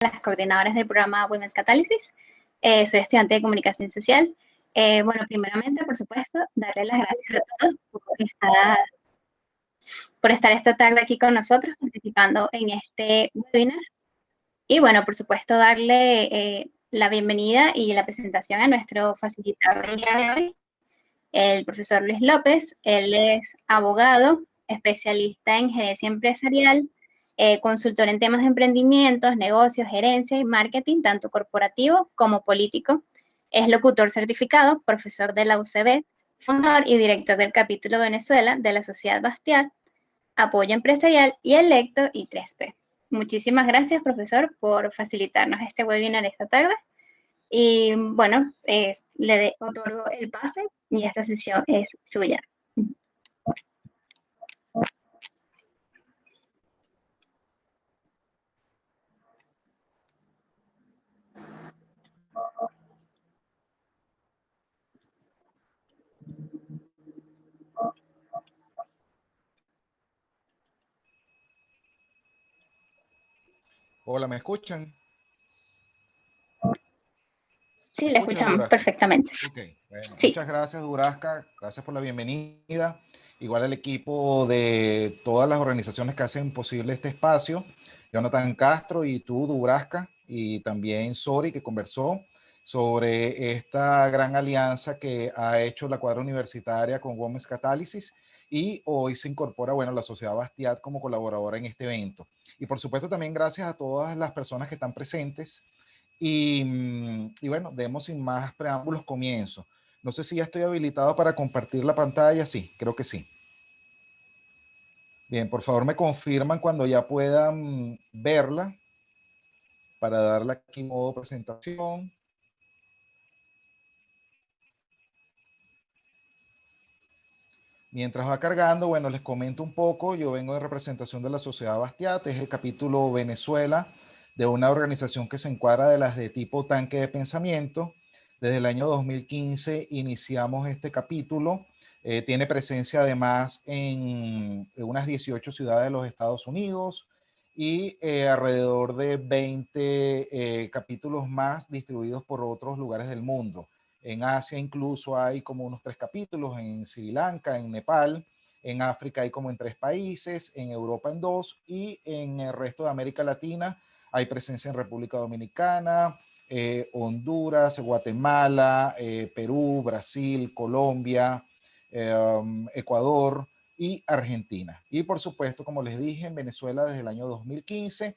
las coordinadoras del programa Women's Catalysis. Soy estudiante de comunicación social. Bueno, primeramente, por supuesto, darle las gracias a todos por estar esta tarde aquí con nosotros, participando en este webinar. Y bueno, por supuesto, darle la bienvenida y la presentación a nuestro facilitador del día de hoy, el profesor Luis López. Él es abogado, especialista en gerencia empresarial, consultor en temas de emprendimientos, negocios, gerencia y marketing, tanto corporativo como político. Es locutor certificado, profesor de la UCB, fundador y director del capítulo Venezuela de la Sociedad Bastiat, apoyo empresarial y electo I3P. Muchísimas gracias, profesor, por facilitarnos este webinar esta tarde. Y bueno, le otorgo el pase y esta sesión es suya. Hola, ¿me escuchan? Sí, le escuchamos perfectamente. Ok, bueno, Sí. muchas gracias, Durasca. Gracias por la bienvenida. Igual al equipo de todas las organizaciones que hacen posible este espacio. Jonathan Castro y tú, Durasca, y también Sori, que conversó sobre esta gran alianza que ha hecho la cuadra universitaria con Women's Catalysis, y hoy se incorpora, bueno, la Sociedad Bastiat como colaboradora en este evento. Y por supuesto también gracias a todas las personas que están presentes. Y bueno, demos sin más preámbulos comienzo. No sé si ya estoy habilitado para compartir la pantalla. Sí, creo que sí. Bien, por favor me confirman cuando ya puedan verla para darle aquí modo presentación. Mientras va cargando, bueno, les comento un poco. Yo vengo de representación de la Sociedad Bastiat, es el capítulo Venezuela de una organización que se encuadra de las de tipo tanque de pensamiento. Desde el año 2015 iniciamos este capítulo. Tiene presencia además en unas 18 ciudades de los Estados Unidos y alrededor de 20 capítulos más distribuidos por otros lugares del mundo. En Asia incluso hay como unos 3 capítulos, en Sri Lanka, en Nepal, en África hay como en 3 países, en Europa en 2, y en el resto de América Latina hay presencia en República Dominicana, Honduras, Guatemala, Perú, Brasil, Colombia, Ecuador y Argentina. Y por supuesto, como les dije, en Venezuela desde el año 2015,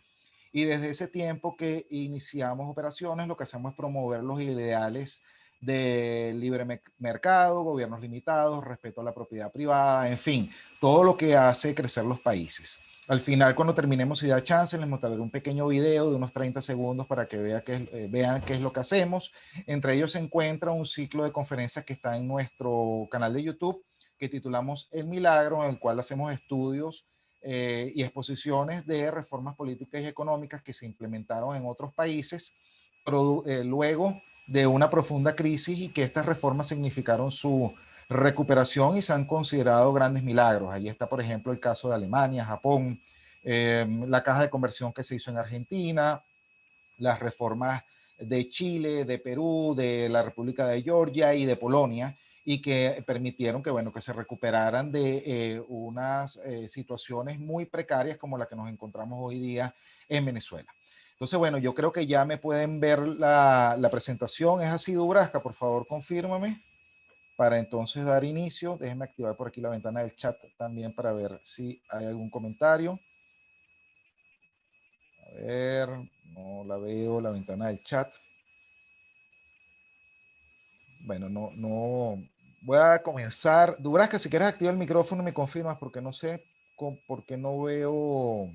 y desde ese tiempo que iniciamos operaciones, lo que hacemos es promover los ideales de libre mercado, gobiernos limitados, respeto a la propiedad privada, en fin, todo lo que hace crecer los países. Al final, cuando terminemos, si da chance, les mostraré un pequeño video de unos 30 segundos para que vean qué es lo que hacemos. Entre ellos se encuentra un ciclo de conferencias que está en nuestro canal de YouTube, que titulamos El Milagro, en el cual hacemos estudios y exposiciones de reformas políticas y económicas que se implementaron en otros países, luego de una profunda crisis, y que estas reformas significaron su recuperación y se han considerado grandes milagros. Ahí está, por ejemplo, el caso de Alemania, Japón, la caja de conversión que se hizo en Argentina, las reformas de Chile, de Perú, de la República de Georgia y de Polonia, y que permitieron que, bueno, que se recuperaran de unas situaciones muy precarias como la que nos encontramos hoy día en Venezuela. Entonces, bueno, yo creo que ya me pueden ver la presentación. ¿Es así, Dubrasca? Por favor, confírmame para entonces dar inicio. Déjenme activar por aquí la ventana del chat también para ver si hay algún comentario. A ver, no la veo, la ventana del chat. Bueno, no. Voy a comenzar. Dubrasca, si quieres activar el micrófono, me confirmas porque no sé por qué no veo.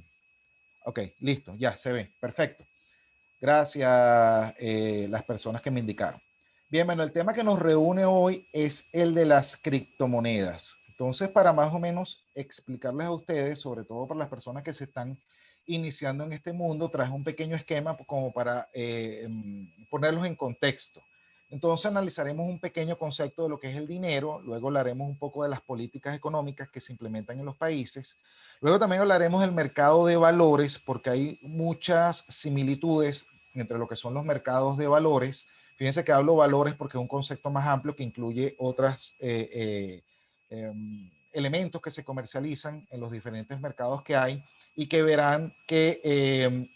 Ok, listo, ya se ve. Perfecto. Gracias las personas que me indicaron. Bien, bueno, el tema que nos reúne hoy es el de las criptomonedas. Entonces, para más o menos explicarles a ustedes, sobre todo para las personas que se están iniciando en este mundo, traje un pequeño esquema como para ponerlos en contexto. Entonces analizaremos un pequeño concepto de lo que es el dinero, luego hablaremos un poco de las políticas económicas que se implementan en los países, luego también hablaremos del mercado de valores, porque hay muchas similitudes entre lo que son los mercados de valores. Fíjense que hablo valores porque es un concepto más amplio que incluye otros elementos que se comercializan en los diferentes mercados que hay y que verán que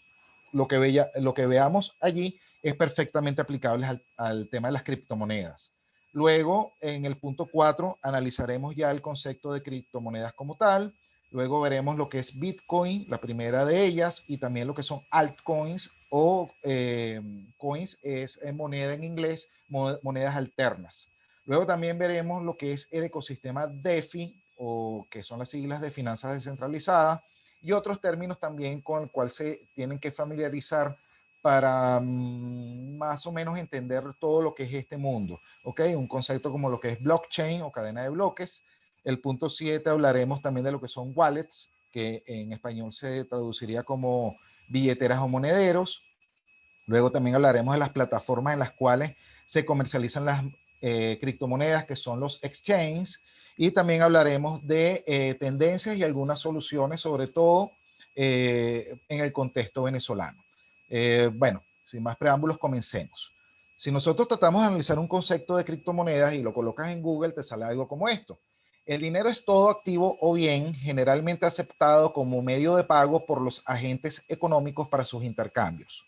lo que veamos allí es perfectamente aplicable al tema de las criptomonedas. Luego, en el punto 4, analizaremos ya el concepto de criptomonedas como tal. Luego veremos lo que es Bitcoin, la primera de ellas, y también lo que son altcoins o coins es moneda en inglés, monedas alternas. Luego también veremos lo que es el ecosistema DeFi, o que son las siglas de finanzas descentralizadas, y otros términos también con el cual se tienen que familiarizar para más o menos entender todo lo que es este mundo. ¿Ok? Un concepto como lo que es blockchain o cadena de bloques. El punto 7 hablaremos también de lo que son wallets, que en español se traduciría como billeteras o monederos. Luego también hablaremos de las plataformas en las cuales se comercializan las criptomonedas, que son los exchanges, y también hablaremos de tendencias y algunas soluciones, sobre todo en el contexto venezolano. Bueno, sin más preámbulos, comencemos. Si nosotros tratamos de analizar un concepto de criptomonedas y lo colocas en Google, te sale algo como esto. El dinero es todo activo o bien generalmente aceptado como medio de pago por los agentes económicos para sus intercambios.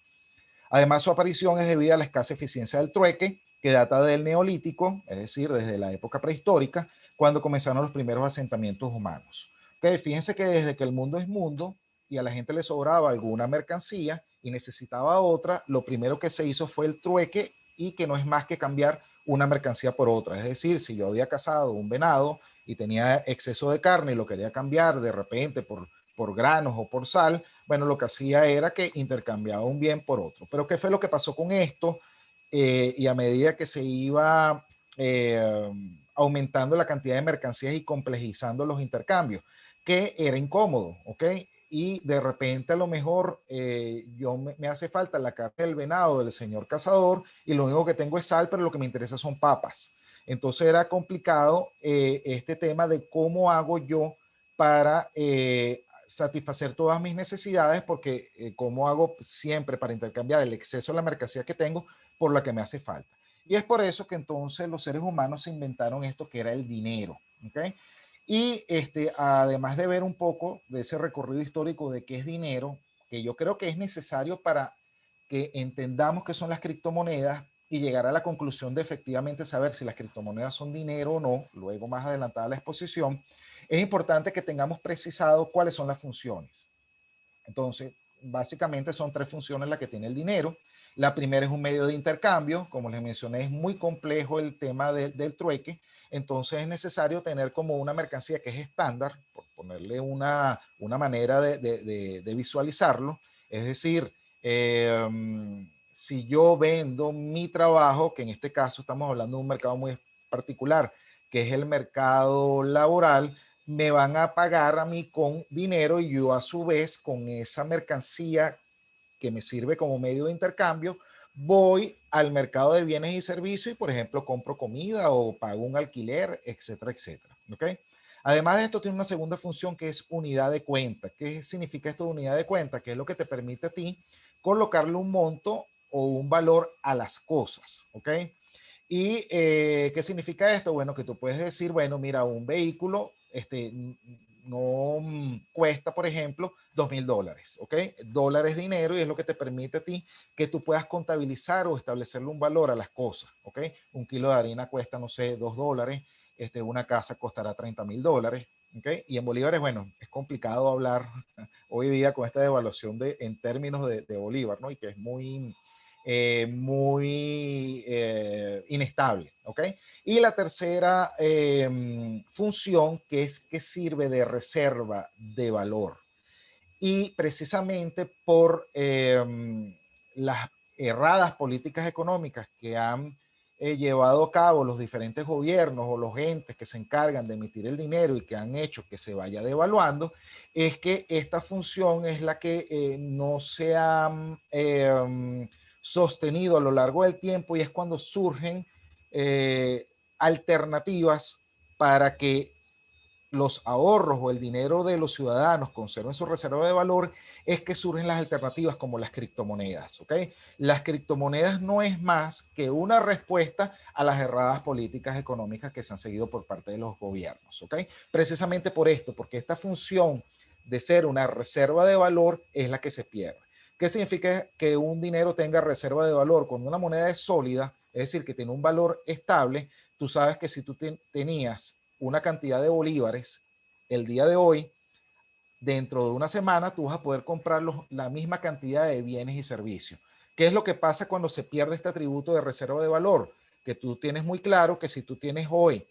Además, su aparición es debida a la escasa eficiencia del trueque, que data del Neolítico, es decir, desde la época prehistórica, cuando comenzaron los primeros asentamientos humanos. Okay, fíjense que desde que el mundo es mundo y a la gente le sobraba alguna mercancía y necesitaba otra, lo primero que se hizo fue el trueque, y que no es más que cambiar una mercancía por otra. Es decir, si yo había cazado un venado y tenía exceso de carne y lo quería cambiar de repente por granos o por sal, bueno, lo que hacía era que intercambiaba un bien por otro. Pero ¿qué fue lo que pasó con esto? Y a medida que se iba aumentando la cantidad de mercancías y complejizando los intercambios, que era incómodo, ¿ok? Y de repente a lo mejor me hace falta la carne del venado del señor cazador y lo único que tengo es sal, pero lo que me interesa son papas. Entonces era complicado este tema de cómo hago yo para satisfacer todas mis necesidades, porque cómo hago siempre para intercambiar el exceso de la mercancía que tengo por la que me hace falta. Y es por eso que entonces los seres humanos se inventaron esto que era el dinero. ¿Okay? Y además de ver un poco de ese recorrido histórico de qué es dinero, que yo creo que es necesario para que entendamos qué son las criptomonedas y llegar a la conclusión de efectivamente saber si las criptomonedas son dinero o no, luego más adelantada la exposición, es importante que tengamos precisado cuáles son las funciones. Entonces, básicamente son tres funciones las que tiene el dinero. La primera es un medio de intercambio. Como les mencioné, es muy complejo el tema del trueque. Entonces es necesario tener como una mercancía que es estándar, por ponerle una manera de visualizarlo. Es decir, si yo vendo mi trabajo, que en este caso estamos hablando de un mercado muy particular, que es el mercado laboral, me van a pagar a mí con dinero y yo a su vez con esa mercancía que me sirve como medio de intercambio, voy al mercado de bienes y servicios y, por ejemplo, compro comida o pago un alquiler, etcétera, etcétera. ¿Okay? Además de esto, tiene una segunda función que es unidad de cuenta. ¿Qué significa esto de unidad de cuenta? Que es lo que te permite a ti colocarle un monto o un valor a las cosas. ¿Ok? ¿Y qué significa esto? Bueno, que tú puedes decir, bueno, mira, un vehículo no cuesta, por ejemplo, $2,000, ¿ok? Dólares dinero, y es lo que te permite a ti que tú puedas contabilizar o establecerle un valor a las cosas, ¿ok? Un kilo de harina cuesta, no sé, $2, una casa costará $30,000, ¿ok? Y en bolívares, bueno, es complicado hablar hoy día con esta devaluación en términos de bolívar, ¿no? Y que es muy inestable, ¿ok? Y la tercera función, que es que sirve de reserva de valor. Y precisamente por las erradas políticas económicas que han llevado a cabo los diferentes gobiernos o los entes que se encargan de emitir el dinero y que han hecho que se vaya devaluando, es que esta función es la que no se ha sostenido a lo largo del tiempo y es cuando surgen alternativas para que los ahorros o el dinero de los ciudadanos conserven su reserva de valor, es que surgen las alternativas como las criptomonedas, ¿ok? Las criptomonedas no es más que una respuesta a las erradas políticas económicas que se han seguido por parte de los gobiernos, ¿ok? Precisamente por esto, porque esta función de ser una reserva de valor es la que se pierde. ¿Qué significa que un dinero tenga reserva de valor? Cuando una moneda es sólida, es decir, que tiene un valor estable, tú sabes que si tú tenías una cantidad de bolívares el día de hoy, dentro de una semana tú vas a poder comprar la misma cantidad de bienes y servicios. ¿Qué es lo que pasa cuando se pierde este atributo de reserva de valor? Que tú tienes muy claro que si tú tienes hoy,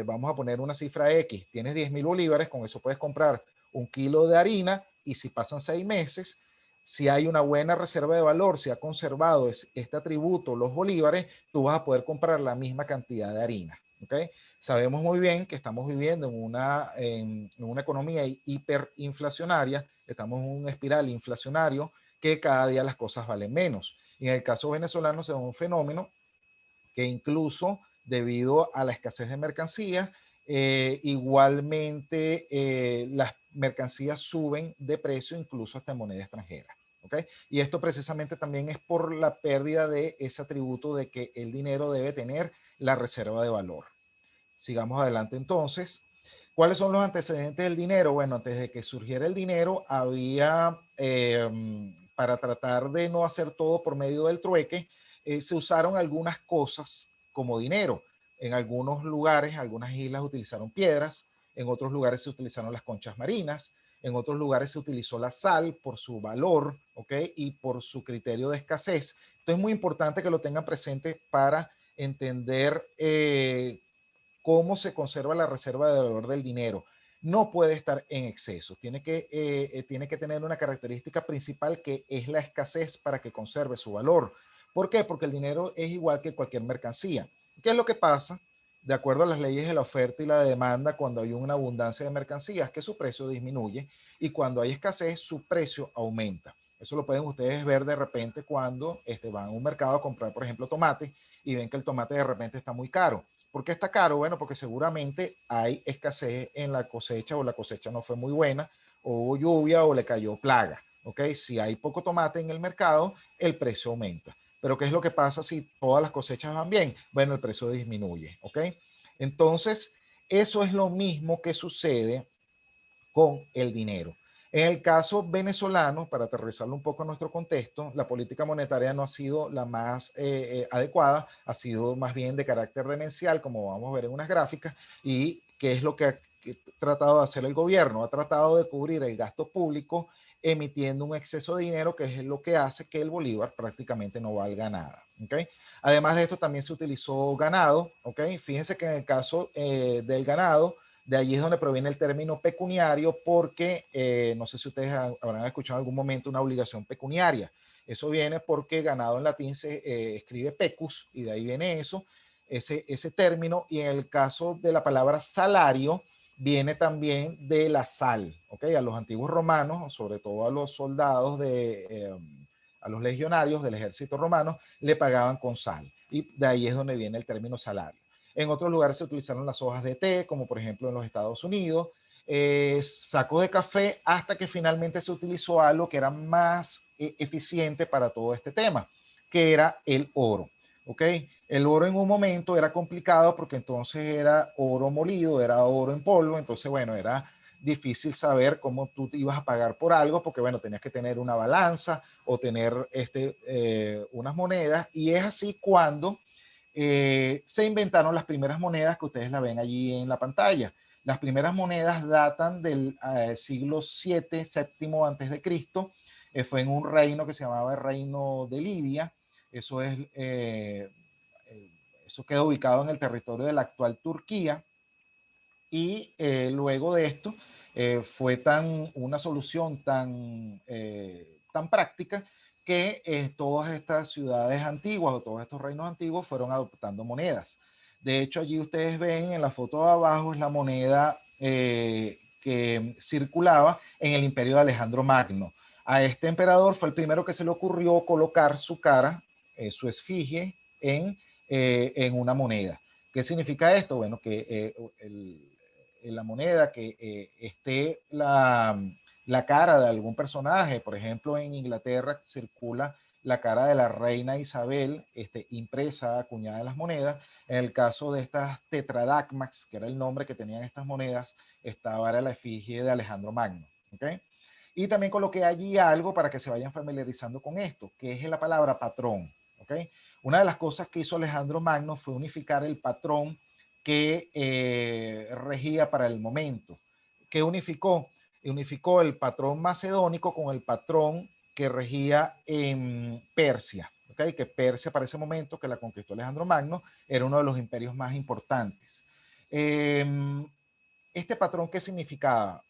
vamos a poner una cifra X, tienes 10,000 bolívares, con eso puedes comprar 1 kilo de harina y si pasan 6 meses, si hay una buena reserva de valor, si ha conservado este atributo, los bolívares, tú vas a poder comprar la misma cantidad de harina. ¿Okay? Sabemos muy bien que estamos viviendo en una economía hiperinflacionaria, estamos en un espiral inflacionario que cada día las cosas valen menos. Y en el caso venezolano se da un fenómeno que incluso debido a la escasez de mercancías, igualmente las mercancías suben de precio incluso hasta en moneda extranjera. ¿Okay? Y esto precisamente también es por la pérdida de ese atributo de que el dinero debe tener la reserva de valor. Sigamos adelante entonces. ¿Cuáles son los antecedentes del dinero? Bueno, antes de que surgiera el dinero, había, para tratar de no hacer todo por medio del trueque, se usaron algunas cosas como dinero. En algunos lugares, algunas islas utilizaron piedras, en otros lugares se utilizaron las conchas marinas, en otros lugares se utilizó la sal por su valor, ¿ok? Y por su criterio de escasez. Entonces es muy importante que lo tengan presente para entender cómo se conserva la reserva de valor del dinero. No puede estar en exceso, tiene que tener una característica principal que es la escasez para que conserve su valor. ¿Por qué? Porque el dinero es igual que cualquier mercancía. ¿Qué es lo que pasa? De acuerdo a las leyes de la oferta y la demanda, cuando hay una abundancia de mercancías, que su precio disminuye, y cuando hay escasez, su precio aumenta. Eso lo pueden ustedes ver de repente cuando van a un mercado a comprar, por ejemplo, tomate, y ven que el tomate de repente está muy caro. ¿Por qué está caro? Bueno, porque seguramente hay escasez en la cosecha o la cosecha no fue muy buena, o hubo lluvia o le cayó plaga. ¿Ok? Si hay poco tomate en el mercado, el precio aumenta. Pero ¿qué es lo que pasa si todas las cosechas van bien? Bueno, el precio disminuye. ¿Ok? Entonces, eso es lo mismo que sucede con el dinero. En el caso venezolano, para aterrizarlo un poco a nuestro contexto, la política monetaria no ha sido la más adecuada, ha sido más bien de carácter demencial, como vamos a ver en unas gráficas, y qué es lo que ha tratado de hacer el gobierno. Ha tratado de cubrir el gasto público emitiendo un exceso de dinero, que es lo que hace que el bolívar prácticamente no valga nada. ¿Okay? Además de esto, también se utilizó ganado. ¿Okay? Fíjense que en el caso del ganado, de allí es donde proviene el término pecuniario, porque no sé si ustedes habrán escuchado en algún momento una obligación pecuniaria. Eso viene porque ganado en latín se escribe pecus y de ahí viene eso, ese término. Y en el caso de la palabra salario, viene también de la sal. ¿Okay? A los antiguos romanos, sobre todo a los soldados, a los legionarios del ejército romano, le pagaban con sal. Y de ahí es donde viene el término salario. En otros lugares se utilizaron las hojas de té, como por ejemplo en los Estados Unidos, sacos de café, hasta que finalmente se utilizó algo que era más eficiente para todo este tema, que era el oro. ¿Ok? El oro en un momento era complicado porque entonces era oro molido, era oro en polvo, entonces bueno, era difícil saber cómo tú te ibas a pagar por algo, porque bueno, tenías que tener una balanza o tener unas monedas, y es así cuando se inventaron las primeras monedas que ustedes la ven allí en la pantalla. Las primeras monedas datan del siglo 7, séptimo antes de Cristo. Fue en un reino que se llamaba el Reino de Lidia. Eso eso queda ubicado en el territorio de la actual Turquía. Y luego de esto fue una solución tan práctica que todas estas ciudades antiguas o todos estos reinos antiguos fueron adoptando monedas. De hecho, allí ustedes ven en la foto de abajo es la moneda que circulaba en el imperio de Alejandro Magno. A este emperador fue el primero que se le ocurrió colocar su cara su esfinge en una moneda. ¿Qué significa esto? Bueno, que en la moneda que esté la cara de algún personaje. Por ejemplo, en Inglaterra circula la cara de la reina Isabel impresa, acuñada en las monedas. En el caso de estas tetradracmas, que era el nombre que tenían estas monedas, estaba la efigie de Alejandro Magno. ¿Okay? Y también coloqué allí algo para que se vayan familiarizando con esto, que es la palabra patrón. ¿Okay? Una de las cosas que hizo Alejandro Magno fue unificar el patrón que regía para el momento. ¿Qué unificó? Unificó el patrón macedónico con el patrón que regía en Persia. ¿Okay? Que Persia para ese momento que la conquistó Alejandro Magno era uno de los imperios más importantes. Este patrón, ¿qué significaba?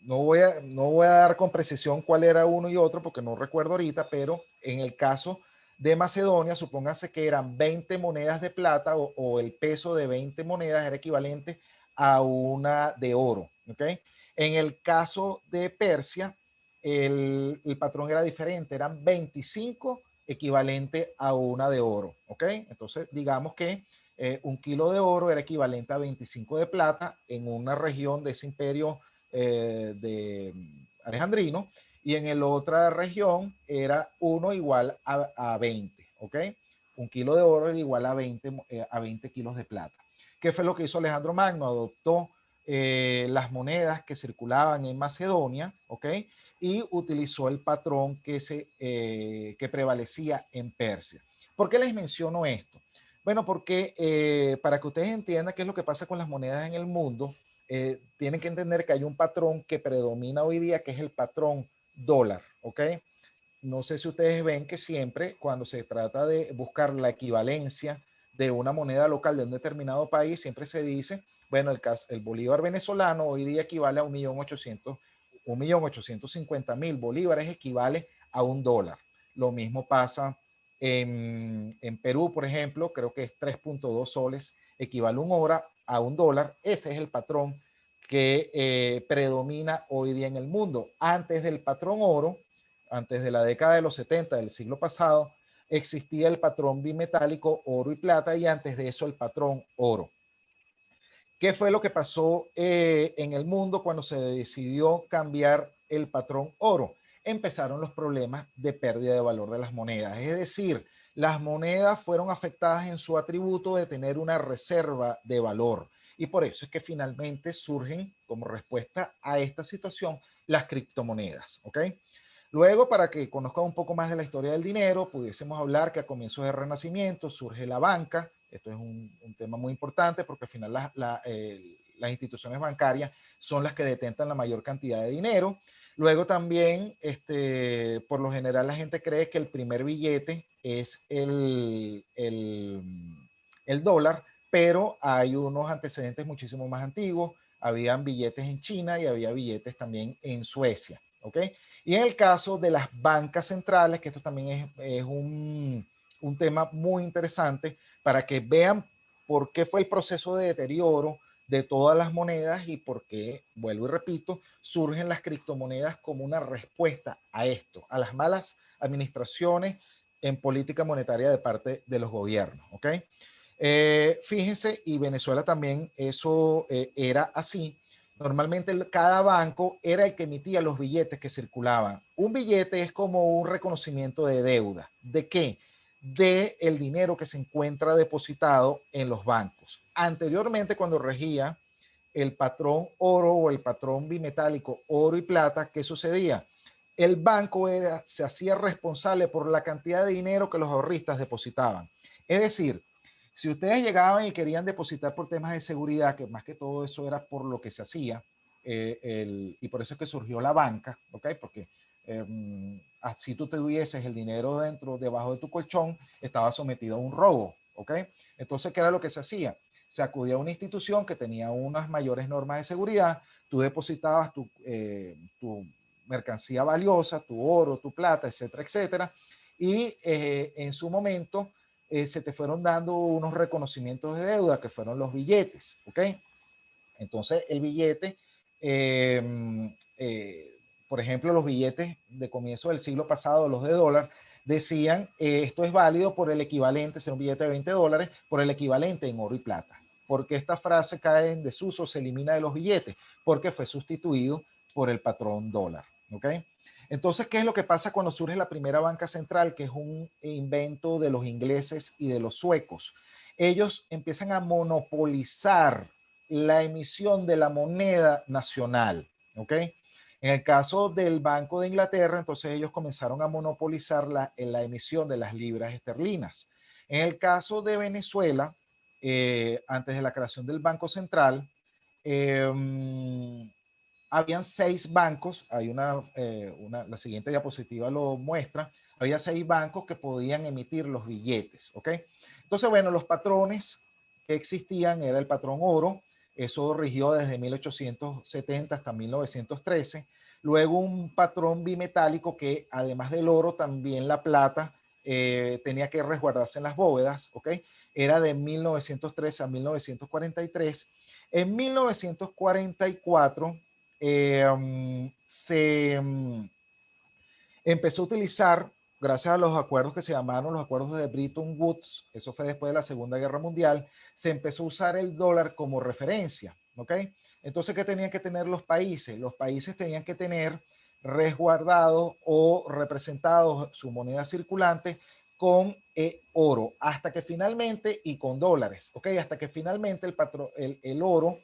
No voy a dar con precisión cuál era uno y otro porque no recuerdo ahorita, pero en el caso de Macedonia, supóngase que eran 20 monedas de plata o el peso de 20 monedas era equivalente a una de oro. ¿Okay? En el caso de Persia, el patrón era diferente, eran 25 equivalente a una de oro. ¿Okay? Entonces, digamos que un kilo de oro era equivalente a 25 de plata en una región de ese imperio de alejandrino, y en la otra región era 1 igual a 20, ¿ok? Un kilo de oro era igual a 20 kilos de plata. ¿Qué fue lo que hizo Alejandro Magno? Adoptó las monedas que circulaban en Macedonia, ¿ok? Y utilizó el patrón que prevalecía en Persia. ¿Por qué les menciono esto? Bueno, porque para que ustedes entiendan qué es lo que pasa con las monedas en el mundo, tienen que entender que hay un patrón que predomina hoy día, que es el patrón dólar, ¿ok? No sé si ustedes ven que siempre cuando se trata de buscar la equivalencia de una moneda local de un determinado país, siempre se dice, bueno, el bolívar venezolano hoy día equivale a 1.850.000 bolívares, equivale a un dólar. Lo mismo pasa en Perú, por ejemplo, creo que es 3.2 soles, equivale a un dólar. Ese es el patrón que predomina hoy día en el mundo. Antes del patrón oro, antes de la década de los 70 del siglo pasado, existía el patrón bimetálico oro y plata, y antes de eso el patrón oro. ¿Qué fue lo que pasó en el mundo cuando se decidió cambiar el patrón oro? Empezaron los problemas de pérdida de valor de las monedas. Es decir, las monedas fueron afectadas en su atributo de tener una reserva de valor. Y por eso es que finalmente surgen, como respuesta a esta situación, las criptomonedas. ¿Ok? Luego, para que conozcan un poco más de la historia del dinero, pudiésemos hablar que a comienzos del Renacimiento surge la banca. Esto es un tema muy importante porque al final las instituciones bancarias son las que detentan la mayor cantidad de dinero. Luego también, por lo general, la gente cree que el primer billete es el dólar, pero hay unos antecedentes muchísimo más antiguos. Habían billetes en China y había billetes también en Suecia. ¿Ok? Y en el caso de las bancas centrales, que esto también es un tema muy interesante para que vean por qué fue el proceso de deterioro de todas las monedas y por qué, vuelvo y repito, surgen las criptomonedas como una respuesta a esto, a las malas administraciones en política monetaria de parte de los gobiernos. ¿Ok? Fíjense, y Venezuela también eso era así. Normalmente cada banco era el que emitía los billetes que circulaban. Un billete es como un reconocimiento de deuda. ¿De qué? De el dinero que se encuentra depositado en los bancos. Anteriormente, cuando regía el patrón oro o el patrón bimetálico oro y plata, ¿qué sucedía? El banco se hacía responsable por la cantidad de dinero que los ahorristas depositaban. Es decir, si ustedes llegaban y querían depositar por temas de seguridad, que más que todo eso era por lo que se hacía, y por eso es que surgió la banca, ¿ok? Porque así tú te tuvieses el dinero debajo de tu colchón, estaba sometido a un robo, ¿ok? Entonces, ¿qué era lo que se hacía? Se acudía a una institución que tenía unas mayores normas de seguridad, tú depositabas tu mercancía valiosa, tu oro, tu plata, etcétera, etcétera, y en su momento se te fueron dando unos reconocimientos de deuda que fueron los billetes, ¿ok? Entonces el billete, por ejemplo, los billetes de comienzo del siglo pasado, los de dólar, decían, esto es válido por el equivalente, sea un billete de $20, por el equivalente en oro y plata. Porque esta frase cae en desuso, se elimina de los billetes, porque fue sustituido por el patrón dólar. ¿Ok? Entonces, ¿qué es lo que pasa cuando surge la primera banca central, que es un invento de los ingleses y de los suecos? Ellos empiezan a monopolizar la emisión de la moneda nacional. ¿Ok? En el caso del Banco de Inglaterra, entonces ellos comenzaron a monopolizar la emisión de las libras esterlinas. En el caso de Venezuela, antes de la creación del Banco Central, habían 6 bancos, hay la siguiente diapositiva lo muestra, había 6 bancos que podían emitir los billetes, ¿ok? Entonces, bueno, los patrones que existían era el patrón oro, eso rigió desde 1870 hasta 1913, luego un patrón bimetálico que además del oro, también la plata tenía que resguardarse en las bóvedas, ¿ok? Era de 1913 a 1943. En 1944 se empezó a utilizar, gracias a los acuerdos que se llamaron los acuerdos de Bretton Woods, eso fue después de la Segunda Guerra Mundial, se empezó a usar el dólar como referencia, ¿ok? Entonces, ¿qué tenían que tener los países? Los países tenían que tener resguardados o representados su moneda circulante con oro, hasta que finalmente, y con dólares, ¿ok? Hasta que finalmente el oro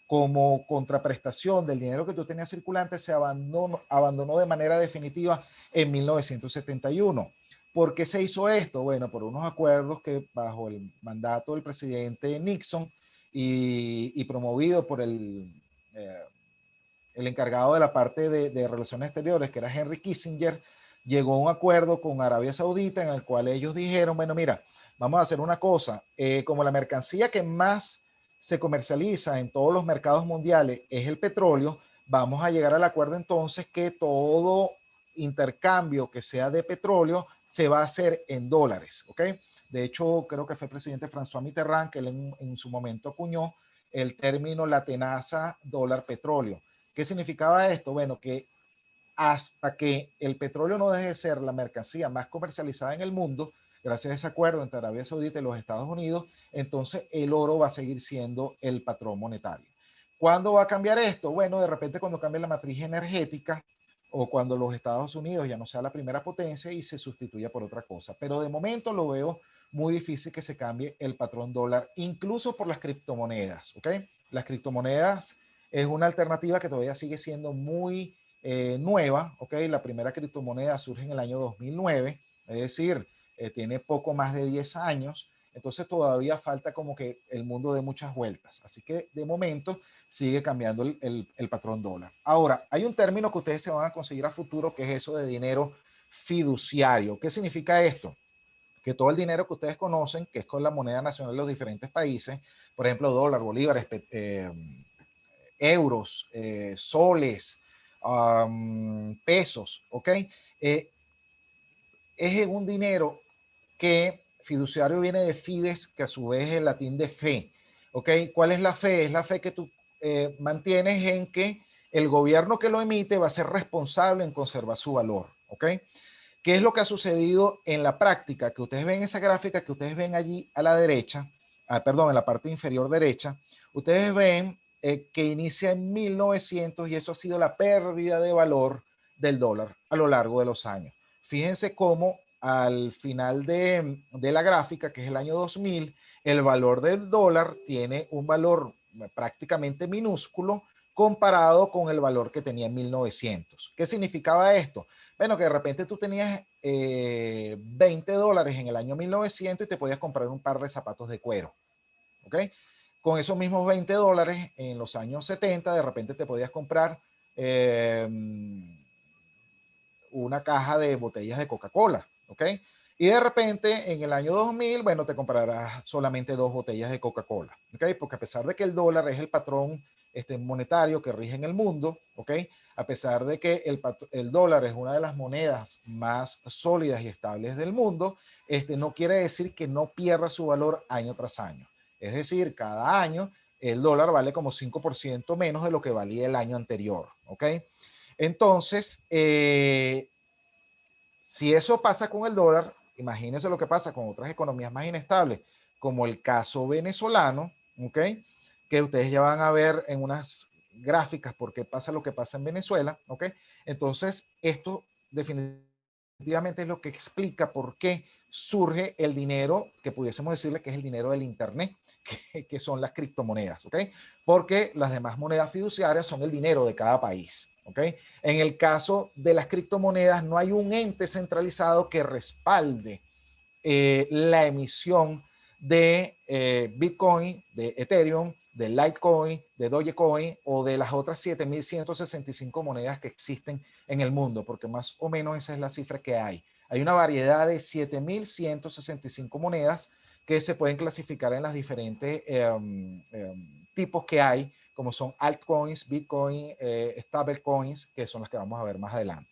como contraprestación del dinero que tú tenías circulante se abandonó de manera definitiva en 1971. ¿Por qué se hizo esto? Bueno, por unos acuerdos que bajo el mandato del presidente Nixon y promovido por el encargado de la parte de relaciones exteriores, que era Henry Kissinger, llegó a un acuerdo con Arabia Saudita en el cual ellos dijeron, bueno, mira, vamos a hacer una cosa, como la mercancía que más se comercializa en todos los mercados mundiales es el petróleo, vamos a llegar al acuerdo entonces que todo intercambio que sea de petróleo se va a hacer en dólares, ¿ok? De hecho, creo que fue el presidente François Mitterrand que él en su momento acuñó el término la tenaza dólar petróleo. ¿Qué significaba esto? Bueno, que hasta que el petróleo no deje de ser la mercancía más comercializada en el mundo, gracias a ese acuerdo entre Arabia Saudita y los Estados Unidos, entonces el oro va a seguir siendo el patrón monetario. ¿Cuándo va a cambiar esto? Bueno, de repente cuando cambie la matriz energética o cuando los Estados Unidos ya no sea la primera potencia y se sustituya por otra cosa. Pero de momento lo veo muy difícil que se cambie el patrón dólar, incluso por las criptomonedas, ¿ok? Las criptomonedas es una alternativa que todavía sigue siendo muy nueva, ¿ok? La primera criptomoneda surge en el año 2009, es decir, tiene poco más de 10 años, entonces todavía falta como que el mundo dé muchas vueltas. Así que de momento sigue cambiando el patrón dólar. Ahora, hay un término que ustedes se van a conseguir a futuro, que es eso de dinero fiduciario. ¿Qué significa esto? Que todo el dinero que ustedes conocen, que es con la moneda nacional de los diferentes países, por ejemplo, dólar, bolívares, euros, soles, pesos, ¿ok? Es un dinero que fiduciario viene de fides, que a su vez es el latín de fe, ¿ok? ¿Cuál es la fe? Es la fe que tú mantienes en que el gobierno que lo emite va a ser responsable en conservar su valor, ¿ok? ¿Qué es lo que ha sucedido en la práctica? Que ustedes ven esa gráfica que ustedes ven allí a la derecha, perdón, en la parte inferior derecha, ustedes ven que inicia en 1900 y eso ha sido la pérdida de valor del dólar a lo largo de los años. Fíjense cómo al final de la gráfica, que es el año 2000, el valor del dólar tiene un valor prácticamente minúsculo comparado con el valor que tenía en 1900. ¿Qué significaba esto? Bueno, que de repente tú tenías $20 en el año 1900 y te podías comprar un par de zapatos de cuero, ¿ok? Con esos mismos $20 en los años 70, de repente te podías comprar una caja de botellas de Coca-Cola, ¿ok? Y de repente en el año 2000, bueno, te comprarás solamente 2 botellas de Coca-Cola, ¿ok? Porque a pesar de que el dólar es el patrón monetario que rige en el mundo, ¿ok? A pesar de que el dólar es una de las monedas más sólidas y estables del mundo, no quiere decir que no pierda su valor año tras año. Es decir, cada año el dólar vale como 5% menos de lo que valía el año anterior, ¿ok? Entonces, Si eso pasa con el dólar, imagínense lo que pasa con otras economías más inestables, como el caso venezolano, ¿ok? Que ustedes ya van a ver en unas gráficas por qué pasa lo que pasa en Venezuela, ¿ok? Entonces, esto definitivamente es lo que explica por qué surge el dinero, que pudiésemos decirle que es el dinero del Internet, que son las criptomonedas, ¿ok? Porque las demás monedas fiduciarias son el dinero de cada país, ¿ok? En el caso de las criptomonedas no hay un ente centralizado que respalde la emisión de Bitcoin, de Ethereum, de Litecoin, de Dogecoin o de las otras 7.165 monedas que existen en el mundo, porque más o menos esa es la cifra que hay. Hay una variedad de 7.165 monedas que se pueden clasificar en las diferentes tipos que hay, como son altcoins, Bitcoin, stablecoins, que son las que vamos a ver más adelante.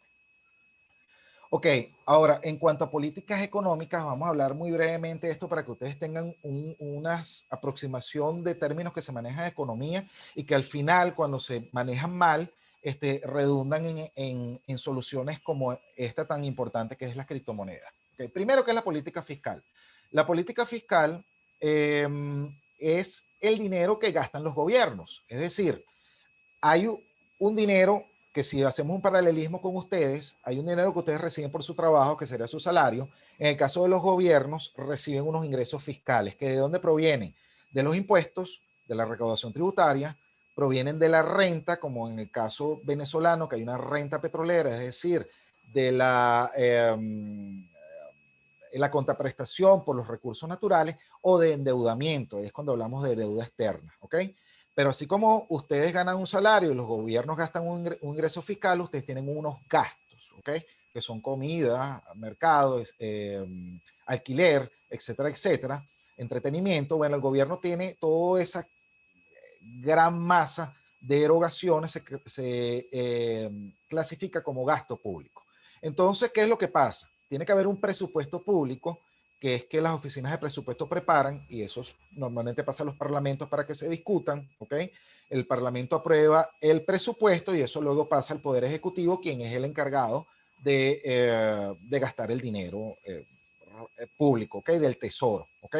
Ok, ahora, en cuanto a políticas económicas, vamos a hablar muy brevemente de esto para que ustedes tengan una aproximación de términos que se manejan en economía y que al final, cuando se manejan mal, redundan en soluciones como esta tan importante que es la criptomoneda. Okay, primero, ¿qué es la política fiscal? La política fiscal es el dinero que gastan los gobiernos, es decir, hay un dinero que si hacemos un paralelismo con ustedes, hay un dinero que ustedes reciben por su trabajo, que sería su salario. En el caso de los gobiernos, reciben unos ingresos fiscales, que de dónde provienen? De los impuestos, de la recaudación tributaria, provienen de la renta, como en el caso venezolano, que hay una renta petrolera, es decir, de la contraprestación por los recursos naturales o de endeudamiento, es cuando hablamos de deuda externa, ¿ok? Pero así como ustedes ganan un salario y los gobiernos gastan un ingreso fiscal, ustedes tienen unos gastos, ¿ok? Que son comida, mercado, alquiler, etcétera, etcétera, entretenimiento. Bueno, el gobierno tiene toda esa gran masa de erogaciones, se clasifica como gasto público. Entonces, ¿qué es lo que pasa? Tiene que haber un presupuesto público, que es que las oficinas de presupuesto preparan, y eso normalmente pasa a los parlamentos para que se discutan, ¿ok? El parlamento aprueba el presupuesto y eso luego pasa al Poder Ejecutivo, quien es el encargado de gastar el dinero público, ¿ok? Del tesoro, ¿ok?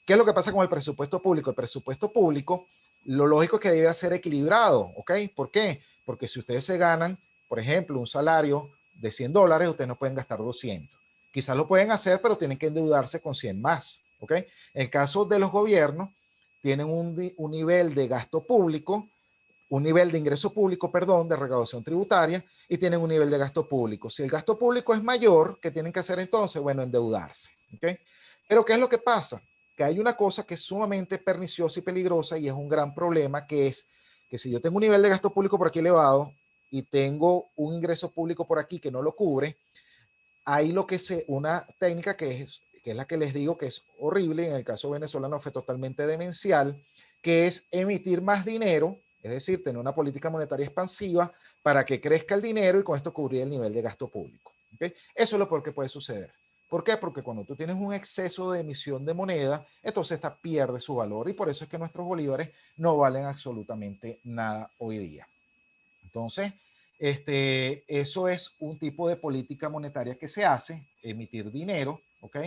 ¿Qué es lo que pasa con el presupuesto público? El presupuesto público, lo lógico es que debe ser equilibrado, ¿ok? ¿Por qué? Porque si ustedes se ganan, por ejemplo, un salario de $100, ustedes no pueden gastar 200. Quizás lo pueden hacer, pero tienen que endeudarse con 100 más, ¿ok? En el caso de los gobiernos, tienen un nivel de gasto público, un nivel de ingreso público, perdón, de recaudación tributaria, y tienen un nivel de gasto público. Si el gasto público es mayor, ¿qué tienen que hacer entonces? Bueno, endeudarse, ¿ok? Pero ¿qué es lo que pasa? Que hay una cosa que es sumamente perniciosa y peligrosa y es un gran problema, que es que si yo tengo un nivel de gasto público por aquí elevado y tengo un ingreso público por aquí que no lo cubre, hay una técnica que es la que les digo que es horrible, en el caso venezolano fue totalmente demencial, que es emitir más dinero, es decir, tener una política monetaria expansiva para que crezca el dinero y con esto cubrir el nivel de gasto público. ¿Okay? Eso es lo peor que puede suceder. ¿Por qué? Porque cuando tú tienes un exceso de emisión de moneda, entonces esta pierde su valor y por eso es que nuestros bolívares no valen absolutamente nada hoy día. Entonces, eso es un tipo de política monetaria que se hace, emitir dinero, ¿ok?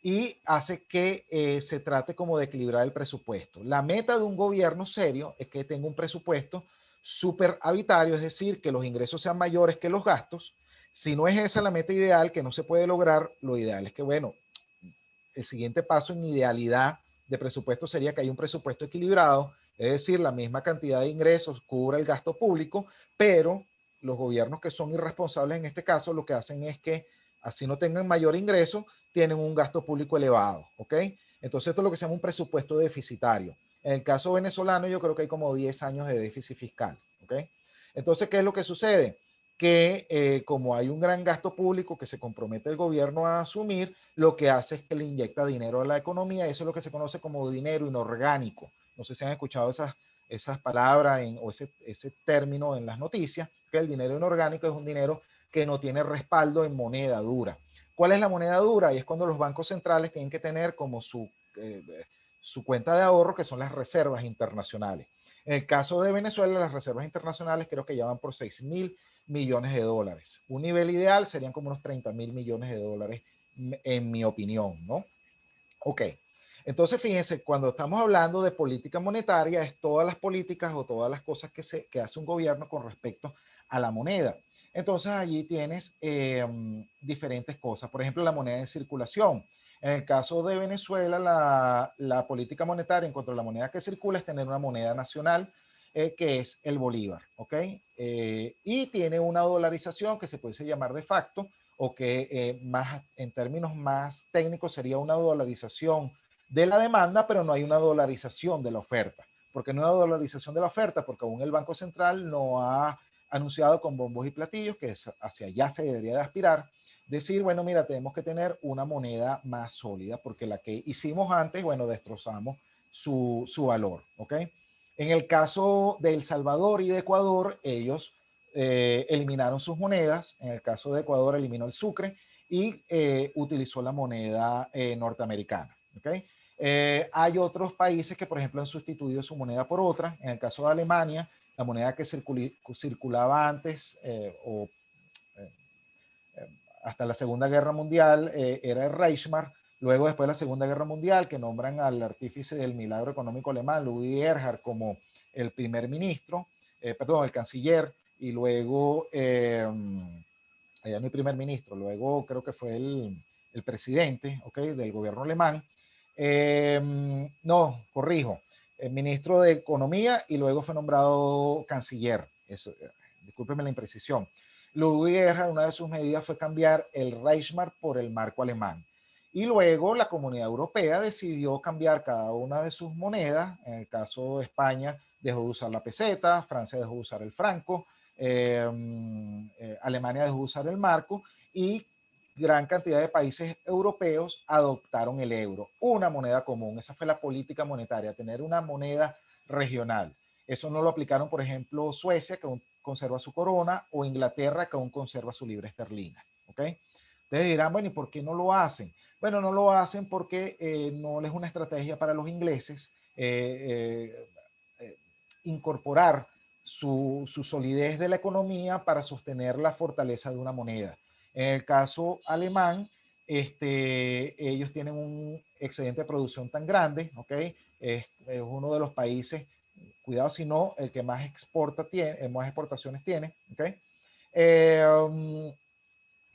Y hace que se trate como de equilibrar el presupuesto. La meta de un gobierno serio es que tenga un presupuesto superavitario, es decir, que los ingresos sean mayores que los gastos. Si no es esa la meta ideal, que no se puede lograr, lo ideal es que, bueno, el siguiente paso en idealidad de presupuesto sería que haya un presupuesto equilibrado, es decir, la misma cantidad de ingresos cubra el gasto público, pero los gobiernos que son irresponsables en este caso lo que hacen es que así no tengan mayor ingreso, tienen un gasto público elevado, ¿ok? Entonces esto es lo que se llama un presupuesto deficitario. En el caso venezolano yo creo que hay como 10 años de déficit fiscal, ¿ok? Entonces, ¿qué es lo que sucede? Que como hay un gran gasto público que se compromete el gobierno a asumir, lo que hace es que le inyecta dinero a la economía. Eso es lo que se conoce como dinero inorgánico. No sé si han escuchado esas palabras o ese término en las noticias, que el dinero inorgánico es un dinero que no tiene respaldo en moneda dura. ¿Cuál es la moneda dura? Y es cuando los bancos centrales tienen que tener como su cuenta de ahorro, que son las reservas internacionales. En el caso de Venezuela, las reservas internacionales creo que ya van por 6.000 millones de dólares. Un nivel ideal serían como unos 30.000 millones de dólares, en mi opinión, ¿no? Ok. Entonces, fíjense, cuando estamos hablando de política monetaria, es todas las políticas o todas las cosas que hace un gobierno con respecto a la moneda. Entonces, allí tienes diferentes cosas. Por ejemplo, la moneda de circulación. En el caso de Venezuela, la política monetaria en cuanto a la moneda que circula es tener una moneda nacional, que es el bolívar, ¿ok? Y tiene una dolarización que se puede llamar de facto, o que más, en términos más técnicos sería una dolarización de la demanda, pero no hay una dolarización de la oferta. ¿Por qué no hay una dolarización de la oferta? Porque aún el Banco Central no ha anunciado con bombos y platillos, que es hacia allá se debería de aspirar, decir, bueno, mira, tenemos que tener una moneda más sólida, porque la que hicimos antes, bueno, destrozamos su valor, ¿ok? En el caso de El Salvador y de Ecuador, ellos eliminaron sus monedas. En el caso de Ecuador, eliminó el sucre y utilizó la moneda norteamericana, ¿ok? Hay otros países que, por ejemplo, han sustituido su moneda por otra. En el caso de Alemania, la moneda que circulaba antes o eh, hasta la Segunda Guerra Mundial era el Reichsmark. Luego, después de la Segunda Guerra Mundial, que nombran al artífice del milagro económico alemán, Ludwig Erhard, como el primer ministro, perdón, el canciller, y luego, ya no el primer ministro, luego creo que fue el presidente, ¿ok?, del gobierno alemán. No, corrijo, el ministro de Economía y luego fue nombrado canciller. Eso, discúlpeme la imprecisión. Ludwig Erhard, una de sus medidas fue cambiar el Reichsmark por el marco alemán. Y luego la Comunidad Europea decidió cambiar cada una de sus monedas. En el caso de España, dejó de usar la peseta, Francia dejó de usar el franco, Alemania dejó de usar el marco y gran cantidad de países europeos adoptaron el euro, una moneda común. Esa fue la política monetaria, tener una moneda regional. Eso no lo aplicaron, por ejemplo, Suecia, que aún conserva su corona, o Inglaterra, que aún conserva su libra esterlina. ¿Ok? Ustedes dirán, bueno, ¿y por qué no lo hacen? Bueno, no lo hacen porque no les es una estrategia para los ingleses incorporar su solidez de la economía para sostener la fortaleza de una moneda. En el caso alemán, ellos tienen un excedente de producción tan grande, ¿ok? Es uno de los países, cuidado si no, el que más exporta tiene, más exportaciones tiene, ¿ok?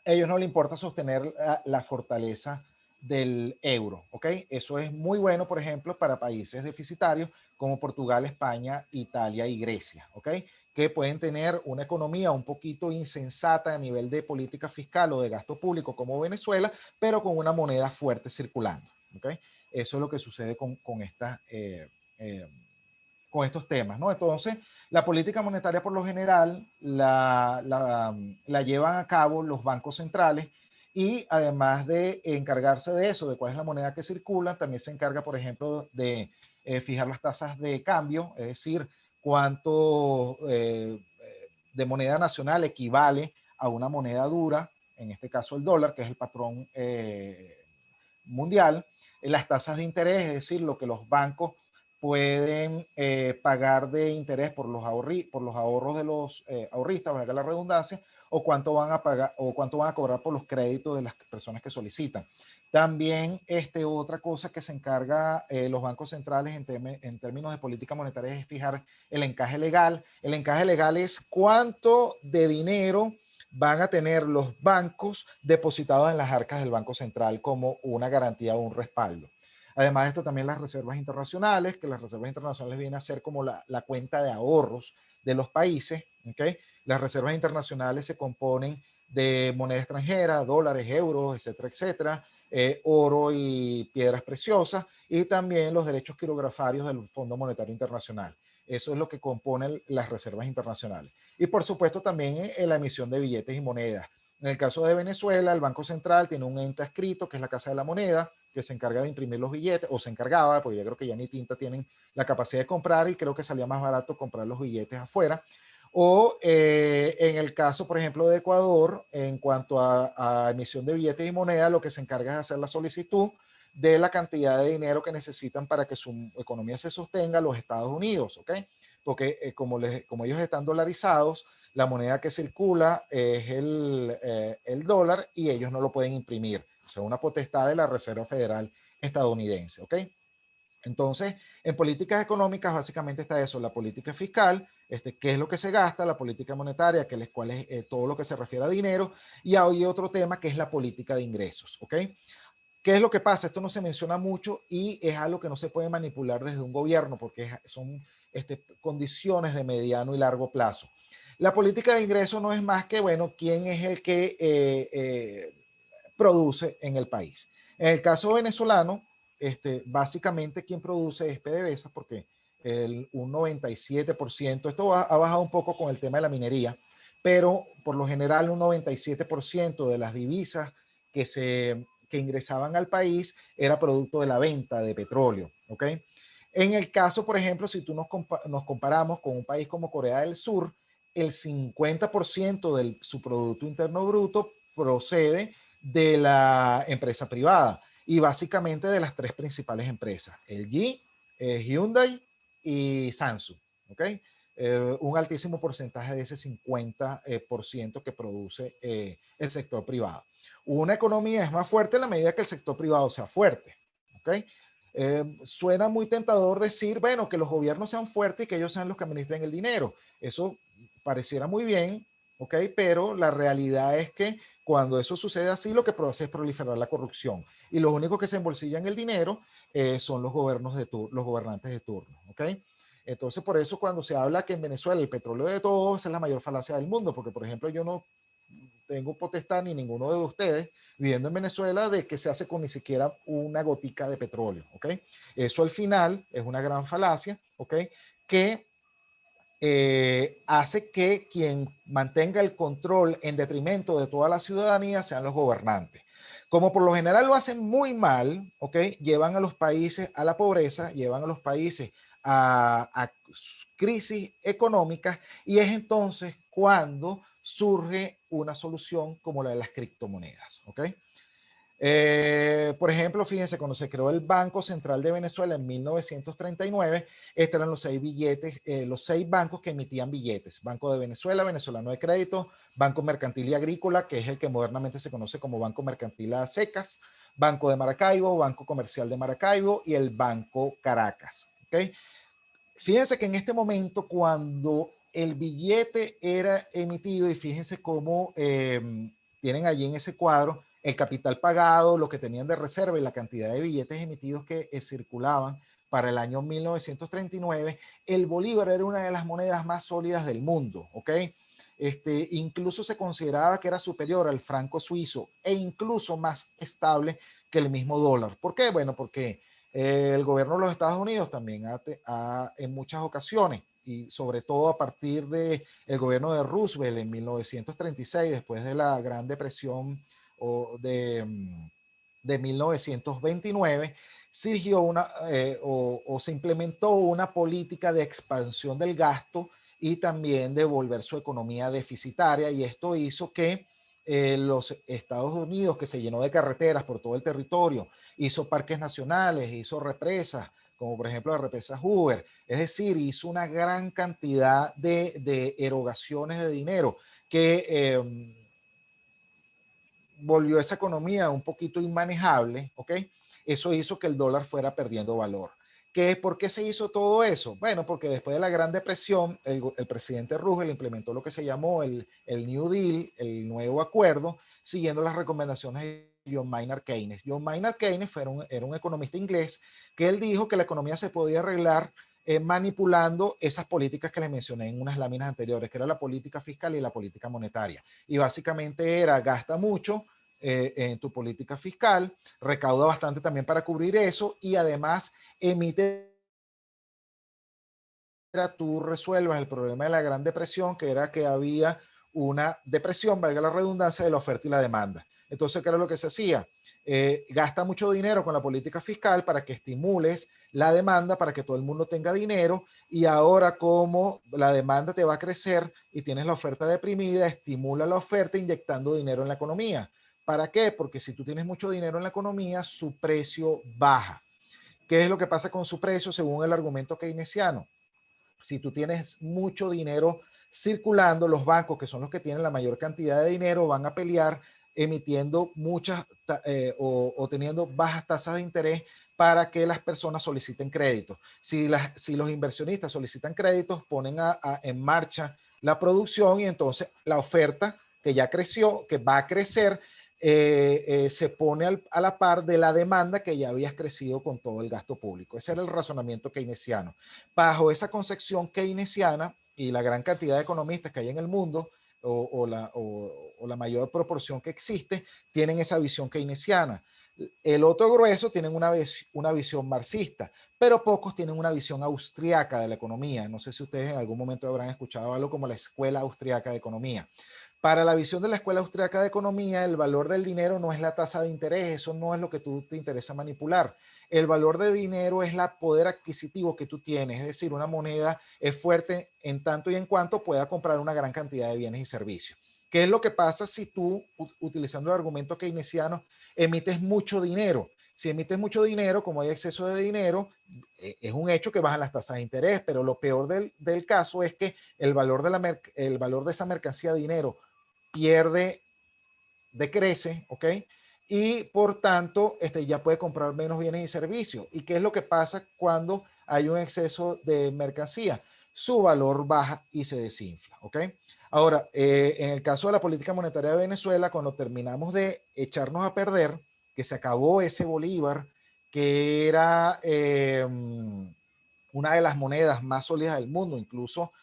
Ellos no les importa sostener la fortaleza del euro, ¿ok? Eso es muy bueno, por ejemplo, para países deficitarios como Portugal, España, Italia y Grecia, ¿ok? Que pueden tener una economía un poquito insensata a nivel de política fiscal o de gasto público como Venezuela, pero con una moneda fuerte circulando, ¿ok? Eso es lo que sucede con estos temas, ¿no? Entonces, la política monetaria por lo general la llevan a cabo los bancos centrales y además de encargarse de eso, de cuál es la moneda que circula, también se encarga, por ejemplo, de fijar las tasas de cambio, es decir, cuánto de moneda nacional equivale a una moneda dura, en este caso el dólar, que es el patrón mundial, las tasas de interés, es decir, lo que los bancos pueden pagar de interés por los ahorros de los ahorristas, valga la redundancia, o cuánto van a pagar o cuánto van a cobrar por los créditos de las personas que solicitan. También otra cosa que se encarga los bancos centrales en términos de política monetaria es fijar el encaje legal. El encaje legal es cuánto de dinero van a tener los bancos depositados en las arcas del Banco Central como una garantía o un respaldo. Además de esto, también las reservas internacionales, que las reservas internacionales vienen a ser como la cuenta de ahorros de los países. ¿Okay? Las reservas internacionales se componen de moneda extranjera, dólares, euros, etcétera, etcétera, oro y piedras preciosas, y también los derechos quirografarios del Fondo Monetario Internacional. Eso es lo que compone las reservas internacionales. Y por supuesto también la emisión de billetes y monedas. En el caso de Venezuela, el Banco Central tiene un ente adscrito, que es la Casa de la Moneda, que se encarga de imprimir los billetes, o se encargaba, porque yo creo que ya ni tinta tienen la capacidad de comprar y creo que salía más barato comprar los billetes afuera. O en el caso, por ejemplo, de Ecuador, en cuanto a emisión de billetes y moneda, lo que se encarga es hacer la solicitud de la cantidad de dinero que necesitan para que su economía se sostenga los Estados Unidos, ¿ok? Porque como ellos están dolarizados, la moneda que circula es el dólar y ellos no lo pueden imprimir. O sea, una potestad de la Reserva Federal estadounidense, ¿ok? Entonces, en políticas económicas básicamente está eso, la política fiscal, qué es lo que se gasta, la política monetaria, cuál es todo lo que se refiere a dinero, y hay otro tema que es la política de ingresos, ¿ok? ¿Qué es lo que pasa? Esto no se menciona mucho y es algo que no se puede manipular desde un gobierno porque son condiciones de mediano y largo plazo. La política de ingresos no es más que, bueno, quién es el que produce en el país. En el caso venezolano, básicamente quien produce es PDVSA porque un 97%, esto ha bajado un poco con el tema de la minería, pero por lo general un 97% de las divisas que ingresaban al país era producto de la venta de petróleo, ¿ok? En el caso, por ejemplo, si tú nos comparamos con un país como Corea del Sur, el 50% de su Producto Interno Bruto procede de la empresa privada y básicamente de las tres principales empresas, LG, Hyundai y Samsung, ¿ok? Un altísimo porcentaje de ese 50% que produce el sector privado. Una economía es más fuerte en la medida que el sector privado sea fuerte, ¿ok? Suena muy tentador decir, bueno, que los gobiernos sean fuertes y que ellos sean los que administren el dinero. Eso pareciera muy bien, ¿ok? Pero la realidad es que cuando eso sucede así, lo que hace es proliferar la corrupción. Y los únicos que se embolsillan el dinero son los gobernantes de turno, ¿ok? Entonces, por eso cuando se habla que en Venezuela el petróleo de todos es la mayor falacia del mundo, porque, por ejemplo, yo no tengo potestad ni ninguno de ustedes viviendo en Venezuela de que se hace con ni siquiera una gotica de petróleo, ¿ok? Eso al final es una gran falacia, ¿ok? Que hace que quien mantenga el control en detrimento de toda la ciudadanía sean los gobernantes. Como por lo general lo hacen muy mal, ¿ok? Llevan a los países a la pobreza, llevan a los países a crisis económicas y es entonces cuando surge una solución como la de las criptomonedas, ¿ok? Por ejemplo, fíjense, cuando se creó el Banco Central de Venezuela en 1939, estos eran los 6 billetes, los 6 bancos que emitían billetes. Banco de Venezuela, Venezolano de Crédito, Banco Mercantil y Agrícola, que es el que modernamente se conoce como Banco Mercantil a Secas, Banco de Maracaibo, Banco Comercial de Maracaibo y el Banco Caracas. ¿Okay? Fíjense que en este momento, cuando el billete era emitido, y fíjense cómo tienen allí en ese cuadro el capital pagado, lo que tenían de reserva y la cantidad de billetes emitidos que circulaban para el año 1939, el bolívar era una de las monedas más sólidas del mundo, ¿ok? Incluso se consideraba que era superior al franco suizo e incluso más estable que el mismo dólar. ¿Por qué? Bueno, porque el gobierno de los Estados Unidos también en muchas ocasiones, y sobre todo a partir del gobierno de Roosevelt en 1936, después de la Gran Depresión de 1929, surgió se implementó una política de expansión del gasto y también de volver su economía deficitaria, y esto hizo que los Estados Unidos, que se llenó de carreteras por todo el territorio, hizo parques nacionales, hizo represas, como por ejemplo la represa Hoover, es decir, hizo una gran cantidad de erogaciones de dinero que volvió esa economía un poquito inmanejable, ¿ok? Eso hizo que el dólar fuera perdiendo valor. ¿Por qué se hizo todo eso? Bueno, porque después de la Gran Depresión, el presidente Roosevelt implementó lo que se llamó el New Deal, el nuevo acuerdo, siguiendo las recomendaciones de John Maynard Keynes. John Maynard Keynes era un economista inglés que él dijo que la economía se podía arreglar manipulando esas políticas que les mencioné en unas láminas anteriores, que era la política fiscal y la política monetaria. Y básicamente era gasta mucho en tu política fiscal, recauda bastante también para cubrir eso y además emite, tú resuelvas el problema de la Gran Depresión, que era que había una depresión, valga la redundancia, de la oferta y la demanda. Entonces, ¿qué era lo que se hacía? Gasta mucho dinero con la política fiscal para que estimules la demanda, para que todo el mundo tenga dinero, y ahora como la demanda te va a crecer y tienes la oferta deprimida, estimula la oferta inyectando dinero en la economía. ¿Para qué? Porque si tú tienes mucho dinero en la economía, su precio baja. ¿Qué es lo que pasa con su precio según el argumento keynesiano? Si tú tienes mucho dinero circulando, los bancos, que son los que tienen la mayor cantidad de dinero, van a pelear emitiendo muchas o teniendo bajas tasas de interés para que las personas soliciten créditos. Si los inversionistas solicitan créditos, ponen en marcha la producción y entonces la oferta que ya creció, que va a crecer, se pone a la par de la demanda que ya había crecido con todo el gasto público. Ese era el razonamiento keynesiano. Bajo esa concepción keynesiana y la gran cantidad de economistas que hay en el mundo, o la mayor proporción que existe, tienen esa visión keynesiana. El otro grueso tienen una visión marxista, pero pocos tienen una visión austriaca de la economía. No sé si ustedes en algún momento habrán escuchado algo como la Escuela Austriaca de Economía. Para la visión de la Escuela Austriaca de Economía, el valor del dinero no es la tasa de interés, eso no es lo que tú te interesa manipular. El valor de dinero es el poder adquisitivo que tú tienes, es decir, una moneda es fuerte en tanto y en cuanto pueda comprar una gran cantidad de bienes y servicios. ¿Qué es lo que pasa si tú, utilizando el argumento keynesiano, emites mucho dinero? Si emites mucho dinero, como hay exceso de dinero, es un hecho que bajan las tasas de interés, pero lo peor del caso es que el valor de esa mercancía de dinero decrece, ¿ok? Y por tanto, ya puede comprar menos bienes y servicios. ¿Y qué es lo que pasa cuando hay un exceso de mercancía? Su valor baja y se desinfla, ¿ok? Ahora, en el caso de la política monetaria de Venezuela, cuando terminamos de echarnos a perder, que se acabó ese bolívar, que era una de las monedas más sólidas del mundo, incluso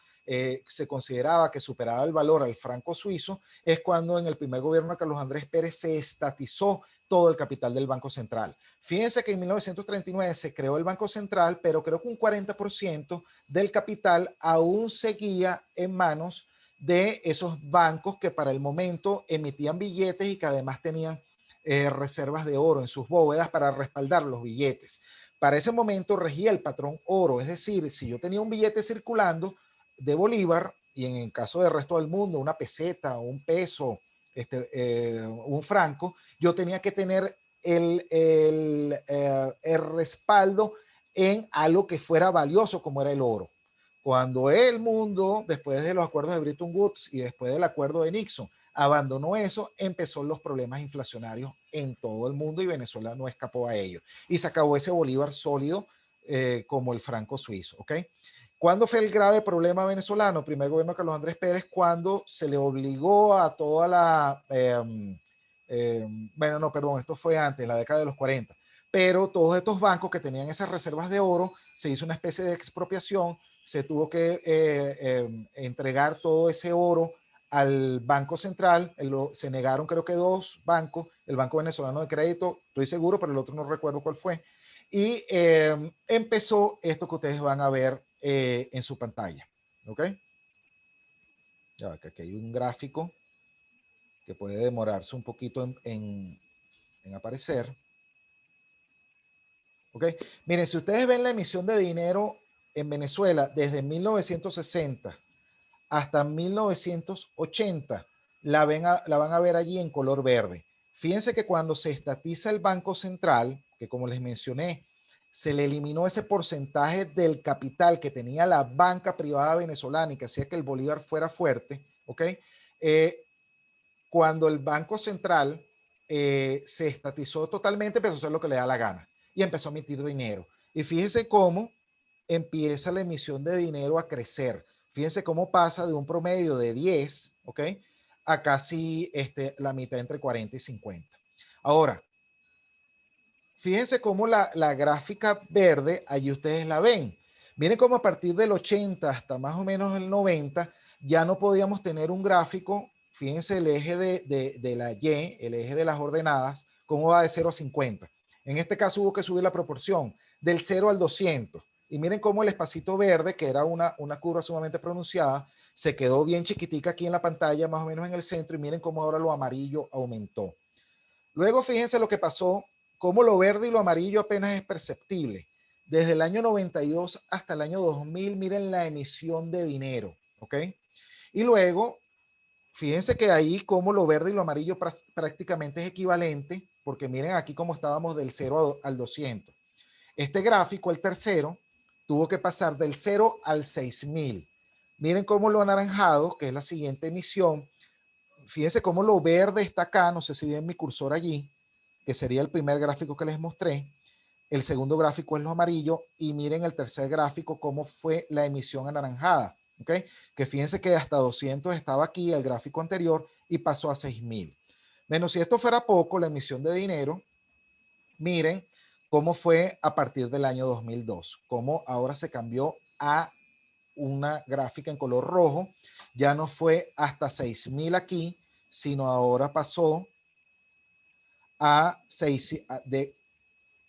se consideraba que superaba el valor al franco suizo, es cuando en el primer gobierno de Carlos Andrés Pérez se estatizó todo el capital del Banco Central. Fíjense que en 1939 se creó el Banco Central, pero creo que un 40% del capital aún seguía en manos de esos bancos que para el momento emitían billetes y que además tenían reservas de oro en sus bóvedas para respaldar los billetes. Para ese momento regía el patrón oro, es decir, si yo tenía un billete circulando de Bolívar y en el caso del resto del mundo, una peseta, un peso, un franco, yo tenía que tener el respaldo en algo que fuera valioso como era el oro. Cuando el mundo, después de los acuerdos de Bretton Woods y después del acuerdo de Nixon, abandonó eso, empezó los problemas inflacionarios en todo el mundo y Venezuela no escapó a ello. Y se acabó ese Bolívar sólido como el franco suizo, ¿ok? ¿Cuándo fue el grave problema venezolano? Primer gobierno de Carlos Andrés Pérez, cuando se le obligó a toda la... bueno, no, perdón, esto fue antes, en la década de los 40, pero todos estos bancos que tenían esas reservas de oro, se hizo una especie de expropiación, se tuvo que entregar todo ese oro al Banco Central, se negaron creo que dos bancos, el Banco Venezolano de Crédito, estoy seguro, pero el otro no recuerdo cuál fue, y empezó esto que ustedes van a ver en su pantalla, ¿ok? Ya, que aquí hay un gráfico que puede demorarse un poquito en aparecer. ¿Ok? Miren, si ustedes ven la emisión de dinero en Venezuela desde 1960 hasta 1980, la van a ver allí en color verde. Fíjense que cuando se estatiza el Banco Central, que como les mencioné, se le eliminó ese porcentaje del capital que tenía la banca privada venezolana y que hacía que el bolívar fuera fuerte, ¿ok? Cuando el Banco Central se estatizó totalmente, empezó a hacer lo que le da la gana y empezó a emitir dinero. Y fíjense cómo empieza la emisión de dinero a crecer. Fíjense cómo pasa de un promedio de 10, ¿ok? A casi la mitad entre 40 y 50. Ahora, fíjense cómo la gráfica verde, allí ustedes la ven. Miren cómo a partir del 80 hasta más o menos el 90, ya no podíamos tener un gráfico. Fíjense el eje de la Y, el eje de las ordenadas, cómo va de 0 a 50. En este caso hubo que subir la proporción del 0 al 200. Y miren cómo el espacito verde, que era una curva sumamente pronunciada, se quedó bien chiquitica aquí en la pantalla, más o menos en el centro, y miren cómo ahora lo amarillo aumentó. Luego fíjense lo que pasó, cómo lo verde y lo amarillo apenas es perceptible. Desde el año 92 hasta el año 2000, miren la emisión de dinero, ¿ok? Y luego, fíjense que ahí como lo verde y lo amarillo prácticamente es equivalente, porque miren aquí cómo estábamos del 0 al 200. Este gráfico, el tercero, tuvo que pasar del 0 al 6000. Miren cómo lo anaranjado, que es la siguiente emisión, fíjense cómo lo verde está acá, no sé si ven mi cursor allí, que sería el primer gráfico que les mostré. El segundo gráfico es lo amarillo y miren el tercer gráfico cómo fue la emisión anaranjada, ¿ok? Que fíjense que hasta 200 estaba aquí el gráfico anterior y pasó a 6.000. Menos si esto fuera poco, la emisión de dinero, miren cómo fue a partir del año 2002, cómo ahora se cambió a una gráfica en color rojo, ya no fue hasta 6.000 aquí, sino ahora pasó a 6,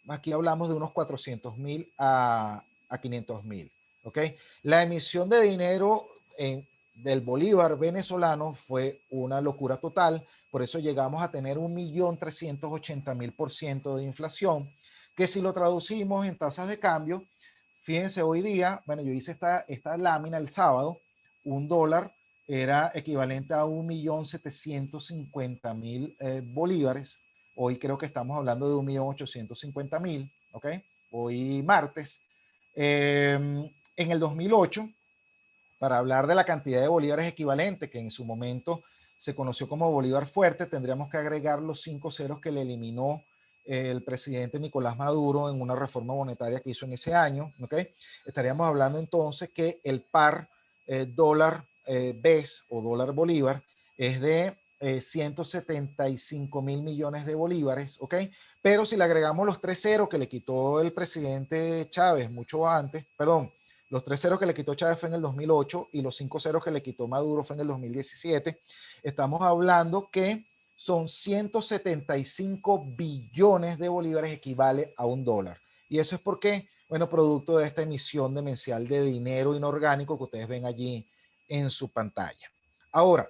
aquí hablamos de unos 400.000 a 500.000, ¿ok? La emisión de dinero del bolívar venezolano fue una locura total, por eso llegamos a tener 1.380.000% de inflación, que si lo traducimos en tasas de cambio, fíjense hoy día, bueno, yo hice esta lámina el sábado, un dólar era equivalente a 1.750.000 bolívares. Hoy creo que estamos hablando de 1.850.000, ¿ok? Hoy martes. En el 2008, para hablar de la cantidad de bolívares equivalente, que en su momento se conoció como bolívar fuerte, tendríamos que agregar los 5 ceros que le eliminó el presidente Nicolás Maduro en una reforma monetaria que hizo en ese año, ¿ok? Estaríamos hablando entonces que el par dólar BES o dólar bolívar es de 175.000 millones de bolívares, ¿ok? Pero si le agregamos los 3 ceros que le quitó el presidente Chávez mucho antes, perdón, los 3 ceros que le quitó Chávez fue en el 2008 y los 5 ceros que le quitó Maduro fue en el 2017. Estamos hablando que son 175 billones de bolívares, equivale a un dólar. Y eso es porque, bueno, producto de esta emisión demencial de dinero inorgánico que ustedes ven allí en su pantalla. Ahora,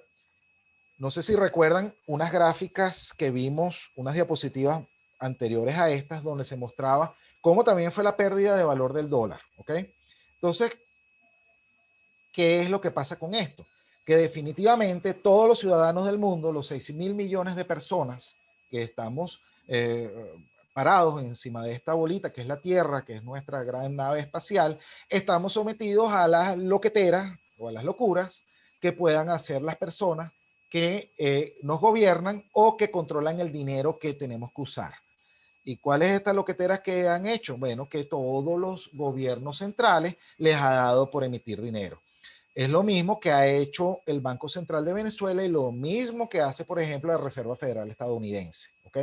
no sé si recuerdan unas gráficas que vimos, unas diapositivas anteriores a estas, donde se mostraba cómo también fue la pérdida de valor del dólar, ¿ok? Entonces, ¿qué es lo que pasa con esto? Que definitivamente todos los ciudadanos del mundo, los 6.000 millones de personas que estamos parados encima de esta bolita, que es la Tierra, que es nuestra gran nave espacial, estamos sometidos a las loqueteras o a las locuras que puedan hacer las personas que nos gobiernan o que controlan el dinero que tenemos que usar. ¿Y cuáles estas loqueteras que han hecho? Bueno, que todos los gobiernos centrales les ha dado por emitir dinero. Es lo mismo que ha hecho el Banco Central de Venezuela y lo mismo que hace, por ejemplo, la Reserva Federal estadounidense, ¿ok?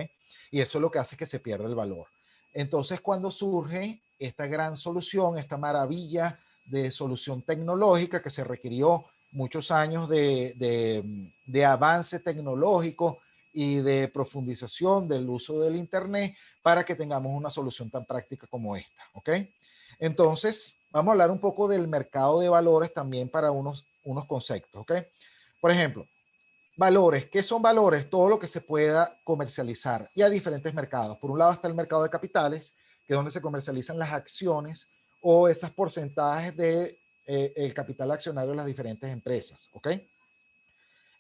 Y eso es lo que hace que se pierda el valor. Entonces, cuando surge esta gran solución, esta maravilla de solución tecnológica que se requirió muchos años de avance tecnológico y de profundización del uso del Internet para que tengamos una solución tan práctica como esta, ¿ok? Entonces, vamos a hablar un poco del mercado de valores también para unos conceptos, ¿ok? Por ejemplo, valores. ¿Qué son valores? Todo lo que se pueda comercializar y a diferentes mercados. Por un lado está el mercado de capitales, que es donde se comercializan las acciones o esos porcentajes de el capital accionario de las diferentes empresas, ¿ok?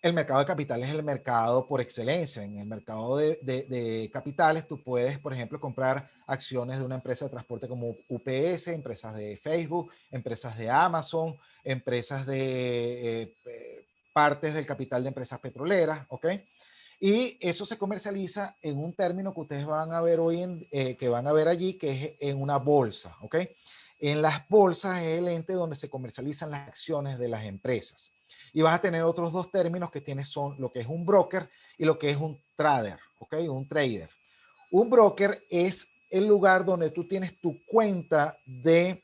El mercado de capitales es el mercado por excelencia. En el mercado de capitales tú puedes, por ejemplo, comprar acciones de una empresa de transporte como UPS, empresas de Facebook, empresas de Amazon, empresas de partes del capital de empresas petroleras, ¿ok? Y eso se comercializa en un término que ustedes van a ver hoy, que van a ver allí, que es en una bolsa, ¿ok? En las bolsas es el ente donde se comercializan las acciones de las empresas. Y vas a tener otros dos términos que tienes son lo que es un broker y lo que es un trader, ¿ok? Un trader. Un broker es el lugar donde tú tienes tu cuenta eh,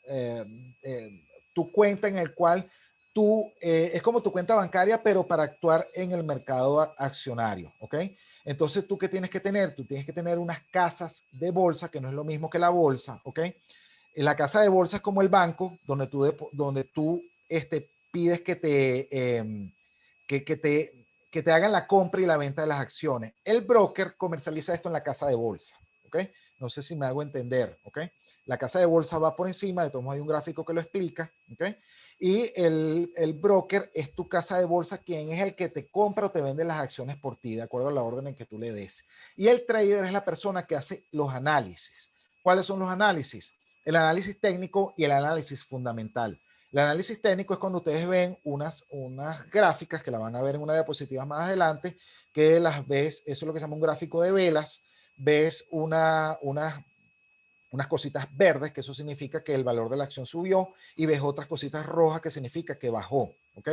eh, tu cuenta en el cual tú, es como tu cuenta bancaria, pero para actuar en el mercado accionario, ¿ok? Entonces, ¿tú qué tienes que tener? Tú tienes que tener unas casas de bolsa, que no es lo mismo que la bolsa, ¿ok? La casa de bolsa es como el banco, donde tú pides que te hagan la compra y la venta de las acciones. El broker comercializa esto en la casa de bolsa, ¿ok? No sé si me hago entender, ¿ok? La casa de bolsa va por encima, de todos modos hay un gráfico que lo explica, ¿ok? Y el broker es tu casa de bolsa, quien es el que te compra o te vende las acciones por ti, de acuerdo a la orden en que tú le des. Y el trader es la persona que hace los análisis. ¿Cuáles son los análisis? El análisis técnico y el análisis fundamental. El análisis técnico es cuando ustedes ven unas gráficas que la van a ver en una diapositiva más adelante, que las ves, eso es lo que se llama un gráfico de velas, ves unas cositas verdes, que eso significa que el valor de la acción subió, y ves otras cositas rojas, que significa que bajó, ¿ok?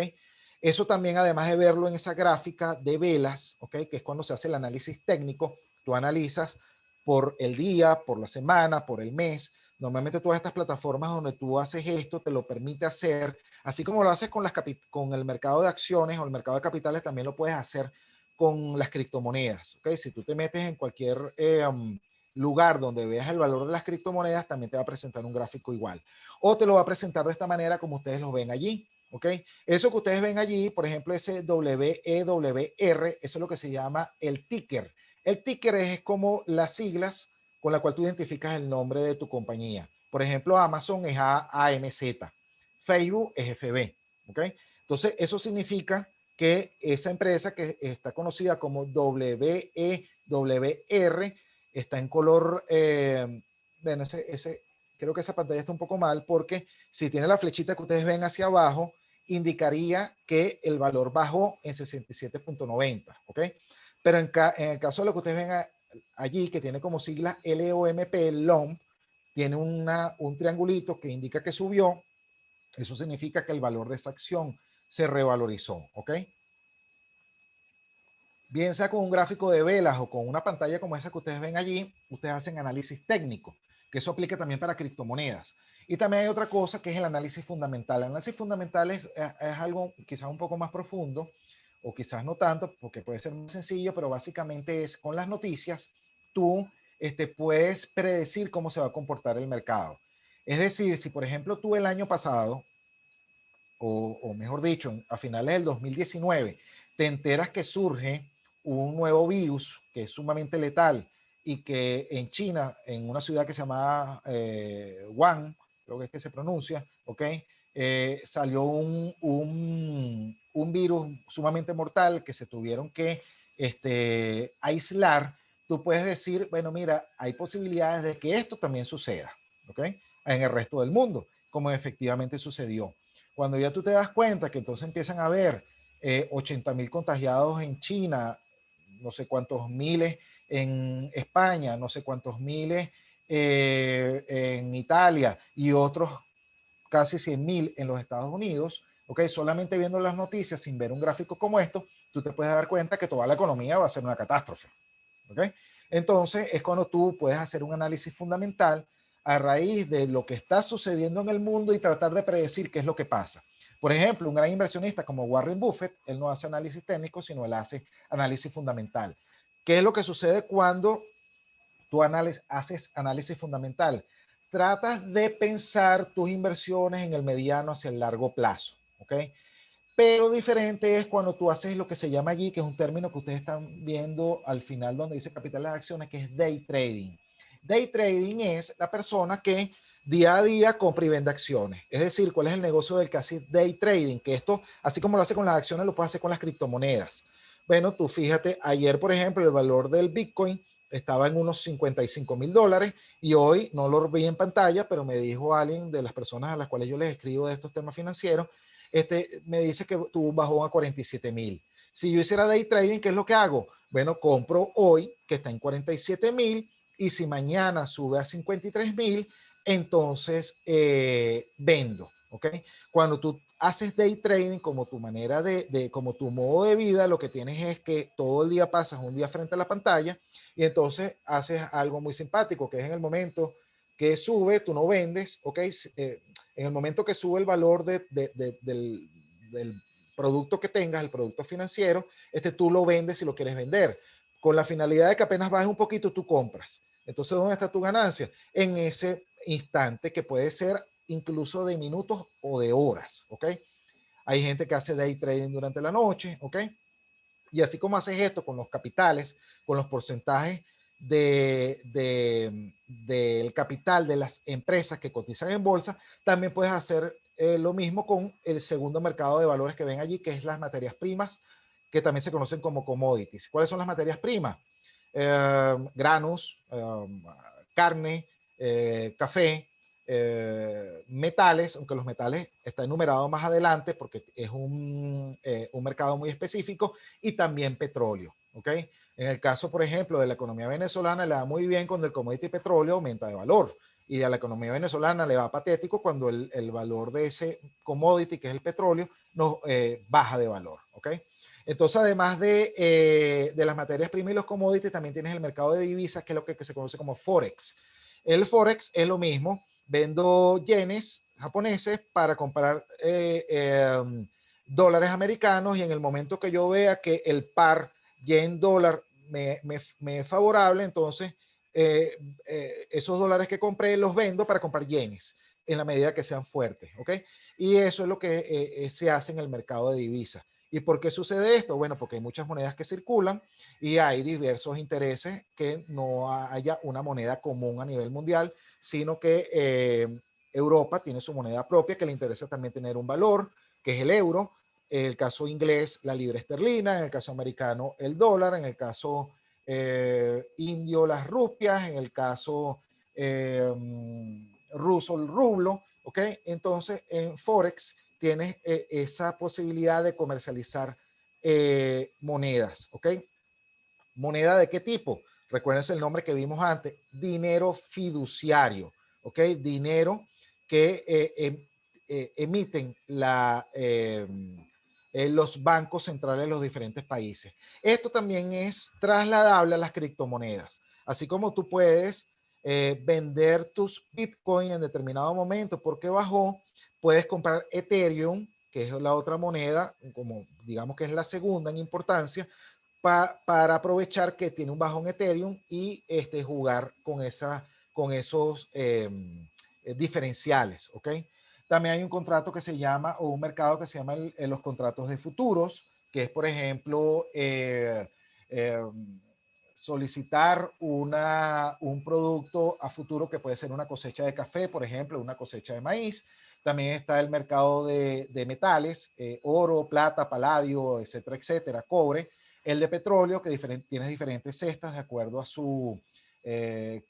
Eso también, además de verlo en esa gráfica de velas, ¿ok? Que es cuando se hace el análisis técnico, tú analizas por el día, por la semana, por el mes. Normalmente todas estas plataformas donde tú haces esto te lo permite hacer, así como lo haces con el mercado de acciones o el mercado de capitales, también lo puedes hacer con las criptomonedas, ¿ok? Si tú te metes en cualquier lugar donde veas el valor de las criptomonedas, también te va a presentar un gráfico igual. O te lo va a presentar de esta manera como ustedes lo ven allí, ¿ok? Eso que ustedes ven allí, por ejemplo, ese WEWR, eso es lo que se llama el ticker. El ticker es como las siglas con la cual tú identificas el nombre de tu compañía. Por ejemplo, Amazon es AMZ, Facebook es FB, ¿ok? Entonces, eso significa que esa empresa que está conocida como WEWR está en color, bueno, creo que esa pantalla está un poco mal porque si tiene la flechita que ustedes ven hacia abajo, indicaría que el valor bajó en 67.90, ¿ok? Pero en el caso de lo que ustedes ven allí, que tiene como sigla LOMP, LOMP, tiene un triangulito que indica que subió. Eso significa que el valor de esa acción se revalorizó, ¿ok? Bien sea con un gráfico de velas o con una pantalla como esa que ustedes ven allí, ustedes hacen análisis técnico, que eso aplica también para criptomonedas. Y también hay otra cosa que es el análisis fundamental. El análisis fundamental es algo quizás un poco más profundo, o quizás no tanto, porque puede ser muy sencillo, pero básicamente es con las noticias, tú puedes predecir cómo se va a comportar el mercado. Es decir, si por ejemplo tú el año pasado, o mejor dicho, a finales del 2019, te enteras que surge un nuevo virus que es sumamente letal y que en China, en una ciudad que se llama Wuhan, creo que es que se pronuncia, ¿ok? Salió un virus sumamente mortal que se tuvieron que aislar. Tú puedes decir, bueno, mira, hay posibilidades de que esto también suceda, ¿ok? En el resto del mundo, como efectivamente sucedió. Cuando ya tú te das cuenta que entonces empiezan a haber 80.000 contagiados en China, no sé cuántos miles en España, no sé cuántos miles en Italia y otros casi 100.000 en los Estados Unidos, ¿ok? Solamente viendo las noticias sin ver un gráfico como esto, tú te puedes dar cuenta que toda la economía va a ser una catástrofe, ¿ok? Entonces es cuando tú puedes hacer un análisis fundamental a raíz de lo que está sucediendo en el mundo y tratar de predecir qué es lo que pasa. Por ejemplo, un gran inversionista como Warren Buffett, él no hace análisis técnico, sino él hace análisis fundamental. ¿Qué es lo que sucede cuando tú haces análisis fundamental? Tratas de pensar tus inversiones en el mediano hacia el largo plazo, ¿ok? Pero diferente es cuando tú haces lo que se llama allí, que es un término que ustedes están viendo al final donde dice capital de acciones, que es day trading. Day trading es la persona que día a día compra y vende acciones. Es decir, ¿cuál es el negocio del que hace day trading? Que esto, así como lo hace con las acciones, lo puede hacer con las criptomonedas. Bueno, tú fíjate, ayer, por ejemplo, el valor del Bitcoin estaba en unos $55.000 y hoy no lo vi en pantalla, pero me dijo alguien de las personas a las cuales yo les escribo de estos temas financieros, me dice que tuvo un bajón a 47.000. Si yo hiciera day trading, ¿qué es lo que hago? Bueno, compro hoy, que está en 47.000, y si mañana sube a 53.000, entonces vendo, ¿ok? Cuando tú haces day trading como tu manera como tu modo de vida, lo que tienes es que todo el día pasas un día frente a la pantalla y entonces haces algo muy simpático, que es en el momento que sube, tú no vendes, ¿ok? En el momento que sube el valor del producto que tengas, el producto financiero, tú lo vendes si lo quieres vender. Con la finalidad de que apenas baje un poquito, tú compras. Entonces, ¿dónde está tu ganancia? En ese instante que puede ser incluso de minutos o de horas, ¿ok? Hay gente que hace day trading durante la noche, ¿ok? Y así como haces esto con los capitales, con los porcentajes del capital de las empresas que cotizan en bolsa, también puedes hacer lo mismo con el segundo mercado de valores que ven allí, que es las materias primas, que también se conocen como commodities. ¿Cuáles son las materias primas? Granos, carne, café, metales, aunque los metales están enumerados más adelante porque es un mercado muy específico, y también petróleo, ¿ok? En el caso, por ejemplo, de la economía venezolana, le va muy bien cuando el commodity petróleo aumenta de valor, y a la economía venezolana le va patético cuando el valor de ese commodity, que es el petróleo, no, baja de valor, ¿ok? Entonces, además de las materias primas y los commodities, también tienes el mercado de divisas, que es lo que se conoce como Forex. El Forex es lo mismo, vendo yenes japoneses para comprar dólares americanos, y en el momento que yo vea que el par yen-dólar me es favorable, entonces esos dólares que compré los vendo para comprar yenes en la medida que sean fuertes, ¿ok? Y eso es lo que se hace en el mercado de divisas. ¿Y por qué sucede esto? Bueno, porque hay muchas monedas que circulan y hay diversos intereses que no haya una moneda común a nivel mundial, sino que Europa tiene su moneda propia que le interesa también tener un valor, que es el euro. En el caso inglés, la libra esterlina; en el caso americano, el dólar; en el caso indio, las rupias; en el caso ruso, el rublo, ¿ok? Entonces, en Forex tienes esa posibilidad de comercializar monedas, ¿ok? ¿Moneda de qué tipo? Recuerden el nombre que vimos antes: dinero fiduciario, ¿ok? Dinero que emiten los bancos centrales de los diferentes países. Esto también es trasladable a las criptomonedas. Así como tú puedes vender tus Bitcoin en determinado momento porque bajó, puedes comprar Ethereum, que es la otra moneda, como digamos que es la segunda en importancia, para aprovechar que tiene un bajón Ethereum y jugar con esos diferenciales, ¿ok? También hay un contrato que se llama, o un mercado que se llama los contratos de futuros, que es, por ejemplo, solicitar un producto a futuro, que puede ser una cosecha de café, por ejemplo, una cosecha de maíz. También está el mercado de metales, oro, plata, paladio, etcétera, etcétera, cobre. El de petróleo, que tienes diferentes cestas de acuerdo a su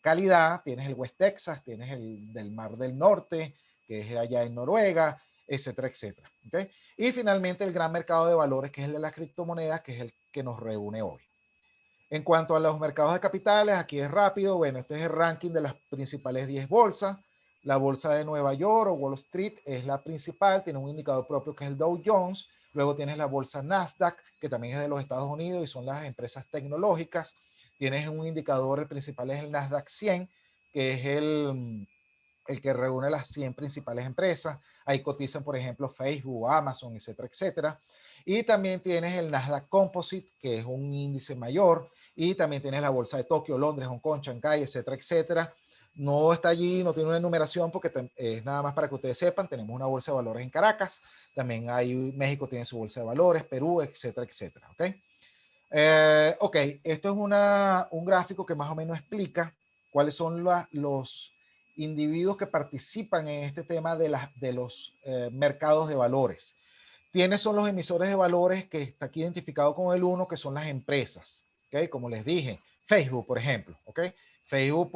calidad. Tienes el West Texas, tienes el del Mar del Norte, que es allá en Noruega, etcétera, etcétera. ¿Okay? Y finalmente el gran mercado de valores, que es el de las criptomonedas, que es el que nos reúne hoy. En cuanto a los mercados de capitales, aquí es rápido. Bueno, este es el ranking de las principales 10 bolsas. La bolsa de Nueva York o Wall Street es la principal, tiene un indicador propio que es el Dow Jones. Luego tienes la bolsa Nasdaq, que también es de los Estados Unidos y son las empresas tecnológicas. Tienes un indicador, el principal es el Nasdaq 100, que es el que reúne las 100 principales empresas. Ahí cotizan, por ejemplo, Facebook, Amazon, etcétera, etcétera. Y también tienes el Nasdaq Composite, que es un índice mayor. Y también tienes la bolsa de Tokio, Londres, Hong Kong, Shanghái, etcétera, etcétera. No está allí, no tiene una enumeración porque es nada más para que ustedes sepan. Tenemos una bolsa de valores en Caracas. También México tiene su bolsa de valores, Perú, etcétera, etcétera. ¿Ok? Ok, esto es un gráfico que más o menos explica cuáles son los individuos que participan en este tema de los mercados de valores. ¿Quiénes son los emisores de valores? Que está aquí identificado con el 1, que son las empresas. ¿Okay? Como les dije, Facebook, por ejemplo. ¿Okay? Facebook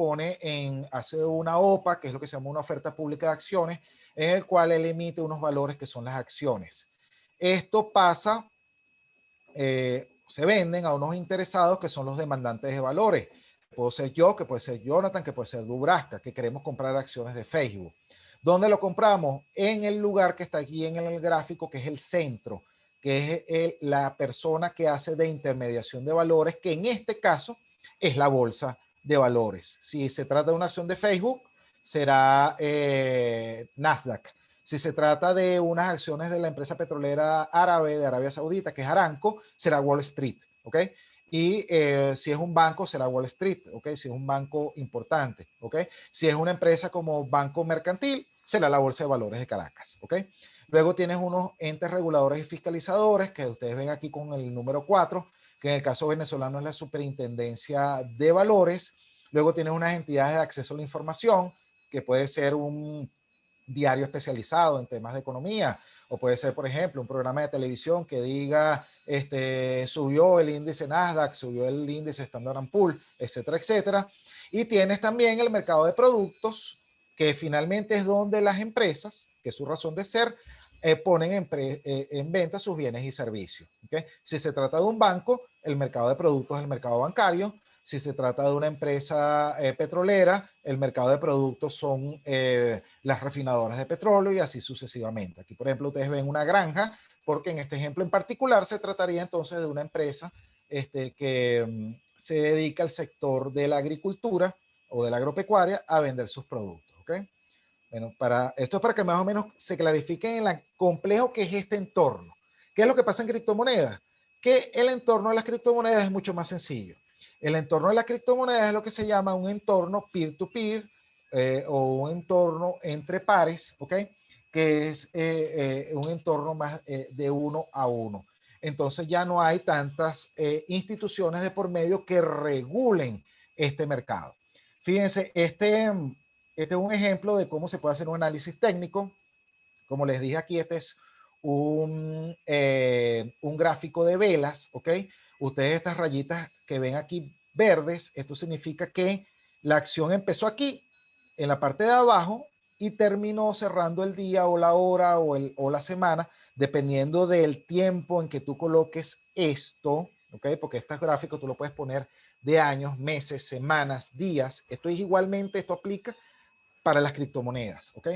hace una OPA, que es lo que se llama una oferta pública de acciones, en el cual él emite unos valores que son las acciones. Esto pasa, se venden a unos interesados que son los demandantes de valores. Puedo ser yo, que puede ser Jonathan, que puede ser Dubrasca, que queremos comprar acciones de Facebook. ¿Dónde lo compramos? En el lugar que está aquí en el gráfico, que es el centro, que es la persona que hace de intermediación de valores, que en este caso es la bolsa de valores. Si se trata de una acción de Facebook, será Nasdaq. Si se trata de unas acciones de la empresa petrolera árabe de Arabia Saudita, que es Aramco, será Wall Street, ¿ok? Y si es un banco, será Wall Street, ¿ok? Si es un banco importante, ¿ok? Si es una empresa como Banco Mercantil, será la Bolsa de Valores de Caracas, ¿ok? Luego tienes unos entes reguladores y fiscalizadores, que ustedes ven aquí con el número 4, que en el caso venezolano es la Superintendencia de Valores. Luego tienes unas entidades de acceso a la información, que puede ser un diario especializado en temas de economía, o puede ser, por ejemplo, un programa de televisión que diga, subió el índice Nasdaq, subió el índice Standard & Poor's, etcétera, etcétera. Y tienes también el mercado de productos, que finalmente es donde las empresas, que es su razón de ser, ponen en venta sus bienes y servicios. ¿Okay? Si se trata de un banco, el mercado de productos es el mercado bancario. Si se trata de una empresa petrolera, el mercado de productos son las refinadoras de petróleo y así sucesivamente. Aquí, por ejemplo, ustedes ven una granja, porque en este ejemplo en particular se trataría entonces de una empresa que se dedica al sector de la agricultura o de la agropecuaria a vender sus productos. ¿Okay? Bueno, esto es para que más o menos se clarifique en lo complejo que es este entorno. ¿Qué es lo que pasa en criptomonedas? Que el entorno de las criptomonedas es mucho más sencillo. El entorno de las criptomonedas es lo que se llama un entorno peer-to-peer o un entorno entre pares, ¿ok? Que es un entorno más de uno a uno. Entonces ya no hay tantas instituciones de por medio que regulen este mercado. Fíjense, este es un ejemplo de cómo se puede hacer un análisis técnico. Como les dije aquí, este es un gráfico de velas, ¿ok? Ustedes estas rayitas que ven aquí verdes, esto significa que la acción empezó aquí, en la parte de abajo, y terminó cerrando el día o la hora o la semana, dependiendo del tiempo en que tú coloques esto, ¿ok? Porque estos gráficos tú lo puedes poner de años, meses, semanas, días. Esto es igualmente, esto aplica para las criptomonedas, ¿ok?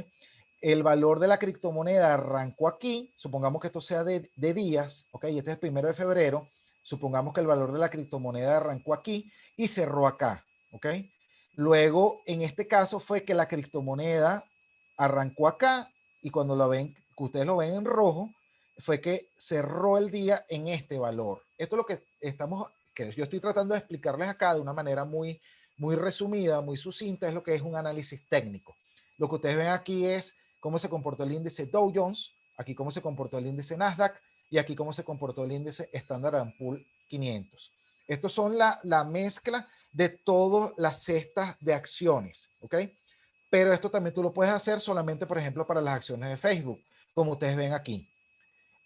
El valor de la criptomoneda arrancó aquí, supongamos que esto sea de días, ¿ok? Y este es el 1 de febrero, supongamos que el valor de la criptomoneda arrancó aquí y cerró acá, ¿ok? Luego, en este caso fue que la criptomoneda arrancó acá y cuando lo ven, que ustedes lo ven en rojo, fue que cerró el día en este valor. Esto es lo que yo estoy tratando de explicarles acá de una manera muy resumida, muy sucinta, es lo que es un análisis técnico. Lo que ustedes ven aquí es cómo se comportó el índice Dow Jones, aquí cómo se comportó el índice Nasdaq y aquí cómo se comportó el índice Standard & Poor's 500. Estos son la mezcla de todas las cestas de acciones, ¿ok? Pero esto también tú lo puedes hacer solamente, por ejemplo, para las acciones de Facebook, como ustedes ven aquí.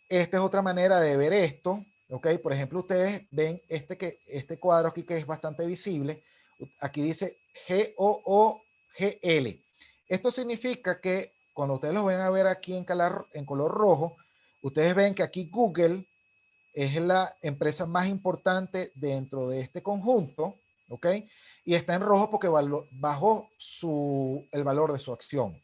Esta es otra manera de ver esto, ¿ok? Por ejemplo, ustedes ven este cuadro aquí que es bastante visible. Aquí dice GOOGL. Esto significa que cuando ustedes lo ven a ver aquí en color rojo, ustedes ven que aquí Google es la empresa más importante dentro de este conjunto, ¿ok? Y está en rojo porque bajó el valor de su acción.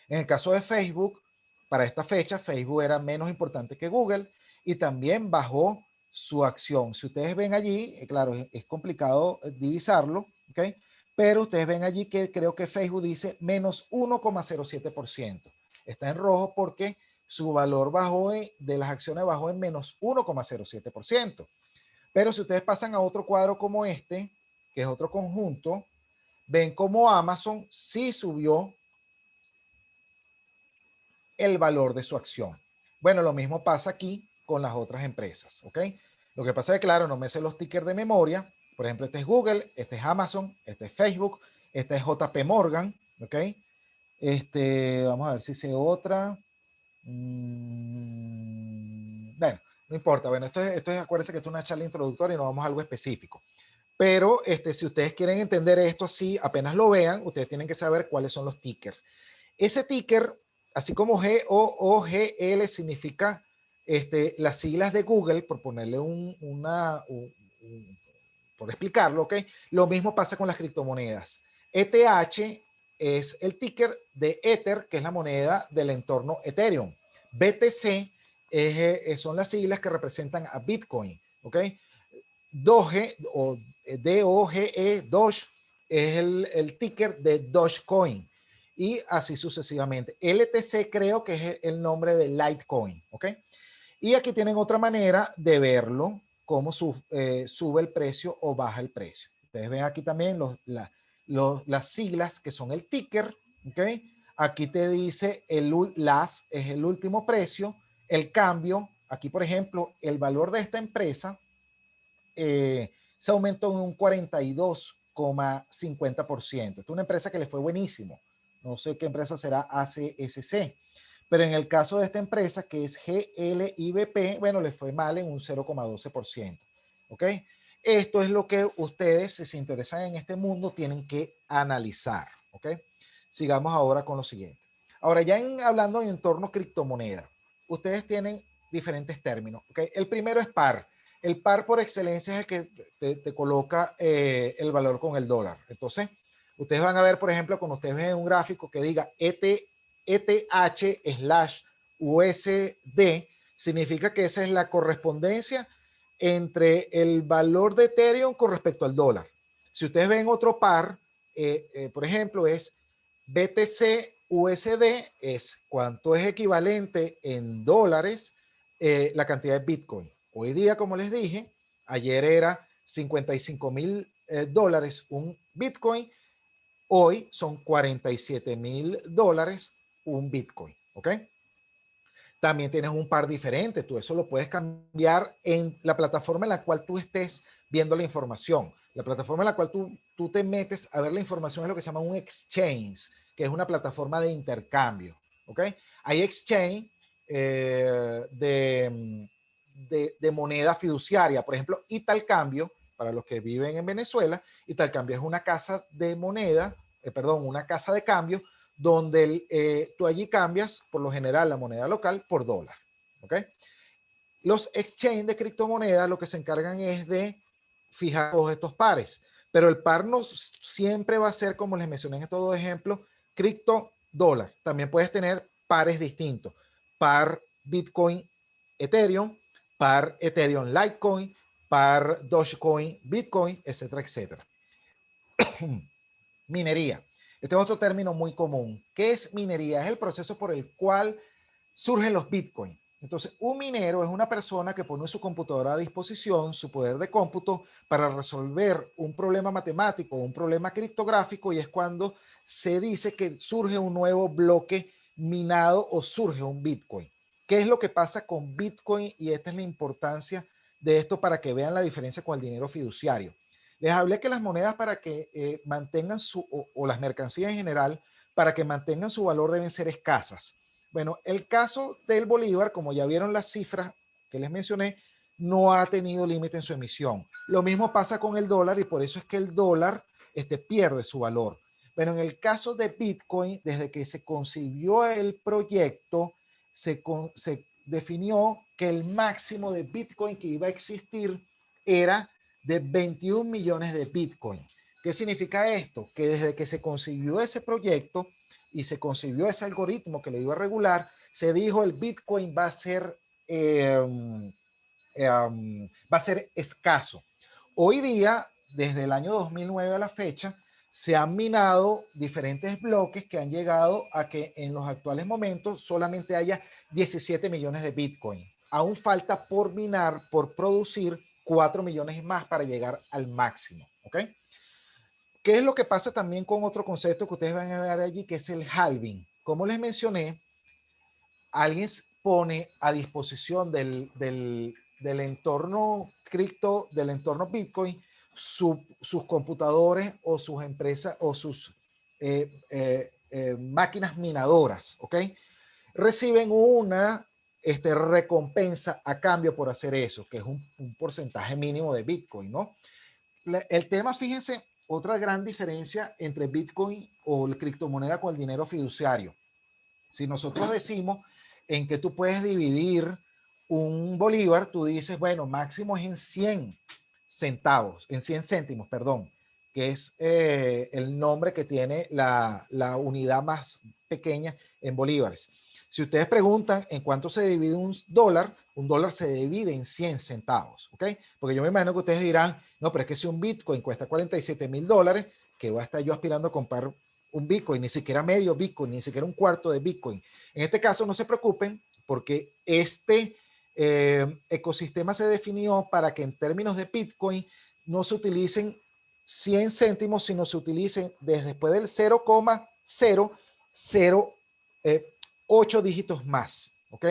En el caso de Facebook, para esta fecha, Facebook era menos importante que Google y también bajó su acción. Si ustedes ven allí, claro, es complicado divisarlo, ¿ok? Pero ustedes ven allí que creo que Facebook dice menos 1,07%. Está en rojo porque su valor de las acciones bajó en menos 1,07%. Pero si ustedes pasan a otro cuadro como este, que es otro conjunto, ven como Amazon sí subió el valor de su acción. Bueno, lo mismo pasa aquí con las otras empresas, ¿ok? Lo que pasa es que, claro, no me sé los tickers de memoria. Por ejemplo, este es Google, este es Amazon, este es Facebook, este es JP Morgan, ¿ok? Vamos a ver si sé otra. Bueno, no importa. Bueno, acuérdense que esto es una charla introductoria y no vamos a algo específico. Pero si ustedes quieren entender esto así, apenas lo vean, ustedes tienen que saber cuáles son los tickers. Ese ticker, así como GOOGL significa las siglas de Google, por ponerle por explicarlo, ¿ok? Lo mismo pasa con las criptomonedas. ETH es el ticker de Ether, que es la moneda del entorno Ethereum. BTC son las siglas que representan a Bitcoin, ¿ok? Doge o DOGE, Doge, es el ticker de Dogecoin y así sucesivamente. LTC creo que es el nombre de Litecoin, ¿ok? Y aquí tienen otra manera de verlo, cómo sube el precio o baja el precio. Ustedes ven aquí también las siglas que son el ticker, ¿ok? Aquí te dice LAS es el último precio, el cambio, aquí por ejemplo, el valor de esta empresa se aumentó en un 42,50%. Es una empresa que le fue buenísimo. No sé qué empresa será ACSC. Pero en el caso de esta empresa, que es GLIBP, bueno, le fue mal en un 0,12%. ¿Ok? Esto es lo que ustedes, si se interesan en este mundo, tienen que analizar. ¿Ok? sigamos ahora con lo siguiente. Ahora, ya hablando en entorno criptomoneda, ustedes tienen diferentes términos. ¿Okay? El primero es par. El par por excelencia es el que te coloca el valor con el dólar. Entonces, ustedes van a ver, por ejemplo, cuando ustedes ven un gráfico que diga ETH/USD, significa que esa es la correspondencia entre el valor de Ethereum con respecto al dólar. Si ustedes ven otro par, por ejemplo, es BTC/USD, es cuánto es equivalente en dólares la cantidad de Bitcoin. Hoy día, como les dije, ayer era $55,000 un Bitcoin, hoy son $47,000 un Bitcoin, ¿ok? También tienes un par diferente, tú eso lo puedes cambiar en la plataforma en la cual tú estés viendo la información. La plataforma en la cual tú te metes a ver la información es lo que se llama un exchange, que es una plataforma de intercambio, ¿ok? Hay exchange de moneda fiduciaria, por ejemplo, Italcambio, para los que viven en Venezuela, Italcambio es una casa de moneda, una casa de cambio donde tú allí cambias, por lo general, la moneda local por dólar. ¿Ok? Los exchange de criptomonedas lo que se encargan es de fijar todos estos pares, pero el par no siempre va a ser, como les mencioné en estos dos ejemplos, cripto dólar. También puedes tener pares distintos, par Bitcoin Ethereum, par Ethereum Litecoin, par Dogecoin Bitcoin, etcétera, etcétera. Minería. Este es otro término muy común. ¿Qué es minería? Es el proceso por el cual surgen los bitcoins. Entonces, un minero es una persona que pone su computadora a disposición, su poder de cómputo, para resolver un problema matemático o un problema criptográfico, y es cuando se dice que surge un nuevo bloque minado o surge un bitcoin. ¿Qué es lo que pasa con bitcoin? Y esta es la importancia de esto para que vean la diferencia con el dinero fiduciario. Les hablé que las monedas para que mantengan o las mercancías en general, para que mantengan su valor deben ser escasas. Bueno, el caso del Bolívar, como ya vieron las cifras que les mencioné, no ha tenido límite en su emisión. Lo mismo pasa con el dólar y por eso es que el dólar pierde su valor. Pero en el caso de Bitcoin, desde que se concibió el proyecto, se definió que el máximo de Bitcoin que iba a existir era de 21 millones de Bitcoin. ¿Qué significa esto? Que desde que se concibió ese proyecto y se concibió ese algoritmo que lo iba a regular, se dijo el Bitcoin va a ser escaso. Hoy día, desde el año 2009 a la fecha, se han minado diferentes bloques que han llegado a que en los actuales momentos solamente haya 17 millones de Bitcoin. Aún falta por minar, por producir 4 millones más para llegar al máximo. ¿Ok? ¿Qué es lo que pasa también con otro concepto que ustedes van a ver allí, que es el halving? Como les mencioné, alguien pone a disposición del entorno cripto, del entorno Bitcoin, sus computadores o sus empresas o sus máquinas minadoras, ¿ok? Reciben una recompensa a cambio por hacer eso, que es un porcentaje mínimo de Bitcoin, ¿no? El tema, fíjense, otra gran diferencia entre Bitcoin o la criptomoneda con el dinero fiduciario. Si nosotros decimos en que tú puedes dividir un bolívar, tú dices, bueno, máximo es en 100 centavos, en 100 céntimos, perdón, que es el nombre que tiene la unidad más pequeña en bolívares. Si ustedes preguntan en cuánto se divide un dólar se divide en 100 centavos, ¿ok? Porque yo me imagino que ustedes dirán, no, pero es que si un Bitcoin cuesta $47,000, que voy a estar yo aspirando a comprar un Bitcoin, ni siquiera medio Bitcoin, ni siquiera un cuarto de Bitcoin. En este caso no se preocupen porque este ecosistema se definió para que en términos de Bitcoin no se utilicen 100 céntimos, sino se utilicen después del 0,008 dígitos más. ¿Ok?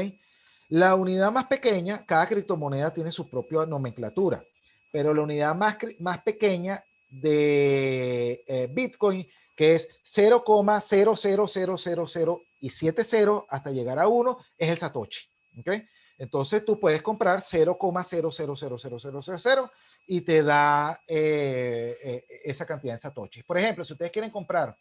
La unidad más pequeña, cada criptomoneda tiene su propia nomenclatura, pero la unidad más pequeña de Bitcoin, que es 0,00000 y 70 hasta llegar a 1, es el Satoshi. ¿Okay? Entonces tú puedes comprar 0,0000000 y te da esa cantidad de Satoshi. Por ejemplo, si ustedes quieren comprar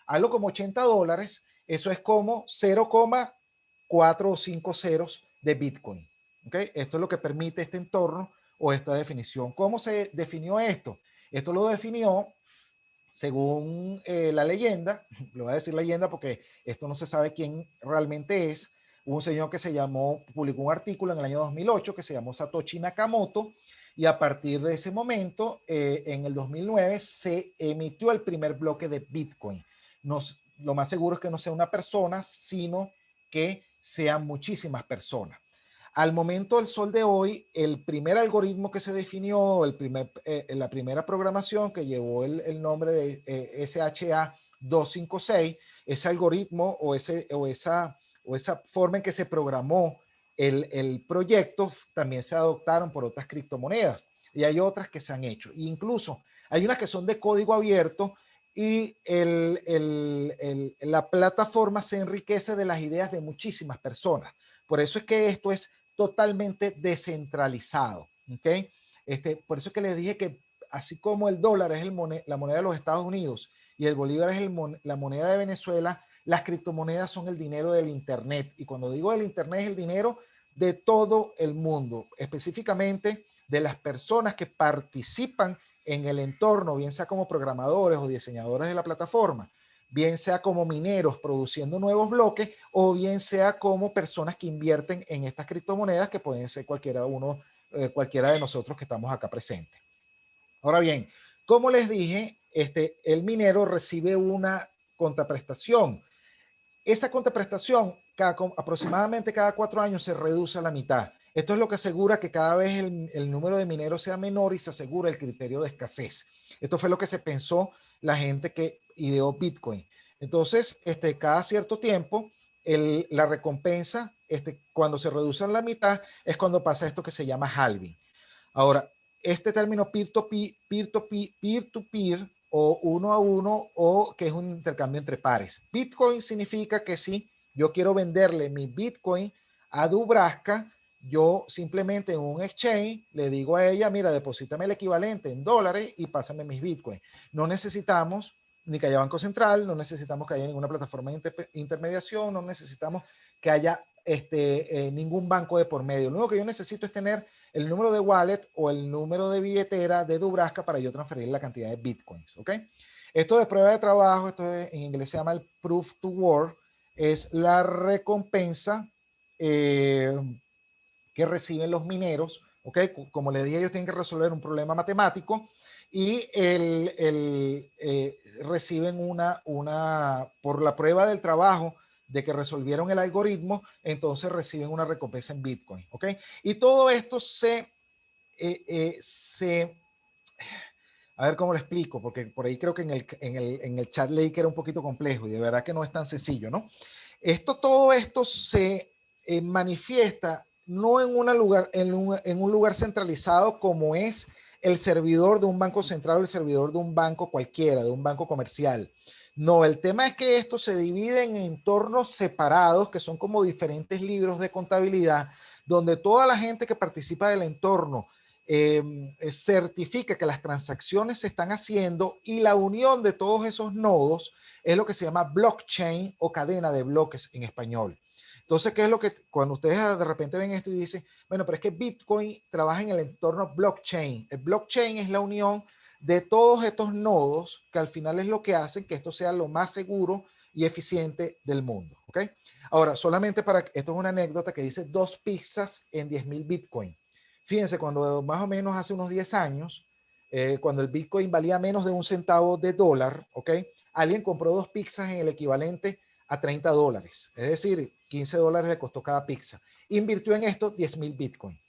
Algo como $80, eso es como 0,4 o 5 ceros de Bitcoin. ¿Okay? Esto es lo que permite este entorno o esta definición. ¿Cómo se definió esto? Esto lo definió según la leyenda, le voy a decir leyenda porque esto no se sabe quién realmente es. Hubo un señor que publicó un artículo en el año 2008 que se llamó Satoshi Nakamoto, y a partir de ese momento, en el 2009, se emitió el primer bloque de Bitcoin. Lo más seguro es que no sea una persona, sino que sean muchísimas personas. Al momento del sol de hoy, el primer algoritmo que se definió, la primera programación que llevó el nombre de SHA-256, ese algoritmo o esa forma en que se programó el proyecto, también se adoptaron por otras criptomonedas. Y hay otras que se han hecho. E incluso hay unas que son de código abierto, y la plataforma se enriquece de las ideas de muchísimas personas. Por eso es que esto es totalmente descentralizado. ¿Okay? Por eso es que les dije que así como el dólar es la moneda de los Estados Unidos y el bolívar es la moneda de Venezuela, las criptomonedas son el dinero del Internet. Y cuando digo del Internet, es el dinero de todo el mundo, específicamente de las personas que participan en el entorno, bien sea como programadores o diseñadores de la plataforma, bien sea como mineros produciendo nuevos bloques, o bien sea como personas que invierten en estas criptomonedas, que pueden ser cualquiera de nosotros que estamos acá presentes. Ahora bien, como les dije, el minero recibe una contraprestación. Esa contraprestación aproximadamente cada 4 años se reduce a la mitad. Esto es lo que asegura que cada vez el número de mineros sea menor y se asegura el criterio de escasez. Esto fue lo que se pensó la gente que ideó Bitcoin. Entonces, cada cierto tiempo, la recompensa, cuando se reduce a la mitad, es cuando pasa esto que se llama halving. Ahora, este término peer-to-peer o uno a uno, o que es un intercambio entre pares. Bitcoin significa que si yo quiero venderle mi Bitcoin a Dubraska, yo simplemente en un exchange le digo a ella, mira, deposítame el equivalente en dólares y pásame mis Bitcoin. No necesitamos ni que haya Banco Central, no necesitamos que haya ninguna plataforma de intermediación, no necesitamos que haya ningún banco de por medio. Lo único que yo necesito es tener el número de wallet o el número de billetera de Dubraska para yo transferir la cantidad de Bitcoins. ¿Ok? Esto de prueba de trabajo, en inglés se llama el proof to work, es la recompensa que reciben los mineros. ¿Ok? Como les dije, ellos tienen que resolver un problema matemático y reciben por la prueba del trabajo de que resolvieron el algoritmo, entonces reciben una recompensa en Bitcoin. ¿Ok? Y todo esto a ver cómo lo explico, porque por ahí creo que en el chat leí que era un poquito complejo y de verdad que no es tan sencillo, ¿no? Todo esto se manifiesta no en un lugar centralizado como es el servidor de un banco central o el servidor de un banco cualquiera, de un banco comercial. No, el tema es que esto se divide en entornos separados, que son como diferentes libros de contabilidad, donde toda la gente que participa del entorno certifica que las transacciones se están haciendo, y la unión de todos esos nodos es lo que se llama blockchain o cadena de bloques en español. Entonces, ¿qué es lo que cuando ustedes de repente ven esto y dicen, bueno, pero es que Bitcoin trabaja en el entorno blockchain? El blockchain es la unión de todos estos nodos que al final es lo que hacen que esto sea lo más seguro y eficiente del mundo. ¿Ok? Ahora, solamente esto es una anécdota que dice 2 pizzas en 10.000 Bitcoin. Fíjense, cuando más o menos hace unos 10 años, cuando el Bitcoin valía menos de $1 ¿ok? Alguien compró 2 pizzas en el equivalente a $30. Es decir, $15 le costó cada pizza. Invirtió en esto 10.000 Bitcoin.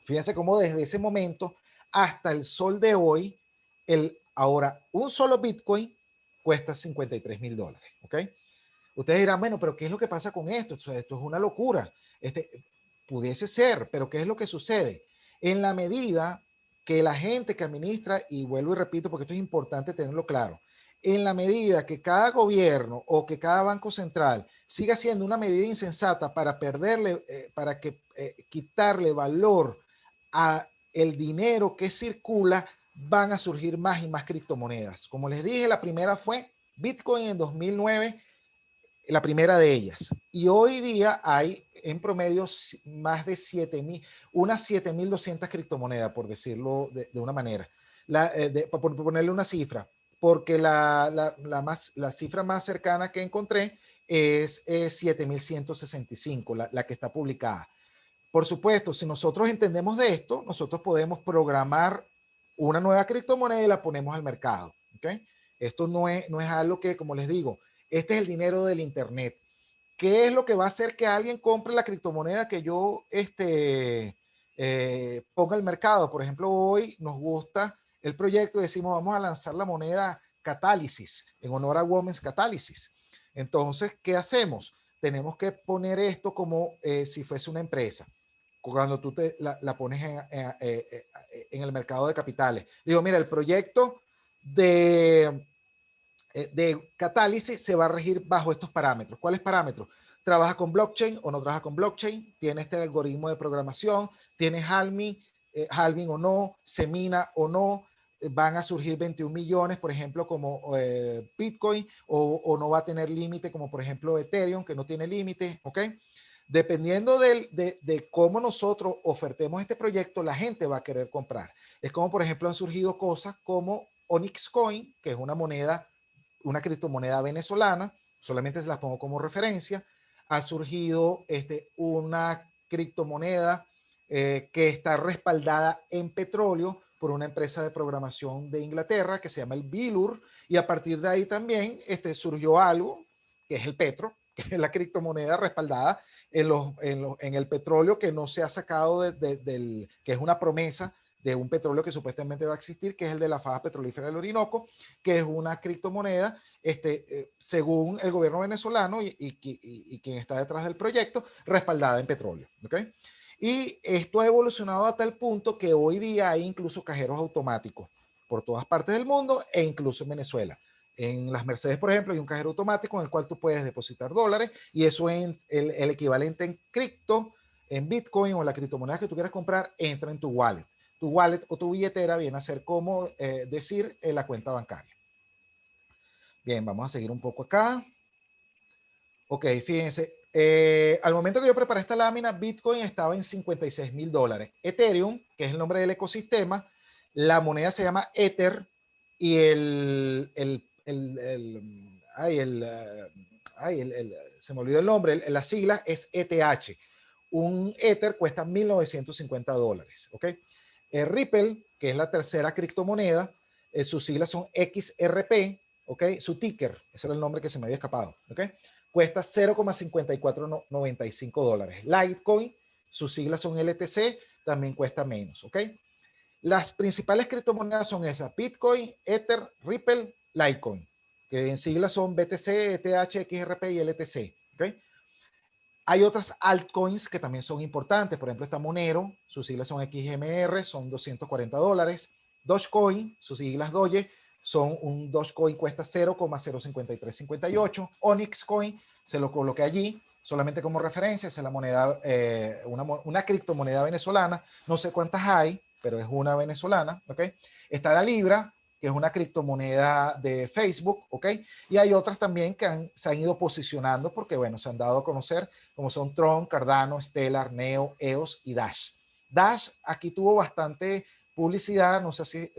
Fíjense cómo desde ese momento hasta el sol de hoy, ahora un solo Bitcoin cuesta $53.000. ¿Ok? Ustedes dirán, bueno, pero ¿qué es lo que pasa con esto? Esto es una locura. Pudiese ser, pero ¿qué es lo que sucede? En la medida que la gente que administra, y vuelvo y repito porque esto es importante tenerlo claro, en la medida que cada gobierno o que cada banco central siga siendo una medida insensata para quitarle valor a el dinero que circula, van a surgir más y más criptomonedas. Como les dije, la primera fue Bitcoin en 2009, la primera de ellas. Y hoy día hay en promedio más de 7.000, unas 7.200 criptomonedas, por decirlo de una manera. Por ponerle una cifra, porque la cifra más cercana que encontré es 7.165, la que está publicada. Por supuesto, si nosotros entendemos de esto, nosotros podemos programar una nueva criptomoneda y la ponemos al mercado. ¿Okay? Esto no es algo que, como les digo, este es el dinero del Internet. ¿Qué es lo que va a hacer que alguien compre la criptomoneda que yo ponga al mercado? Por ejemplo, hoy nos gusta el proyecto y decimos, vamos a lanzar la moneda Catálisis, en honor a Women's Catálisis. Entonces, ¿qué hacemos? Tenemos que poner esto como si fuese una empresa. Cuando tú la pones en el mercado de capitales. Digo, mira, el proyecto de Catálisis se va a regir bajo estos parámetros. ¿Cuáles parámetros? ¿Trabaja con blockchain o no trabaja con blockchain? ¿Tiene este algoritmo de programación? ¿Tiene halving o no? ¿Se mina o no? ¿Van a surgir 21 millones, por ejemplo, como Bitcoin? ¿O no va a tener límite, como por ejemplo Ethereum, que no tiene límite? ¿Ok? Dependiendo de cómo nosotros ofertemos este proyecto, la gente va a querer comprar. Es como, por ejemplo, han surgido cosas como Onyx Coin, que es una criptomoneda venezolana, solamente se las pongo como referencia. Ha surgido una criptomoneda que está respaldada en petróleo por una empresa de programación de Inglaterra que se llama el Bilur, y a partir de ahí también surgió algo que es el Petro, que es la criptomoneda respaldada en el petróleo que no se ha sacado que es una promesa de un petróleo que supuestamente va a existir, que es el de la faja petrolífera del Orinoco, que es una criptomoneda, según el gobierno venezolano y quien está detrás del proyecto, respaldada en petróleo. ¿Okay? Y esto ha evolucionado a tal punto que hoy día hay incluso cajeros automáticos por todas partes del mundo e incluso en Venezuela. En las Mercedes, por ejemplo, hay un cajero automático en el cual tú puedes depositar dólares y eso en el equivalente en cripto, en Bitcoin o la criptomoneda que tú quieras comprar, entra en tu wallet. Tu wallet o tu billetera viene a ser como decir la cuenta bancaria. Bien, vamos a seguir un poco acá. Ok, fíjense, al momento que yo preparé esta lámina, Bitcoin estaba en $56,000. Ethereum, que es el nombre del ecosistema, la moneda se llama Ether y se me olvidó el nombre, la sigla es ETH. Un Ether cuesta $1,950, ¿ok? Ripple, que es la tercera criptomoneda, sus siglas son XRP, ¿ok? Su ticker, ese era el nombre que se me había escapado, ¿ok? Cuesta $0,5495. Litecoin, sus siglas son LTC, también cuesta menos, ¿ok? Las principales criptomonedas son esas: Bitcoin, Ether, Ripple, Litecoin, que en siglas son BTC, ETH, XRP y LTC, ¿ok? Hay otras altcoins que también son importantes, por ejemplo está Monero, sus siglas son XMR, son $240. Dogecoin, sus siglas Doge, un Dogecoin cuesta 0,05358. Onyx Coin, se lo coloqué allí, solamente como referencia, es la moneda, una criptomoneda venezolana, no sé cuántas hay, pero es una venezolana, ¿ok? Está la Libra, que es una criptomoneda de Facebook, ¿ok? Y hay otras también que se han ido posicionando porque, bueno, se han dado a conocer, como son Tron, Cardano, Stellar, Neo, EOS y Dash. Dash aquí tuvo bastante publicidad, no sé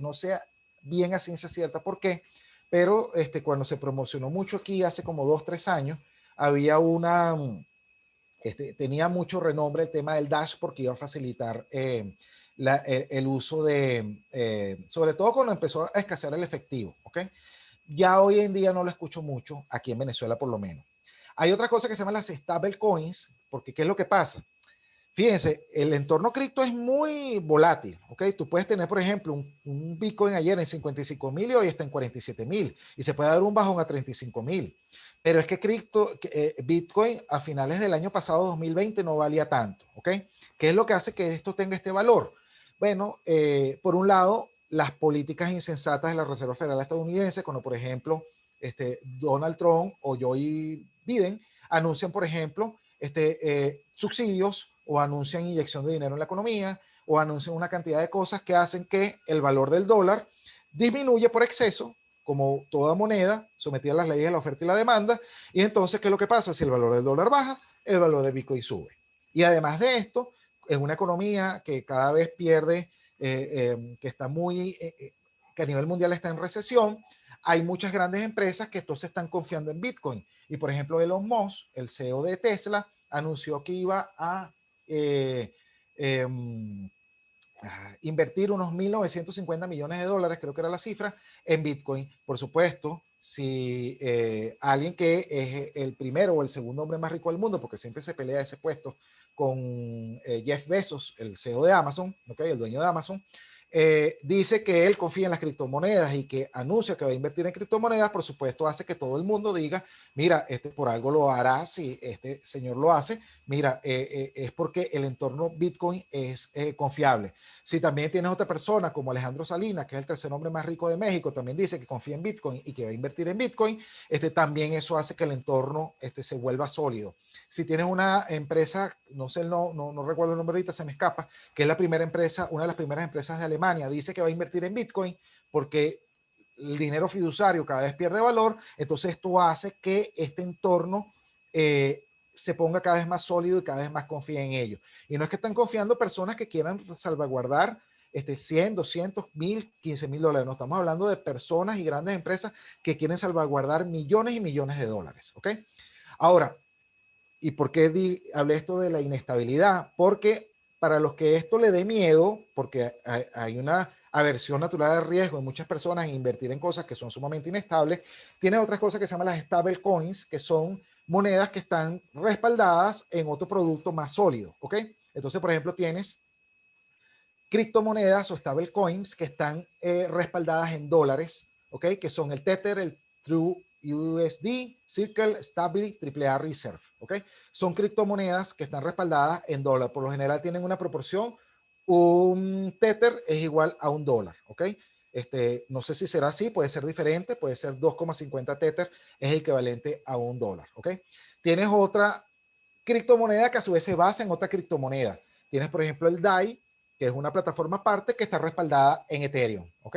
bien a ciencia cierta por qué, pero cuando se promocionó mucho aquí hace como 2-3 años, había tenía mucho renombre el tema del Dash porque iba a facilitar el uso sobre todo cuando empezó a escasear el efectivo, ¿ok? Ya hoy en día no lo escucho mucho, aquí en Venezuela por lo menos. Hay otra cosa que se llama las stable coins, porque ¿qué es lo que pasa? Fíjense, el entorno cripto es muy volátil, ¿ok? Tú puedes tener, por ejemplo, un Bitcoin ayer en 55,000 y hoy está en 47,000 y se puede dar un bajón a 35,000. Pero es que Bitcoin a finales del año pasado, 2020, no valía tanto, ¿ok? ¿Qué es lo que hace que esto tenga este valor? Bueno, por un lado, las políticas insensatas de la Reserva Federal estadounidense, como por ejemplo Donald Trump o Joe Biden, anuncian, por ejemplo, subsidios o anuncian inyección de dinero en la economía o anuncian una cantidad de cosas que hacen que el valor del dólar disminuye por exceso como toda moneda, sometida a las leyes de la oferta y la demanda. Y entonces, ¿qué es lo que pasa? Si el valor del dólar baja, el valor de Bitcoin sube. Y además de esto, en una economía que cada vez pierde, que está muy, que a nivel mundial está en recesión, hay muchas grandes empresas que entonces están confiando en Bitcoin. Y por ejemplo, Elon Musk, el CEO de Tesla, anunció que iba a invertir unos 1.950 millones de dólares, creo que era la cifra, en Bitcoin. Por supuesto, si alguien que es el primero o el segundo hombre más rico del mundo, porque siempre se pelea ese puesto con Jeff Bezos, el CEO de Amazon, ¿okay? El dueño de Amazon, dice que él confía en las criptomonedas y que anuncia que va a invertir en criptomonedas, por supuesto hace que todo el mundo diga, mira, por algo lo hará, si este señor lo hace, mira, es porque el entorno Bitcoin es confiable. Si también tienes otra persona como Alejandro Salinas, que es el tercer hombre más rico de México, también dice que confía en Bitcoin y que va a invertir en Bitcoin, también eso hace que el entorno se vuelva sólido. Si tienes una empresa, no sé, no recuerdo el nombre ahorita, se me escapa, que es la primera empresa, una de las primeras empresas de Alemania, dice que va a invertir en Bitcoin porque el dinero fiduciario cada vez pierde valor, entonces esto hace que este entorno se ponga cada vez más sólido y cada vez más confía en ello. Y no es que están confiando personas que quieran salvaguardar 100, 200, 1000, 15,000 dólares. No estamos hablando de personas y grandes empresas que quieren salvaguardar millones y millones de dólares. ¿Ok? Ahora, ¿y por qué hablé esto de la inestabilidad? Porque para los que esto le dé miedo, porque hay una aversión natural al riesgo en muchas personas en invertir en cosas que son sumamente inestables, tiene otras cosas que se llaman las stable coins, que son monedas que están respaldadas en otro producto más sólido, ¿ok? Entonces, por ejemplo, tienes criptomonedas o stable coins que están respaldadas en dólares, ¿ok? Que son el Tether, el True USD, Circle, Stability, AAA Reserve, ¿ok? Son criptomonedas que están respaldadas en dólar. Por lo general tienen una proporción, un Tether es igual a un dólar, ¿ok? No sé si será así, puede ser diferente, puede ser 2,50 Tether, es equivalente a un dólar, ¿ok? Tienes otra criptomoneda que a su vez se basa en otra criptomoneda. Tienes, por ejemplo, el DAI, que es una plataforma aparte que está respaldada en Ethereum, ¿ok?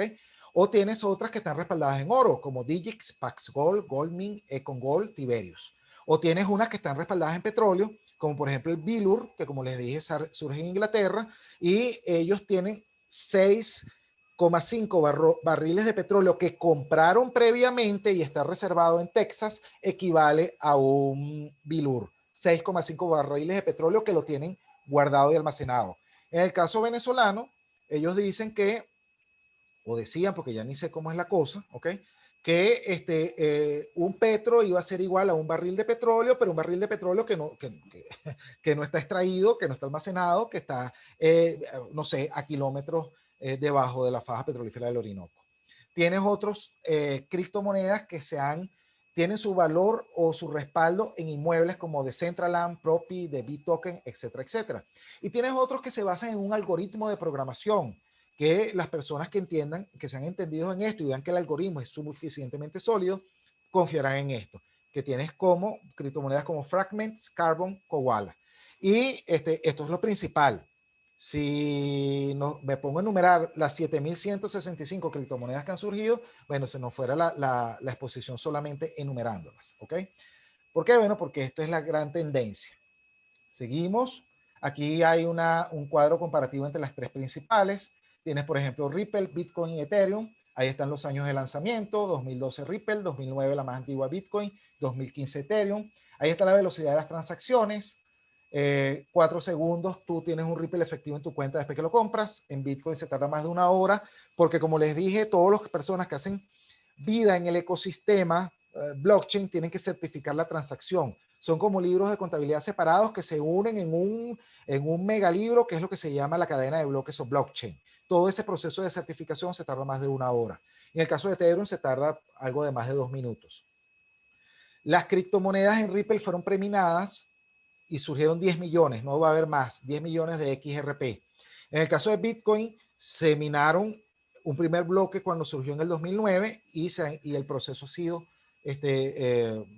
O tienes otras que están respaldadas en oro, como Digix, Paxgold, Goldmin, EconGold, Tiberius. O tienes unas que están respaldadas en petróleo, como por ejemplo el Bilur, que como les dije surge en Inglaterra, y ellos tienen 6,5 barriles de petróleo que compraron previamente y está reservado en Texas, equivale a un Bilur. 6,5 barriles de petróleo que lo tienen guardado y almacenado. En el caso venezolano, ellos dicen que, o decían, porque ya ni sé cómo es la cosa, ¿ok? Que un petro iba a ser igual a un barril de petróleo, pero un barril de petróleo que no está extraído, que no está almacenado, que está, no sé, a kilómetros debajo de la faja petrolífera del Orinoco. Tienes otros criptomonedas que tienen su valor o su respaldo en inmuebles como Decentraland, Propi, de BitToken, etcétera, etcétera. Y tienes otros que se basan en un algoritmo de programación que las personas que entiendan, que se han entendido en esto y vean que el algoritmo es suficientemente sólido, confiarán en esto, que tienes como criptomonedas como Fragments, Carbon, Koala. Y esto es lo principal. Si me pongo a enumerar las 7,165 criptomonedas que han surgido, bueno, se nos fuera la exposición solamente enumerándolas, ¿ok? ¿Por qué? Bueno, porque esto es la gran tendencia. Seguimos. Aquí hay un cuadro comparativo entre las tres principales. Tienes, por ejemplo, Ripple, Bitcoin y Ethereum. Ahí están los años de lanzamiento, 2012 Ripple, 2009 la más antigua Bitcoin, 2015 Ethereum. Ahí está la velocidad de las transacciones. 4 segundos tú tienes un Ripple efectivo en tu cuenta después que lo compras. En Bitcoin se tarda más de 1 hora, porque como les dije, todas las personas que hacen vida en el ecosistema blockchain tienen que certificar la transacción. Son como libros de contabilidad separados que se unen en un megalibro, que es lo que se llama la cadena de bloques o blockchain. Todo ese proceso de certificación se tarda más de 1 hora. En el caso de Ethereum se tarda algo de más de 2 minutos. Las criptomonedas en Ripple fueron preminadas y surgieron 10 millones, no va a haber más, 10 millones de XRP. En el caso de Bitcoin, se minaron un primer bloque cuando surgió en el 2009 y el proceso ha sido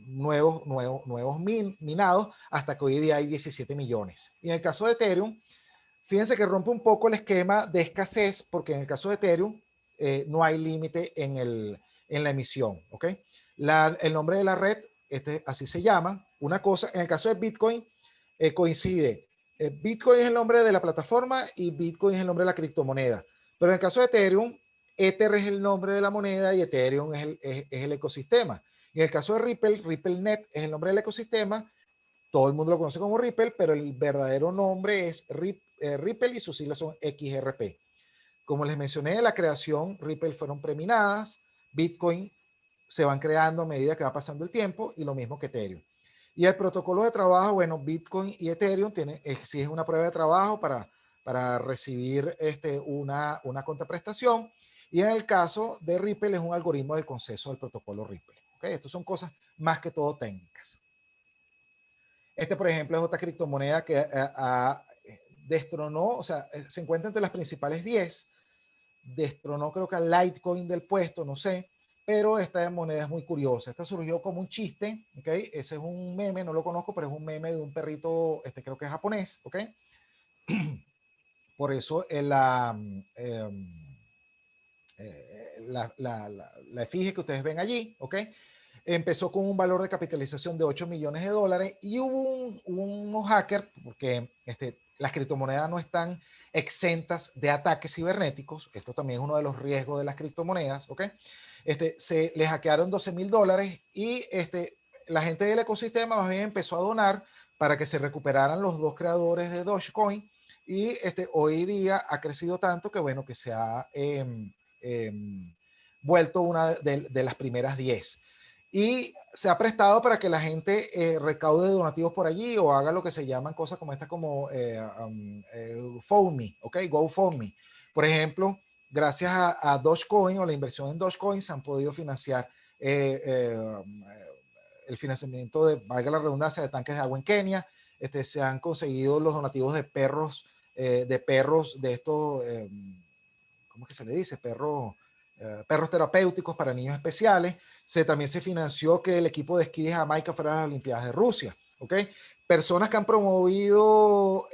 nuevos minados hasta que hoy día hay 17 millones. Y en el caso de Ethereum, fíjense que rompe un poco el esquema de escasez, porque en el caso de Ethereum no hay límite en la emisión, ¿ok? El nombre de la red, así se llama. Una cosa, en el caso de Bitcoin, coincide. Bitcoin es el nombre de la plataforma y Bitcoin es el nombre de la criptomoneda. Pero en el caso de Ethereum, Ether es el nombre de la moneda y Ethereum es el ecosistema. Y en el caso de Ripple, RippleNet es el nombre del ecosistema. Todo el mundo lo conoce como Ripple, pero el verdadero nombre es Ripple y sus siglas son XRP. Como les mencioné, la creación, Ripple fueron preminadas, Bitcoin se van creando a medida que va pasando el tiempo y lo mismo que Ethereum. Y el protocolo de trabajo, bueno, Bitcoin y Ethereum exigen una prueba de trabajo para recibir una contraprestación. Y en el caso de Ripple es un algoritmo de consenso del protocolo Ripple. ¿Okay? Estas son cosas más que todo técnicas. Por ejemplo, es otra criptomoneda que destronó, o sea, se encuentra entre las principales 10. Destronó creo que al Litecoin del puesto, no sé, pero esta moneda es muy curiosa. Esta surgió como un chiste, ¿ok? Ese es un meme, no lo conozco, pero es un meme de un perrito, creo que es japonés, ¿ok? Por eso la efigie que ustedes ven allí, ¿ok? Empezó con un valor de capitalización de 8 millones de dólares y hubo unos hackers, porque las criptomonedas no están exentas de ataques cibernéticos. Esto también es uno de los riesgos de las criptomonedas, ¿ok? Se les hackearon 12 mil dólares y la gente del ecosistema más bien empezó a donar para que se recuperaran los dos creadores de Dogecoin y hoy día ha crecido tanto que, bueno, que se ha vuelto una de las primeras 10. Y se ha prestado para que la gente recaude donativos por allí o haga lo que se llaman cosas como esta, como GoFundMe, ¿ok? GoFundMe. Por ejemplo, gracias a Dogecoin o la inversión en Dogecoin se han podido financiar el financiamiento de, valga la redundancia, de tanques de agua en Kenia. Se han conseguido los donativos de perros de estos, ¿cómo es que se le dice? Perros terapéuticos para niños especiales. También se financió que el equipo de esquí de Jamaica fuera a las Olimpiadas de Rusia. ¿Ok? Personas que han promovido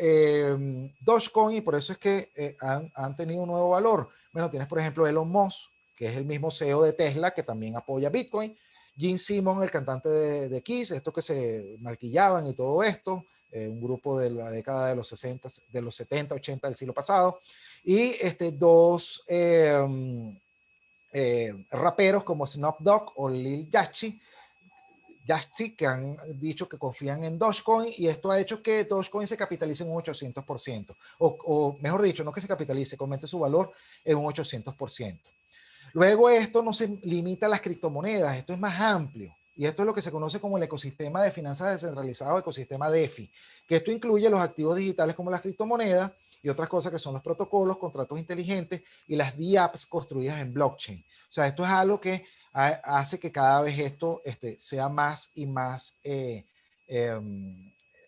Dogecoin y por eso es que han tenido un nuevo valor. Bueno, tienes por ejemplo Elon Musk, que es el mismo CEO de Tesla, que también apoya Bitcoin. Gene Simmons, el cantante de Kiss, estos que se maquillaban y todo esto, un grupo de la década de los 60, de los 70, 80 del siglo pasado. Y dos raperos como Snoop Dogg o Lil Yachty, que han dicho que confían en Dogecoin y esto ha hecho que Dogecoin se capitalice en un 800%. O mejor dicho, no que se capitalice, que aumente su valor en un 800%. Luego esto no se limita a las criptomonedas, esto es más amplio. Y esto es lo que se conoce como el ecosistema de finanzas descentralizado, ecosistema DeFi, que esto incluye los activos digitales como las criptomonedas y otras cosas que son los protocolos, contratos inteligentes y las DApps construidas en blockchain. O sea, esto es algo que hace que cada vez esto sea más y más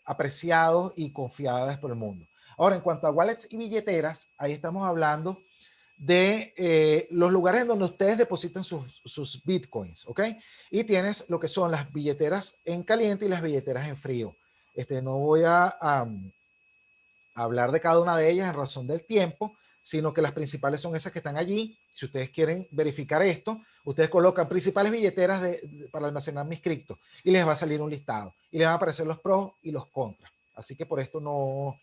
apreciado y confiado por el mundo. Ahora, en cuanto a wallets y billeteras, ahí estamos hablando de los lugares en donde ustedes depositan sus bitcoins, ¿ok? Y tienes lo que son las billeteras en caliente y las billeteras en frío. No voy a hablar de cada una de ellas en razón del tiempo, sino que las principales son esas que están allí. Si ustedes quieren verificar esto, ustedes colocan principales billeteras para almacenar mis criptos y les va a salir un listado y les van a aparecer los pros y los contras. Así que por esto no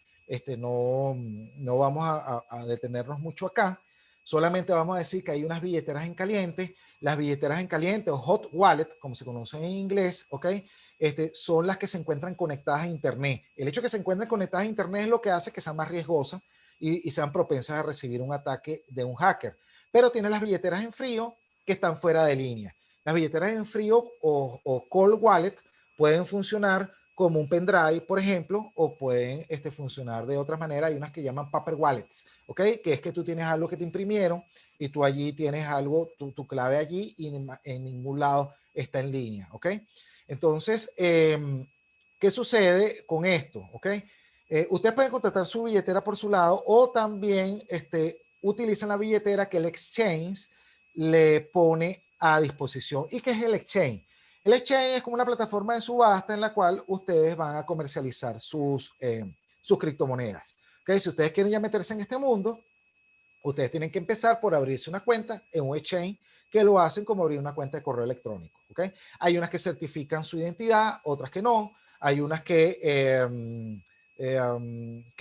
vamos a detenernos mucho acá. Solamente vamos a decir que hay unas billeteras en caliente. Las billeteras en caliente o hot wallet, como se conoce en inglés, ¿ok? Son las que se encuentran conectadas a Internet. El hecho de que se encuentren conectadas a Internet es lo que hace que sean más riesgosas y sean propensas a recibir un ataque de un hacker. Pero tiene las billeteras en frío que están fuera de línea. Las billeteras en frío o cold wallet pueden funcionar como un pendrive, por ejemplo, o pueden funcionar de otra manera. Hay unas que llaman paper wallets, ¿ok? Que es que tú tienes algo que te imprimieron y tú allí tienes algo, tu clave allí y en ningún lado está en línea, ¿ok? Entonces, ¿qué sucede con esto? ¿Ok? Ustedes pueden contratar su billetera por su lado o también utilizan la billetera que el exchange le pone a disposición. ¿Y qué es el exchange? El exchange es como una plataforma de subasta en la cual ustedes van a comercializar sus criptomonedas. ¿Okay? Si ustedes quieren ya meterse en este mundo, ustedes tienen que empezar por abrirse una cuenta en un exchange que lo hacen como abrir una cuenta de correo electrónico. ¿Okay? Hay unas que certifican su identidad, otras que no. Hay unas que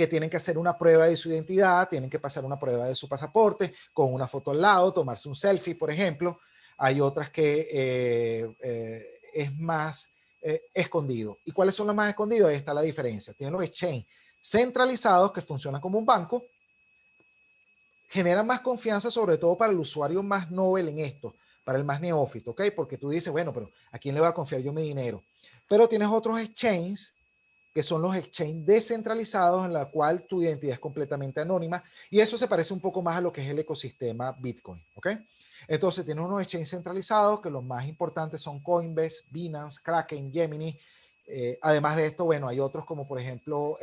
tienen que hacer una prueba de su identidad, tienen que pasar una prueba de su pasaporte con una foto al lado, tomarse un selfie, por ejemplo. Hay otras que es más escondido. ¿Y cuáles son los más escondidos? Ahí está la diferencia. Tienen los exchange centralizados que funcionan como un banco, generan más confianza, sobre todo para el usuario más novel en esto, para el más neófito, ¿ok? Porque tú dices, bueno, pero ¿a quién le voy a confiar yo mi dinero? Pero tienes otros exchanges que son los exchanges descentralizados en la cual tu identidad es completamente anónima, y eso se parece un poco más a lo que es el ecosistema Bitcoin, ¿ok? Entonces tienes unos exchanges centralizados que los más importantes son Coinbase, Binance, Kraken, Gemini. Además de esto, bueno, hay otros como por ejemplo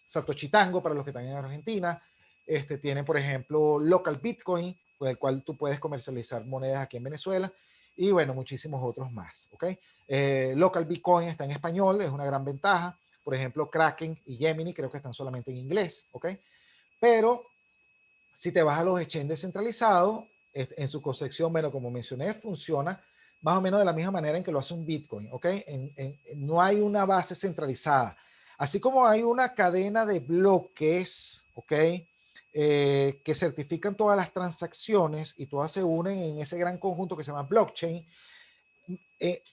Satoshi Tango para los que están en Argentina. Tiene por ejemplo Local Bitcoin, con el cual tú puedes comercializar monedas aquí en Venezuela, y bueno, muchísimos otros más, ¿ok? Local Bitcoin está en español, es una gran ventaja. Por ejemplo, Kraken y Gemini creo que están solamente en inglés, ¿ok? Pero si te vas a los exchanges descentralizados, en su concepción, bueno, como mencioné, funciona más o menos de la misma manera en que lo hace un Bitcoin, ¿ok? No hay una base centralizada. Así como hay una cadena de bloques, ¿ok? Que certifican todas las transacciones y todas se unen en ese gran conjunto que se llama blockchain.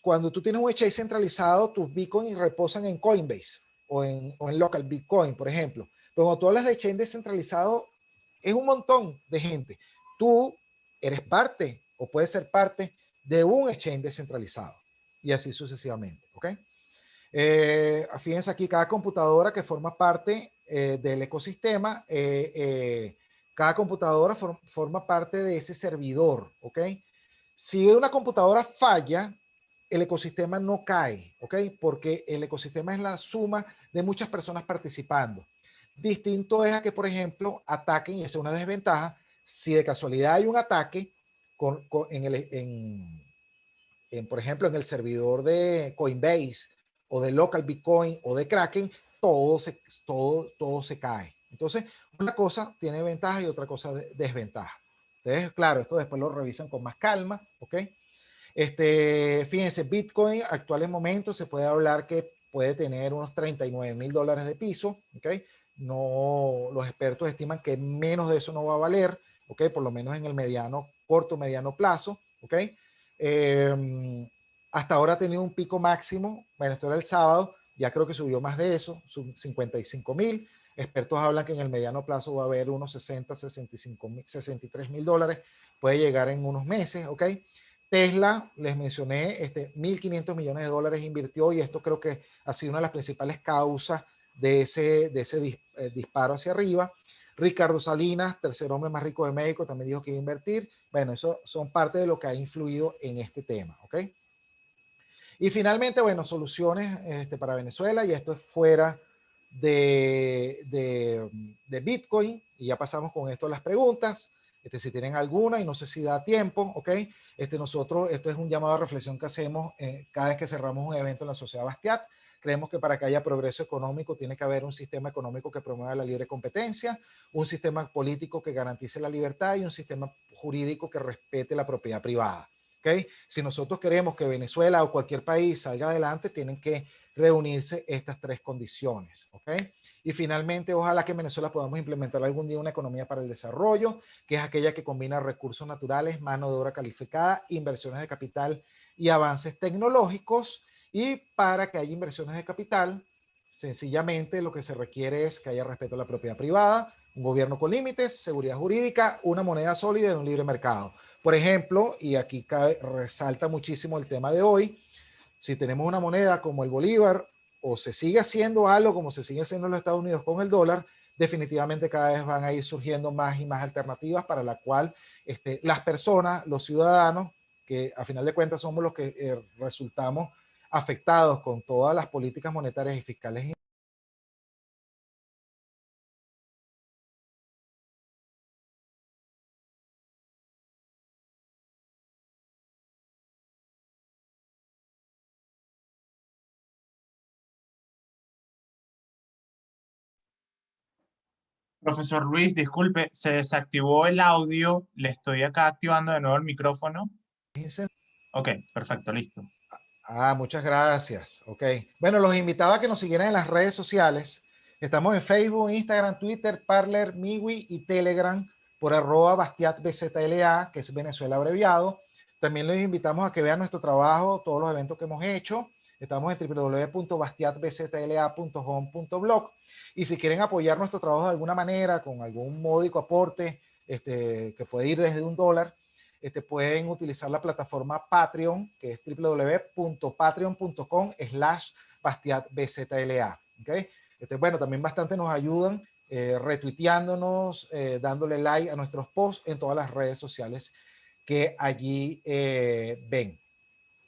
Cuando tú tienes un exchange centralizado, tus bitcoins reposan en Coinbase o en Local Bitcoin, por ejemplo. Pero cuando tú hablas de exchange descentralizado, es un montón de gente. Tú eres parte o puedes ser parte de un exchange descentralizado y así sucesivamente. ¿Ok? Fíjense aquí, cada computadora que forma parte del ecosistema, cada computadora forma parte de ese servidor. ¿Ok? Si una computadora falla, el ecosistema no cae, ¿ok? Porque el ecosistema es la suma de muchas personas participando. Distinto es a que, por ejemplo, ataquen, y esa es una desventaja, si de casualidad hay un ataque por ejemplo, en el servidor de Coinbase o de Local Bitcoin o de Kraken, todo se cae. Entonces, una cosa tiene ventaja y otra cosa desventaja. Entonces, claro, esto después lo revisan con más calma, ¿ok? Fíjense, Bitcoin actuales momentos se puede hablar que puede tener unos $39,000 de piso, ¿ok? No, los expertos estiman que menos de eso no va a valer, ¿ok? Por lo menos en el corto, mediano plazo, ¿ok? Hasta ahora ha tenido un pico máximo, bueno, esto era el sábado, ya creo que subió más de eso, 55,000. Expertos hablan que en el mediano plazo va a haber unos 60, 65, 63,000 dólares, puede llegar en unos meses, ¿ok? Tesla, les mencioné, 1.500 millones de dólares invirtió, y esto creo que ha sido una de las principales causas de ese disparo hacia arriba. Ricardo Salinas, tercer hombre más rico de México, también dijo que iba a invertir. Bueno, eso son parte de lo que ha influido en este tema, ¿ok? Y finalmente, bueno, soluciones para Venezuela, y esto es fuera de Bitcoin, y ya pasamos con esto a las preguntas. Si tienen alguna, y no sé si da tiempo, ¿ok? Esto es un llamado a reflexión que hacemos cada vez que cerramos un evento en la Sociedad Bastiat. Creemos que para que haya progreso económico tiene que haber un sistema económico que promueva la libre competencia, un sistema político que garantice la libertad y un sistema jurídico que respete la propiedad privada. ¿Okay? Si nosotros queremos que Venezuela o cualquier país salga adelante, tienen que reunirse estas tres condiciones. ¿Okay? Y finalmente, ojalá que en Venezuela podamos implementar algún día una economía para el desarrollo, que es aquella que combina recursos naturales, mano de obra calificada, inversiones de capital y avances tecnológicos. Y para que haya inversiones de capital, sencillamente lo que se requiere es que haya respeto a la propiedad privada, un gobierno con límites, seguridad jurídica, una moneda sólida y un libre mercado. Por ejemplo, y aquí resalta muchísimo el tema de hoy, si tenemos una moneda como el bolívar, o se sigue haciendo algo como se sigue haciendo en los Estados Unidos con el dólar, definitivamente cada vez van a ir surgiendo más y más alternativas para la cual las personas, los ciudadanos, que a final de cuentas somos los que resultamos afectados con todas las políticas monetarias y fiscales. Profesor Luis, disculpe, se desactivó el audio, le estoy acá activando de nuevo el micrófono. Ok, perfecto, listo. Ah, muchas gracias. Ok. Bueno, los invitaba a que nos siguieran en las redes sociales. Estamos en Facebook, Instagram, Twitter, Parler, Miwi y Telegram por @BastiatBZLA, que es Venezuela abreviado. También les invitamos a que vean nuestro trabajo, todos los eventos que hemos hecho. Estamos en www.bastiatbzla.home.blog. Y si quieren apoyar nuestro trabajo de alguna manera, con algún módico aporte, que puede ir desde $1, pueden utilizar la plataforma Patreon, que es www.patreon.com/BastiatBZLA. ¿Okay? Bueno, también bastante nos ayudan retuiteándonos, dándole like a nuestros posts en todas las redes sociales que allí ven.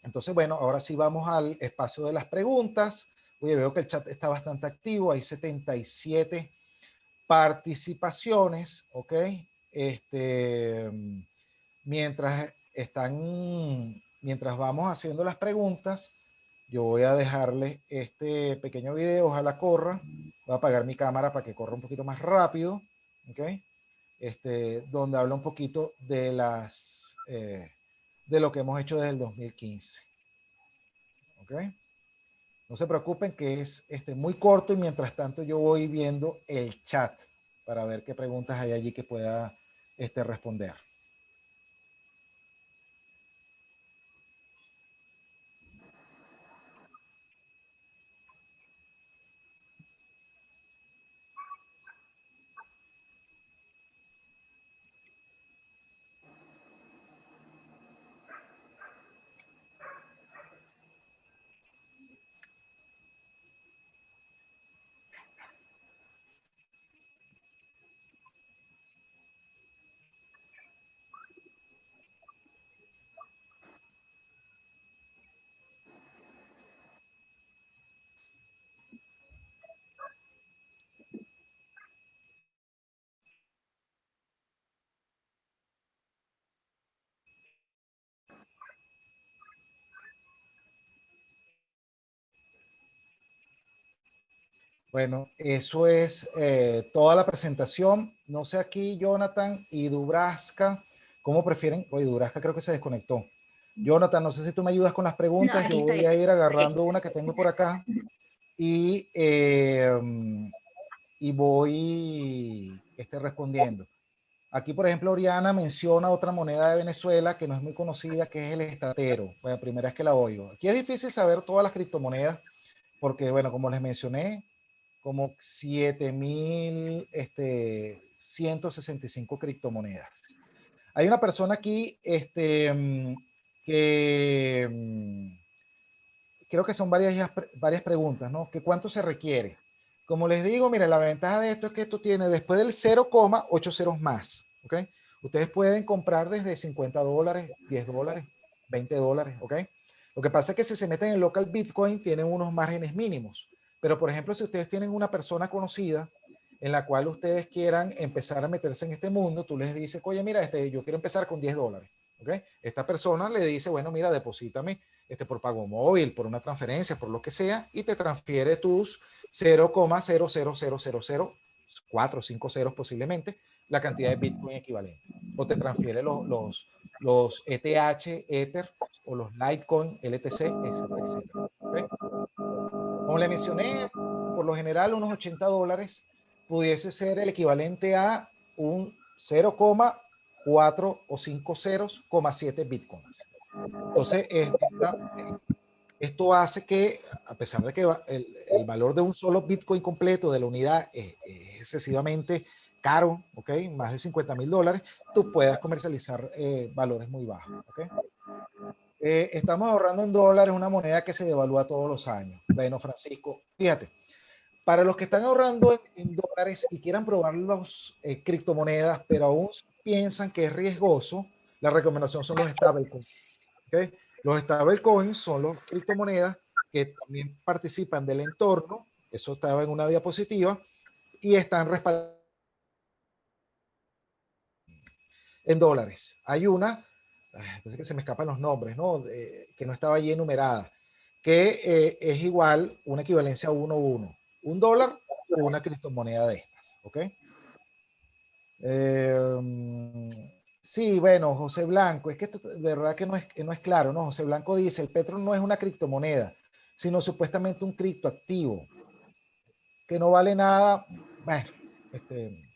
Entonces, bueno, ahora sí vamos al espacio de las preguntas. Oye, veo que el chat está bastante activo, hay 77 participaciones, ¿ok? Mientras vamos haciendo las preguntas, yo voy a dejarles este pequeño video, ojalá corra. Voy a apagar mi cámara para que corra un poquito más rápido, ¿ok? Donde habla un poquito de de lo que hemos hecho desde el 2015, ¿ok? No se preocupen que es muy corto y mientras tanto yo voy viendo el chat para ver qué preguntas hay allí que pueda responder. Bueno, eso es toda la presentación. No sé aquí, Jonathan y Dubraska, ¿cómo prefieren? Oye, Dubraska creo que se desconectó. Jonathan, no sé si tú me ayudas con las No, preguntas. Yo aquí voy estoy. a ir agarrando Sí. una que tengo por acá y, y voy respondiendo. Aquí, por ejemplo, Oriana menciona otra moneda de Venezuela que no es muy conocida, que es el estatero. Bueno, primera vez que la oigo. Aquí es difícil saber todas las criptomonedas porque, bueno, como les mencioné, como 7.165 criptomonedas. Hay una persona aquí que creo que son varias preguntas, ¿no? ¿Que cuánto se requiere? Como les digo, mire, la ventaja de esto es que esto tiene después del 0,8 ceros más, ¿ok? Ustedes pueden comprar desde $50, $10, $20, ¿ok? Lo que pasa es que si se meten en local Bitcoin tienen unos márgenes mínimos. Pero, por ejemplo, si ustedes tienen una persona conocida en la cual ustedes quieran empezar a meterse en este mundo, tú les dices, oye, mira, yo quiero empezar con $10, ¿ok? Esta persona le dice, bueno, mira, deposítame por pago móvil, por una transferencia, por lo que sea, y te transfiere tus 0,00004 o 5 ceros posiblemente, la cantidad de Bitcoin equivalente. O te transfiere los ETH, Ether, o los Litecoin, LTC, etcétera, etcétera. ¿Okay? Como le mencioné, por lo general unos $80 pudiese ser el equivalente a un 0,4 o 5 ceros, 7 Bitcoins. Entonces, esto hace que, a pesar de que el valor de un solo Bitcoin completo de la unidad es excesivamente caro, ¿ok? Más de $50,000, tú puedas comercializar valores muy bajos, ¿ok? Estamos ahorrando en dólares, una moneda que se devalúa todos los años. Bueno, Francisco, fíjate, para los que están ahorrando en dólares y quieran probar las criptomonedas, pero aún piensan que es riesgoso, la recomendación son los stablecoins. ¿Okay? Los stablecoins son las criptomonedas que también participan del entorno, eso estaba en una diapositiva, y están respaldadas en dólares. Hay una, parece que se me escapan los nombres, ¿no? Que no estaba allí enumerada, que es igual, una equivalencia a 1:1. $1 o una criptomoneda de estas, ¿ok? Sí, bueno, José Blanco, es que esto de verdad que no es claro, ¿no? José Blanco dice, el petro no es una criptomoneda, sino supuestamente un criptoactivo, que no vale nada. Bueno, este,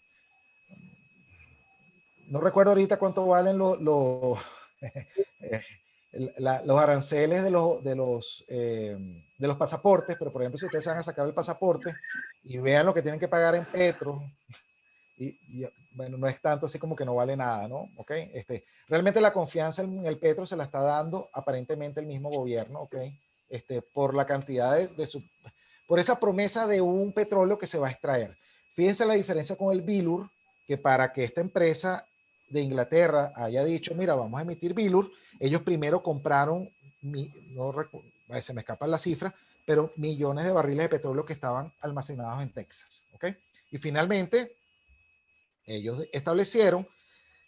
no recuerdo ahorita cuánto valen los aranceles de los pasaportes, pero por ejemplo, si ustedes van a sacar el pasaporte y vean lo que tienen que pagar en petro, bueno, no es tanto así como que no vale nada, ¿no? ¿Ok? Realmente la confianza en el petro se la está dando aparentemente el mismo gobierno, ¿ok? Por la cantidad por esa promesa de un petróleo que se va a extraer. Fíjense la diferencia con el Bilur, que para que esta empresa de Inglaterra haya dicho, mira, vamos a emitir Bilur, ellos primero compraron, no se me escapan las cifras, pero millones de barriles de petróleo que estaban almacenados en Texas, ¿ok? Y finalmente, ellos establecieron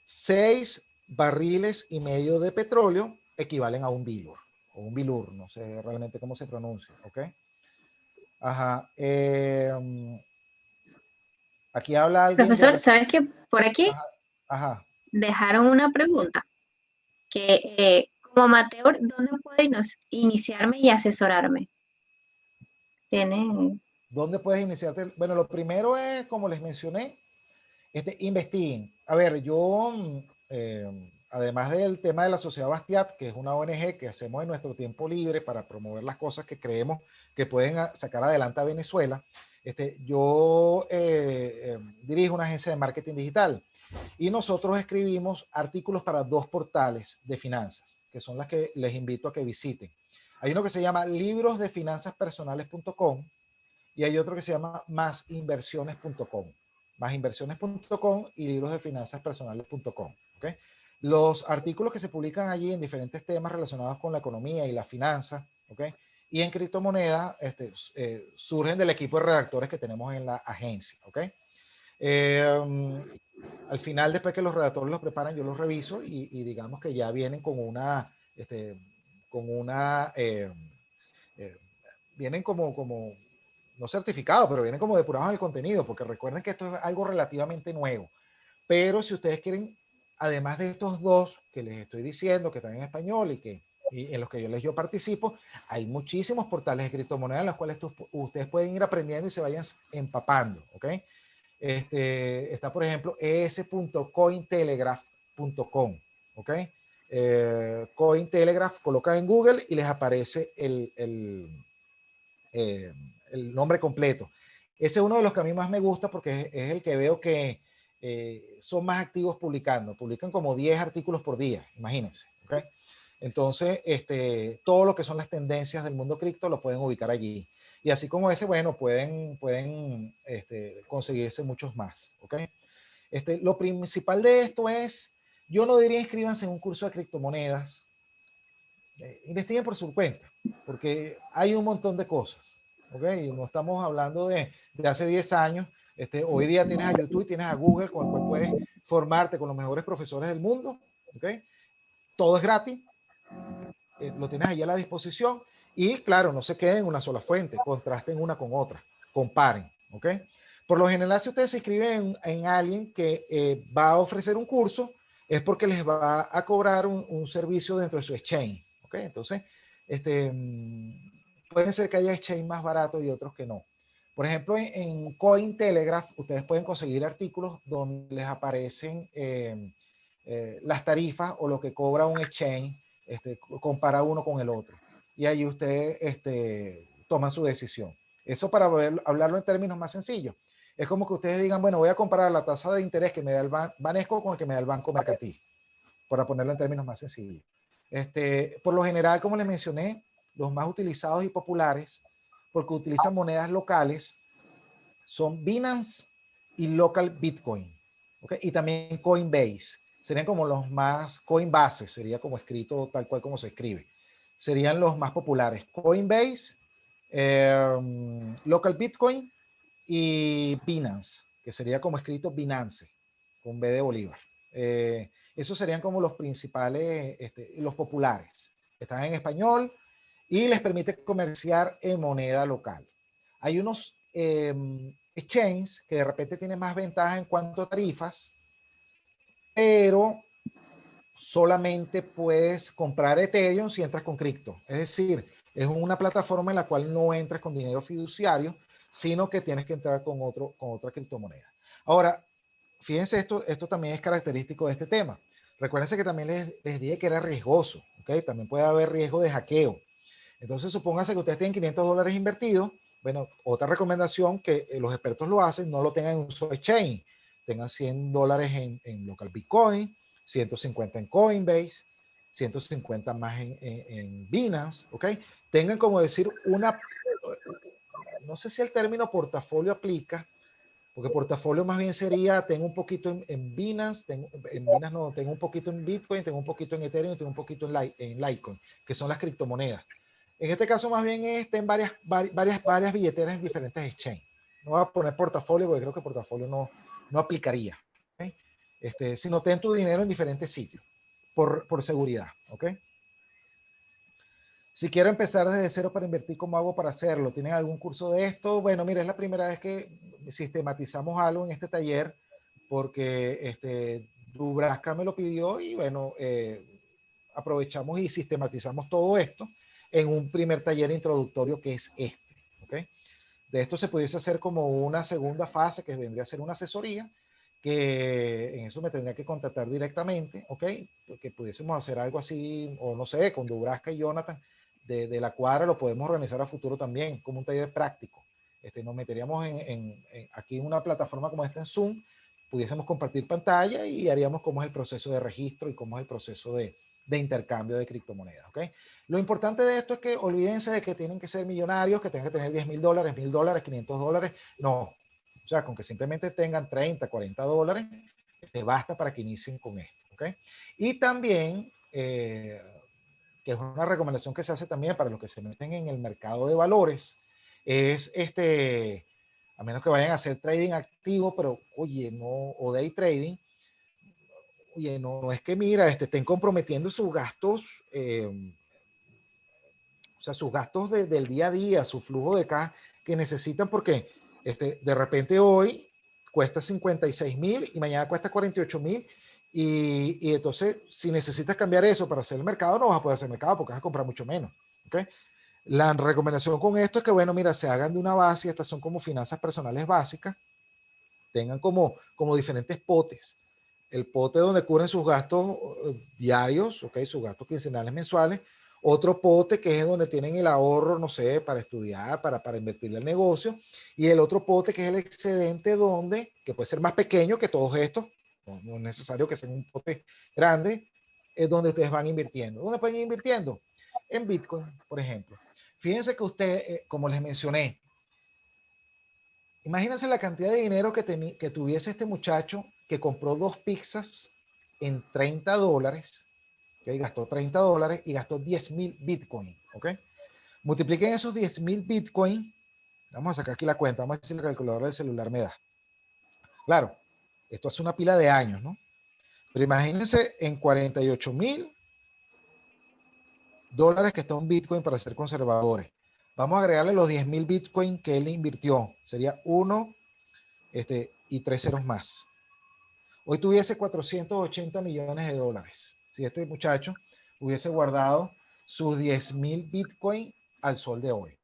6,5 barriles de petróleo equivalen a un Bilur, o un Bilur, no sé realmente cómo se pronuncia, ¿ok? Ajá. Aquí habla alguien de... Profesor, ¿sabes que por aquí Ajá, ajá. dejaron una pregunta? Que como amateur, ¿dónde puedo iniciarme y asesorarme? Tienen, ¿Dónde puedes iniciarte? Bueno, lo primero es, como les mencioné, investiguen. A ver, yo, además del tema de la Sociedad Bastiat, que es una ONG que hacemos en nuestro tiempo libre para promover las cosas que creemos que pueden sacar adelante a Venezuela, yo dirijo una agencia de marketing digital y nosotros escribimos artículos para 2 portales de finanzas, que son las que les invito a que visiten. Hay uno que se llama librosdefinanzaspersonales.com y hay otro que se llama másinversiones.com. Másinversiones.com y librosdefinanzaspersonales.com. ¿Okay? Los artículos que se publican allí en diferentes temas relacionados con la economía y la finanza, ¿okay? Y en criptomonedas, surgen del equipo de redactores que tenemos en la agencia, ¿okay? Al final, después que los redactores los preparan, yo los reviso y digamos que ya vienen con eh, vienen como, no certificados, pero vienen como depurados en el contenido, porque recuerden que esto es algo relativamente nuevo. Pero si ustedes quieren, además de estos dos que les estoy diciendo, que están en español y en los que yo participo, hay muchísimos portales de criptomonedas en los cuales ustedes pueden ir aprendiendo y se vayan empapando, ¿ok? Está, por ejemplo, es.cointelegraph.com, ¿ok? Cointelegraph, colocan en Google y les aparece el nombre completo. Ese es uno de los que a mí más me gusta porque es el que veo que son más activos publicando. Publican como 10 artículos por día, imagínense. ¿Okay? Entonces, todo lo que son las tendencias del mundo cripto lo pueden ubicar allí. Y así como ese, bueno, pueden conseguirse muchos más. ¿Okay? Lo principal de esto es, yo no diría inscríbanse en un curso de criptomonedas. Investiguen por su cuenta, porque hay un montón de cosas. ¿Okay? No estamos hablando de hace 10 años. Hoy día tienes a YouTube y tienes a Google, con el cual puedes formarte con los mejores profesores del mundo. ¿Okay? Todo es gratis. Lo tienes ahí a la disposición. Y claro, no se queden en una sola fuente, contrasten una con otra, comparen. ¿Okay? Por lo general, si ustedes se inscriben en alguien que va a ofrecer un curso, es porque les va a cobrar un servicio dentro de su exchange. ¿Okay? Entonces, puede ser que haya exchange más barato y otros que no. Por ejemplo, en Cointelegraph, ustedes pueden conseguir artículos donde les aparecen las tarifas o lo que cobra un exchange, compara uno con el otro. Y ahí ustedes toman su decisión. Eso para hablarlo en términos más sencillos. Es como que ustedes digan, bueno, voy a comparar la tasa de interés que me da el Banesco con el que me da el Banco Mercantil, para ponerlo en términos más sencillos. Por lo general, como les mencioné, los más utilizados y populares, porque utilizan monedas locales, son Binance y Local Bitcoin. ¿Okay? Y también Coinbase. Serían como los más, Coinbase, sería como escrito tal cual como se escribe. Serían los más populares. Coinbase, Local Bitcoin y Binance, que sería como escrito Binance, con B de Bolívar. Esos serían como los principales, los populares. Están en español y les permite comerciar en moneda local. Hay unos exchanges que de repente tienen más ventaja en cuanto a tarifas, pero solamente puedes comprar Ethereum si entras con cripto. Es decir, es una plataforma en la cual no entras con dinero fiduciario, sino que tienes que entrar con otra criptomoneda. Ahora, fíjense, esto también es característico de este tema. Recuérdense que también les dije que era riesgoso, ¿ok? También puede haber riesgo de hackeo. Entonces, supóngase que ustedes tienen $500 invertidos. Bueno, otra recomendación que los expertos lo hacen, no lo tengan en un solo exchange. Tengan $100 en local Bitcoin, 150 en Coinbase, 150 más en Binance, ¿ok? Tengan como decir no sé si el término portafolio aplica, porque portafolio más bien sería, tengo un poquito en Binance, tengo un poquito en Bitcoin, tengo un poquito en Ethereum, tengo un poquito en Litecoin, que son las criptomonedas. En este caso más bien está en varias billeteras en diferentes exchanges. No voy a poner portafolio porque creo que portafolio no aplicaría. ¿Okay? Sino ten tu dinero en diferentes sitios, por seguridad. ¿Ok? Si quiero empezar desde cero para invertir, ¿cómo hago para hacerlo? ¿Tienen algún curso de esto? Bueno, mira, es la primera vez que sistematizamos algo en este taller porque Dubrasca me lo pidió y bueno, aprovechamos y sistematizamos todo esto en un primer taller introductorio que es este. ¿Okay? De esto se pudiese hacer como una segunda fase que vendría a ser una asesoría, que en eso me tendría que contactar directamente, ¿ok? Que pudiésemos hacer algo así, o no sé, con Dubrasca y Jonathan de la cuadra lo podemos organizar a futuro también, como un taller práctico. Nos meteríamos aquí en una plataforma como esta en Zoom, pudiésemos compartir pantalla y haríamos cómo es el proceso de registro y cómo es el proceso de intercambio de criptomonedas, ¿ok? Lo importante de esto es que olvídense de que tienen que ser millonarios, que tengan que tener $10,000, $1,000, $500, no. O sea, con que simplemente tengan 30, $40, te basta para que inicien con esto, ¿ok? Y también, que es una recomendación que se hace también para los que se meten en el mercado de valores, es a menos que vayan a hacer trading activo, pero oye, no, o day trading, oye, no es que mira, estén comprometiendo sus gastos, o sea, sus gastos del día a día, su flujo de caja que necesitan, porque de repente hoy cuesta 56,000 y mañana cuesta 48,000. Y entonces, si necesitas cambiar eso para hacer el mercado, no vas a poder hacer mercado porque vas a comprar mucho menos. ¿Okay? La recomendación con esto es que, bueno, mira, se hagan de una base, estas son como finanzas personales básicas, tengan como diferentes potes. El pote donde cubren sus gastos diarios, okay, sus gastos quincenales mensuales. Otro pote que es donde tienen el ahorro, no sé, para estudiar, para invertir en el negocio. Y el otro pote que es el excedente que puede ser más pequeño que todos estos, no es necesario que sea un pote grande, es donde ustedes van invirtiendo. ¿Dónde pueden ir invirtiendo? En Bitcoin, por ejemplo. Fíjense que usted, como les mencioné, imagínense la cantidad de dinero que tuviese este muchacho que compró 2 pizzas en $30, ¿okay? Gastó $30 y gastó 10,000 Bitcoin, ¿ok? Multipliquen esos 10,000 Bitcoin, vamos a sacar aquí la cuenta, vamos a ver si la calculadora del celular me da. Claro, esto hace una pila de años, ¿no? Pero imagínense en $48,000 que está un Bitcoin para ser conservadores. Vamos a agregarle los 10,000 Bitcoin que él invirtió. Sería 1 y 3 ceros más. Hoy tuviese 480 millones de dólares. Si este muchacho hubiese guardado sus 10,000 Bitcoin al sol de hoy.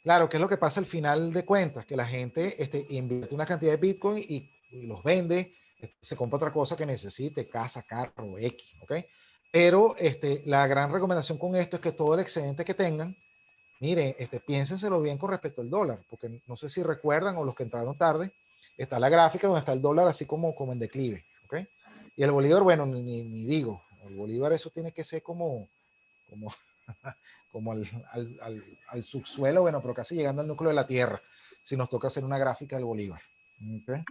Claro, ¿qué es lo que pasa al final de cuentas? Que la gente invierte una cantidad de Bitcoin y los vende, se compra otra cosa que necesite, casa, carro, X, ¿ok? Pero la gran recomendación con esto es que todo el excedente que tengan, miren, piénsenselo bien con respecto al dólar, porque no sé si recuerdan o los que entraron tarde, está la gráfica donde está el dólar así como en declive, ¿ok? Y el bolívar, bueno, ni digo, el bolívar eso tiene que ser como como al subsuelo, bueno, pero casi llegando al núcleo de la Tierra, si nos toca hacer una gráfica del bolívar. ¿Okay?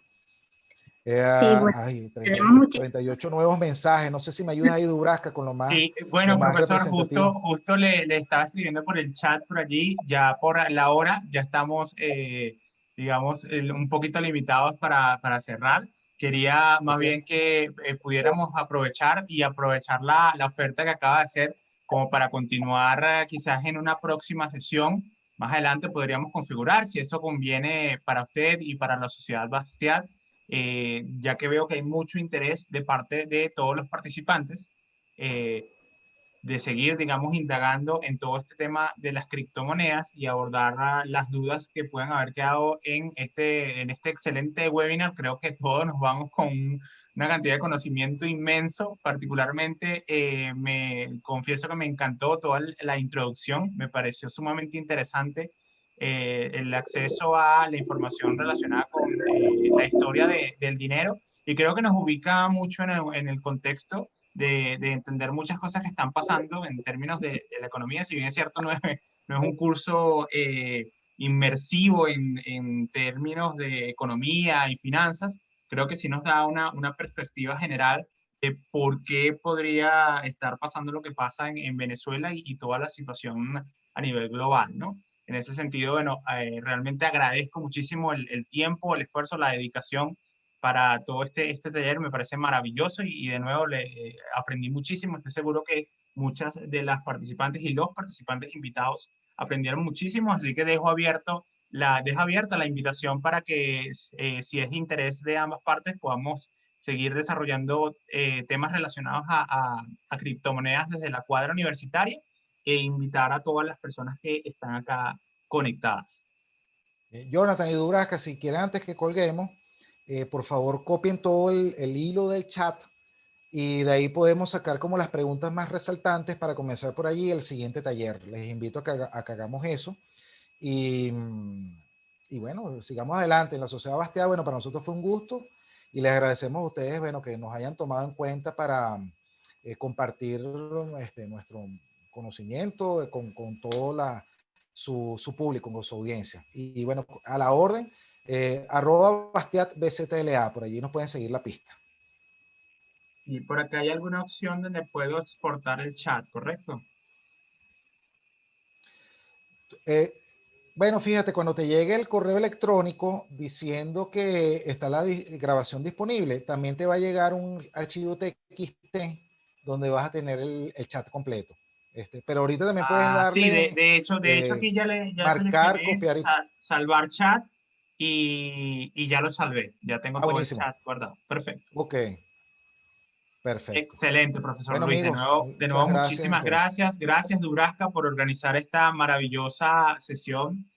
Sí, bueno, Ay, tenemos muchísimo. 38 nuevos mensajes, no sé si me ayudas ahí, Dubrasca, con Sí, lo bueno, más profesor, justo, representativo. justo le estaba escribiendo por el chat por allí, ya por la hora, ya estamos, digamos, un poquito limitados para cerrar. Quería más Ok, bien que pudiéramos aprovechar y aprovechar la oferta que acaba de hacer como para continuar quizás en una próxima sesión. Más adelante podríamos configurar si eso conviene para usted y para la sociedad Bastiat, ya que veo que hay mucho interés de parte de todos los participantes. de seguir, digamos, indagando en todo este tema de las criptomonedas y abordar las dudas que puedan haber quedado en este excelente webinar. Creo que todos nos vamos con una cantidad de conocimiento inmenso. Particularmente, me confieso que me encantó toda la introducción, me pareció sumamente interesante el acceso a la información relacionada con la historia del dinero, y creo que nos ubica mucho en el contexto de entender muchas cosas que están pasando en términos de la economía. Si bien es cierto, no es un curso inmersivo en términos de economía y finanzas, creo que sí nos da una perspectiva general de por qué podría estar pasando lo que pasa en Venezuela y toda la situación a nivel global, ¿no? En ese sentido, bueno, realmente agradezco muchísimo el tiempo, el esfuerzo, la dedicación para todo este taller. Me parece maravilloso y de nuevo aprendí muchísimo. Estoy seguro que muchas de las participantes y los participantes invitados aprendieron muchísimo, así que dejo abierta la invitación para que si es de interés de ambas partes podamos seguir desarrollando temas relacionados a criptomonedas desde la cuadra universitaria, e invitar a todas las personas que están acá conectadas. Jonathan y Durasca, si quieren antes que colguemos, por favor copien todo el hilo del chat y de ahí podemos sacar como las preguntas más resaltantes para comenzar por allí el siguiente taller. Les invito a que hagamos eso y bueno, sigamos adelante en la Sociedad Bastiat. Bueno, para nosotros fue un gusto y les agradecemos a ustedes, bueno, que nos hayan tomado en cuenta para compartir nuestro conocimiento con todo su público, con su audiencia. Y bueno, a la orden, @BastiatBCTLA, por allí nos pueden seguir la pista. Y por acá hay alguna opción donde puedo exportar el chat, ¿correcto? Bueno, fíjate, cuando te llegue el correo electrónico diciendo que está la grabación disponible, también te va a llegar un archivo TXT donde vas a tener el chat completo. Pero ahorita también puedes Sí, darle, de hecho aquí ya marcar, seleccioné copiar. salvar chat y ya lo salvé. Ya tengo todo el Buenísimo. chat guardado. Perfecto. Ok, perfecto. Excelente, profesor Bueno, Luis. amigos, De muchas nuevo, gracias muchísimas entonces. gracias. Gracias, Durasca, por organizar esta maravillosa sesión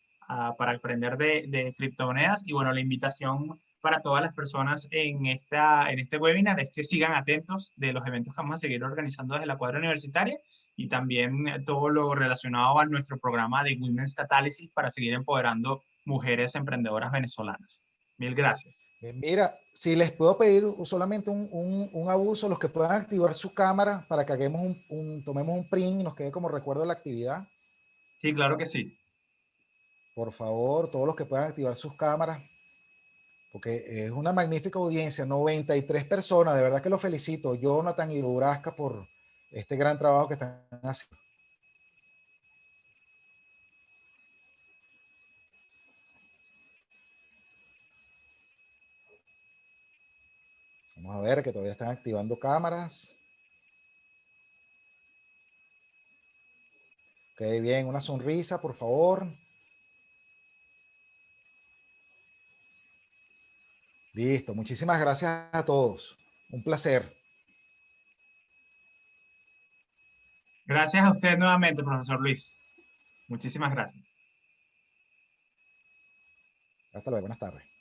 para aprender de criptomonedas. Y bueno, la invitación para todas las personas en este webinar es que sigan atentos de los eventos que vamos a seguir organizando desde la cuadra universitaria, y también todo lo relacionado a nuestro programa de Women's Catalysis para seguir empoderando mujeres emprendedoras venezolanas. Mil gracias. Mira, si les puedo pedir solamente un abuso, los que puedan activar su cámara para que hagamos tomemos un print y nos quede como recuerdo de la actividad. Sí, claro que sí. Por favor, todos los que puedan activar sus cámaras, porque es una magnífica audiencia, 93 personas, de verdad que los felicito, Jonathan y Durasca, por este gran trabajo que están haciendo. Vamos a ver que todavía están activando cámaras. Ok, bien, una sonrisa, por favor. Listo, muchísimas gracias a todos. Un placer. Gracias a usted nuevamente, profesor Luis. Muchísimas gracias. Hasta luego, buenas tardes.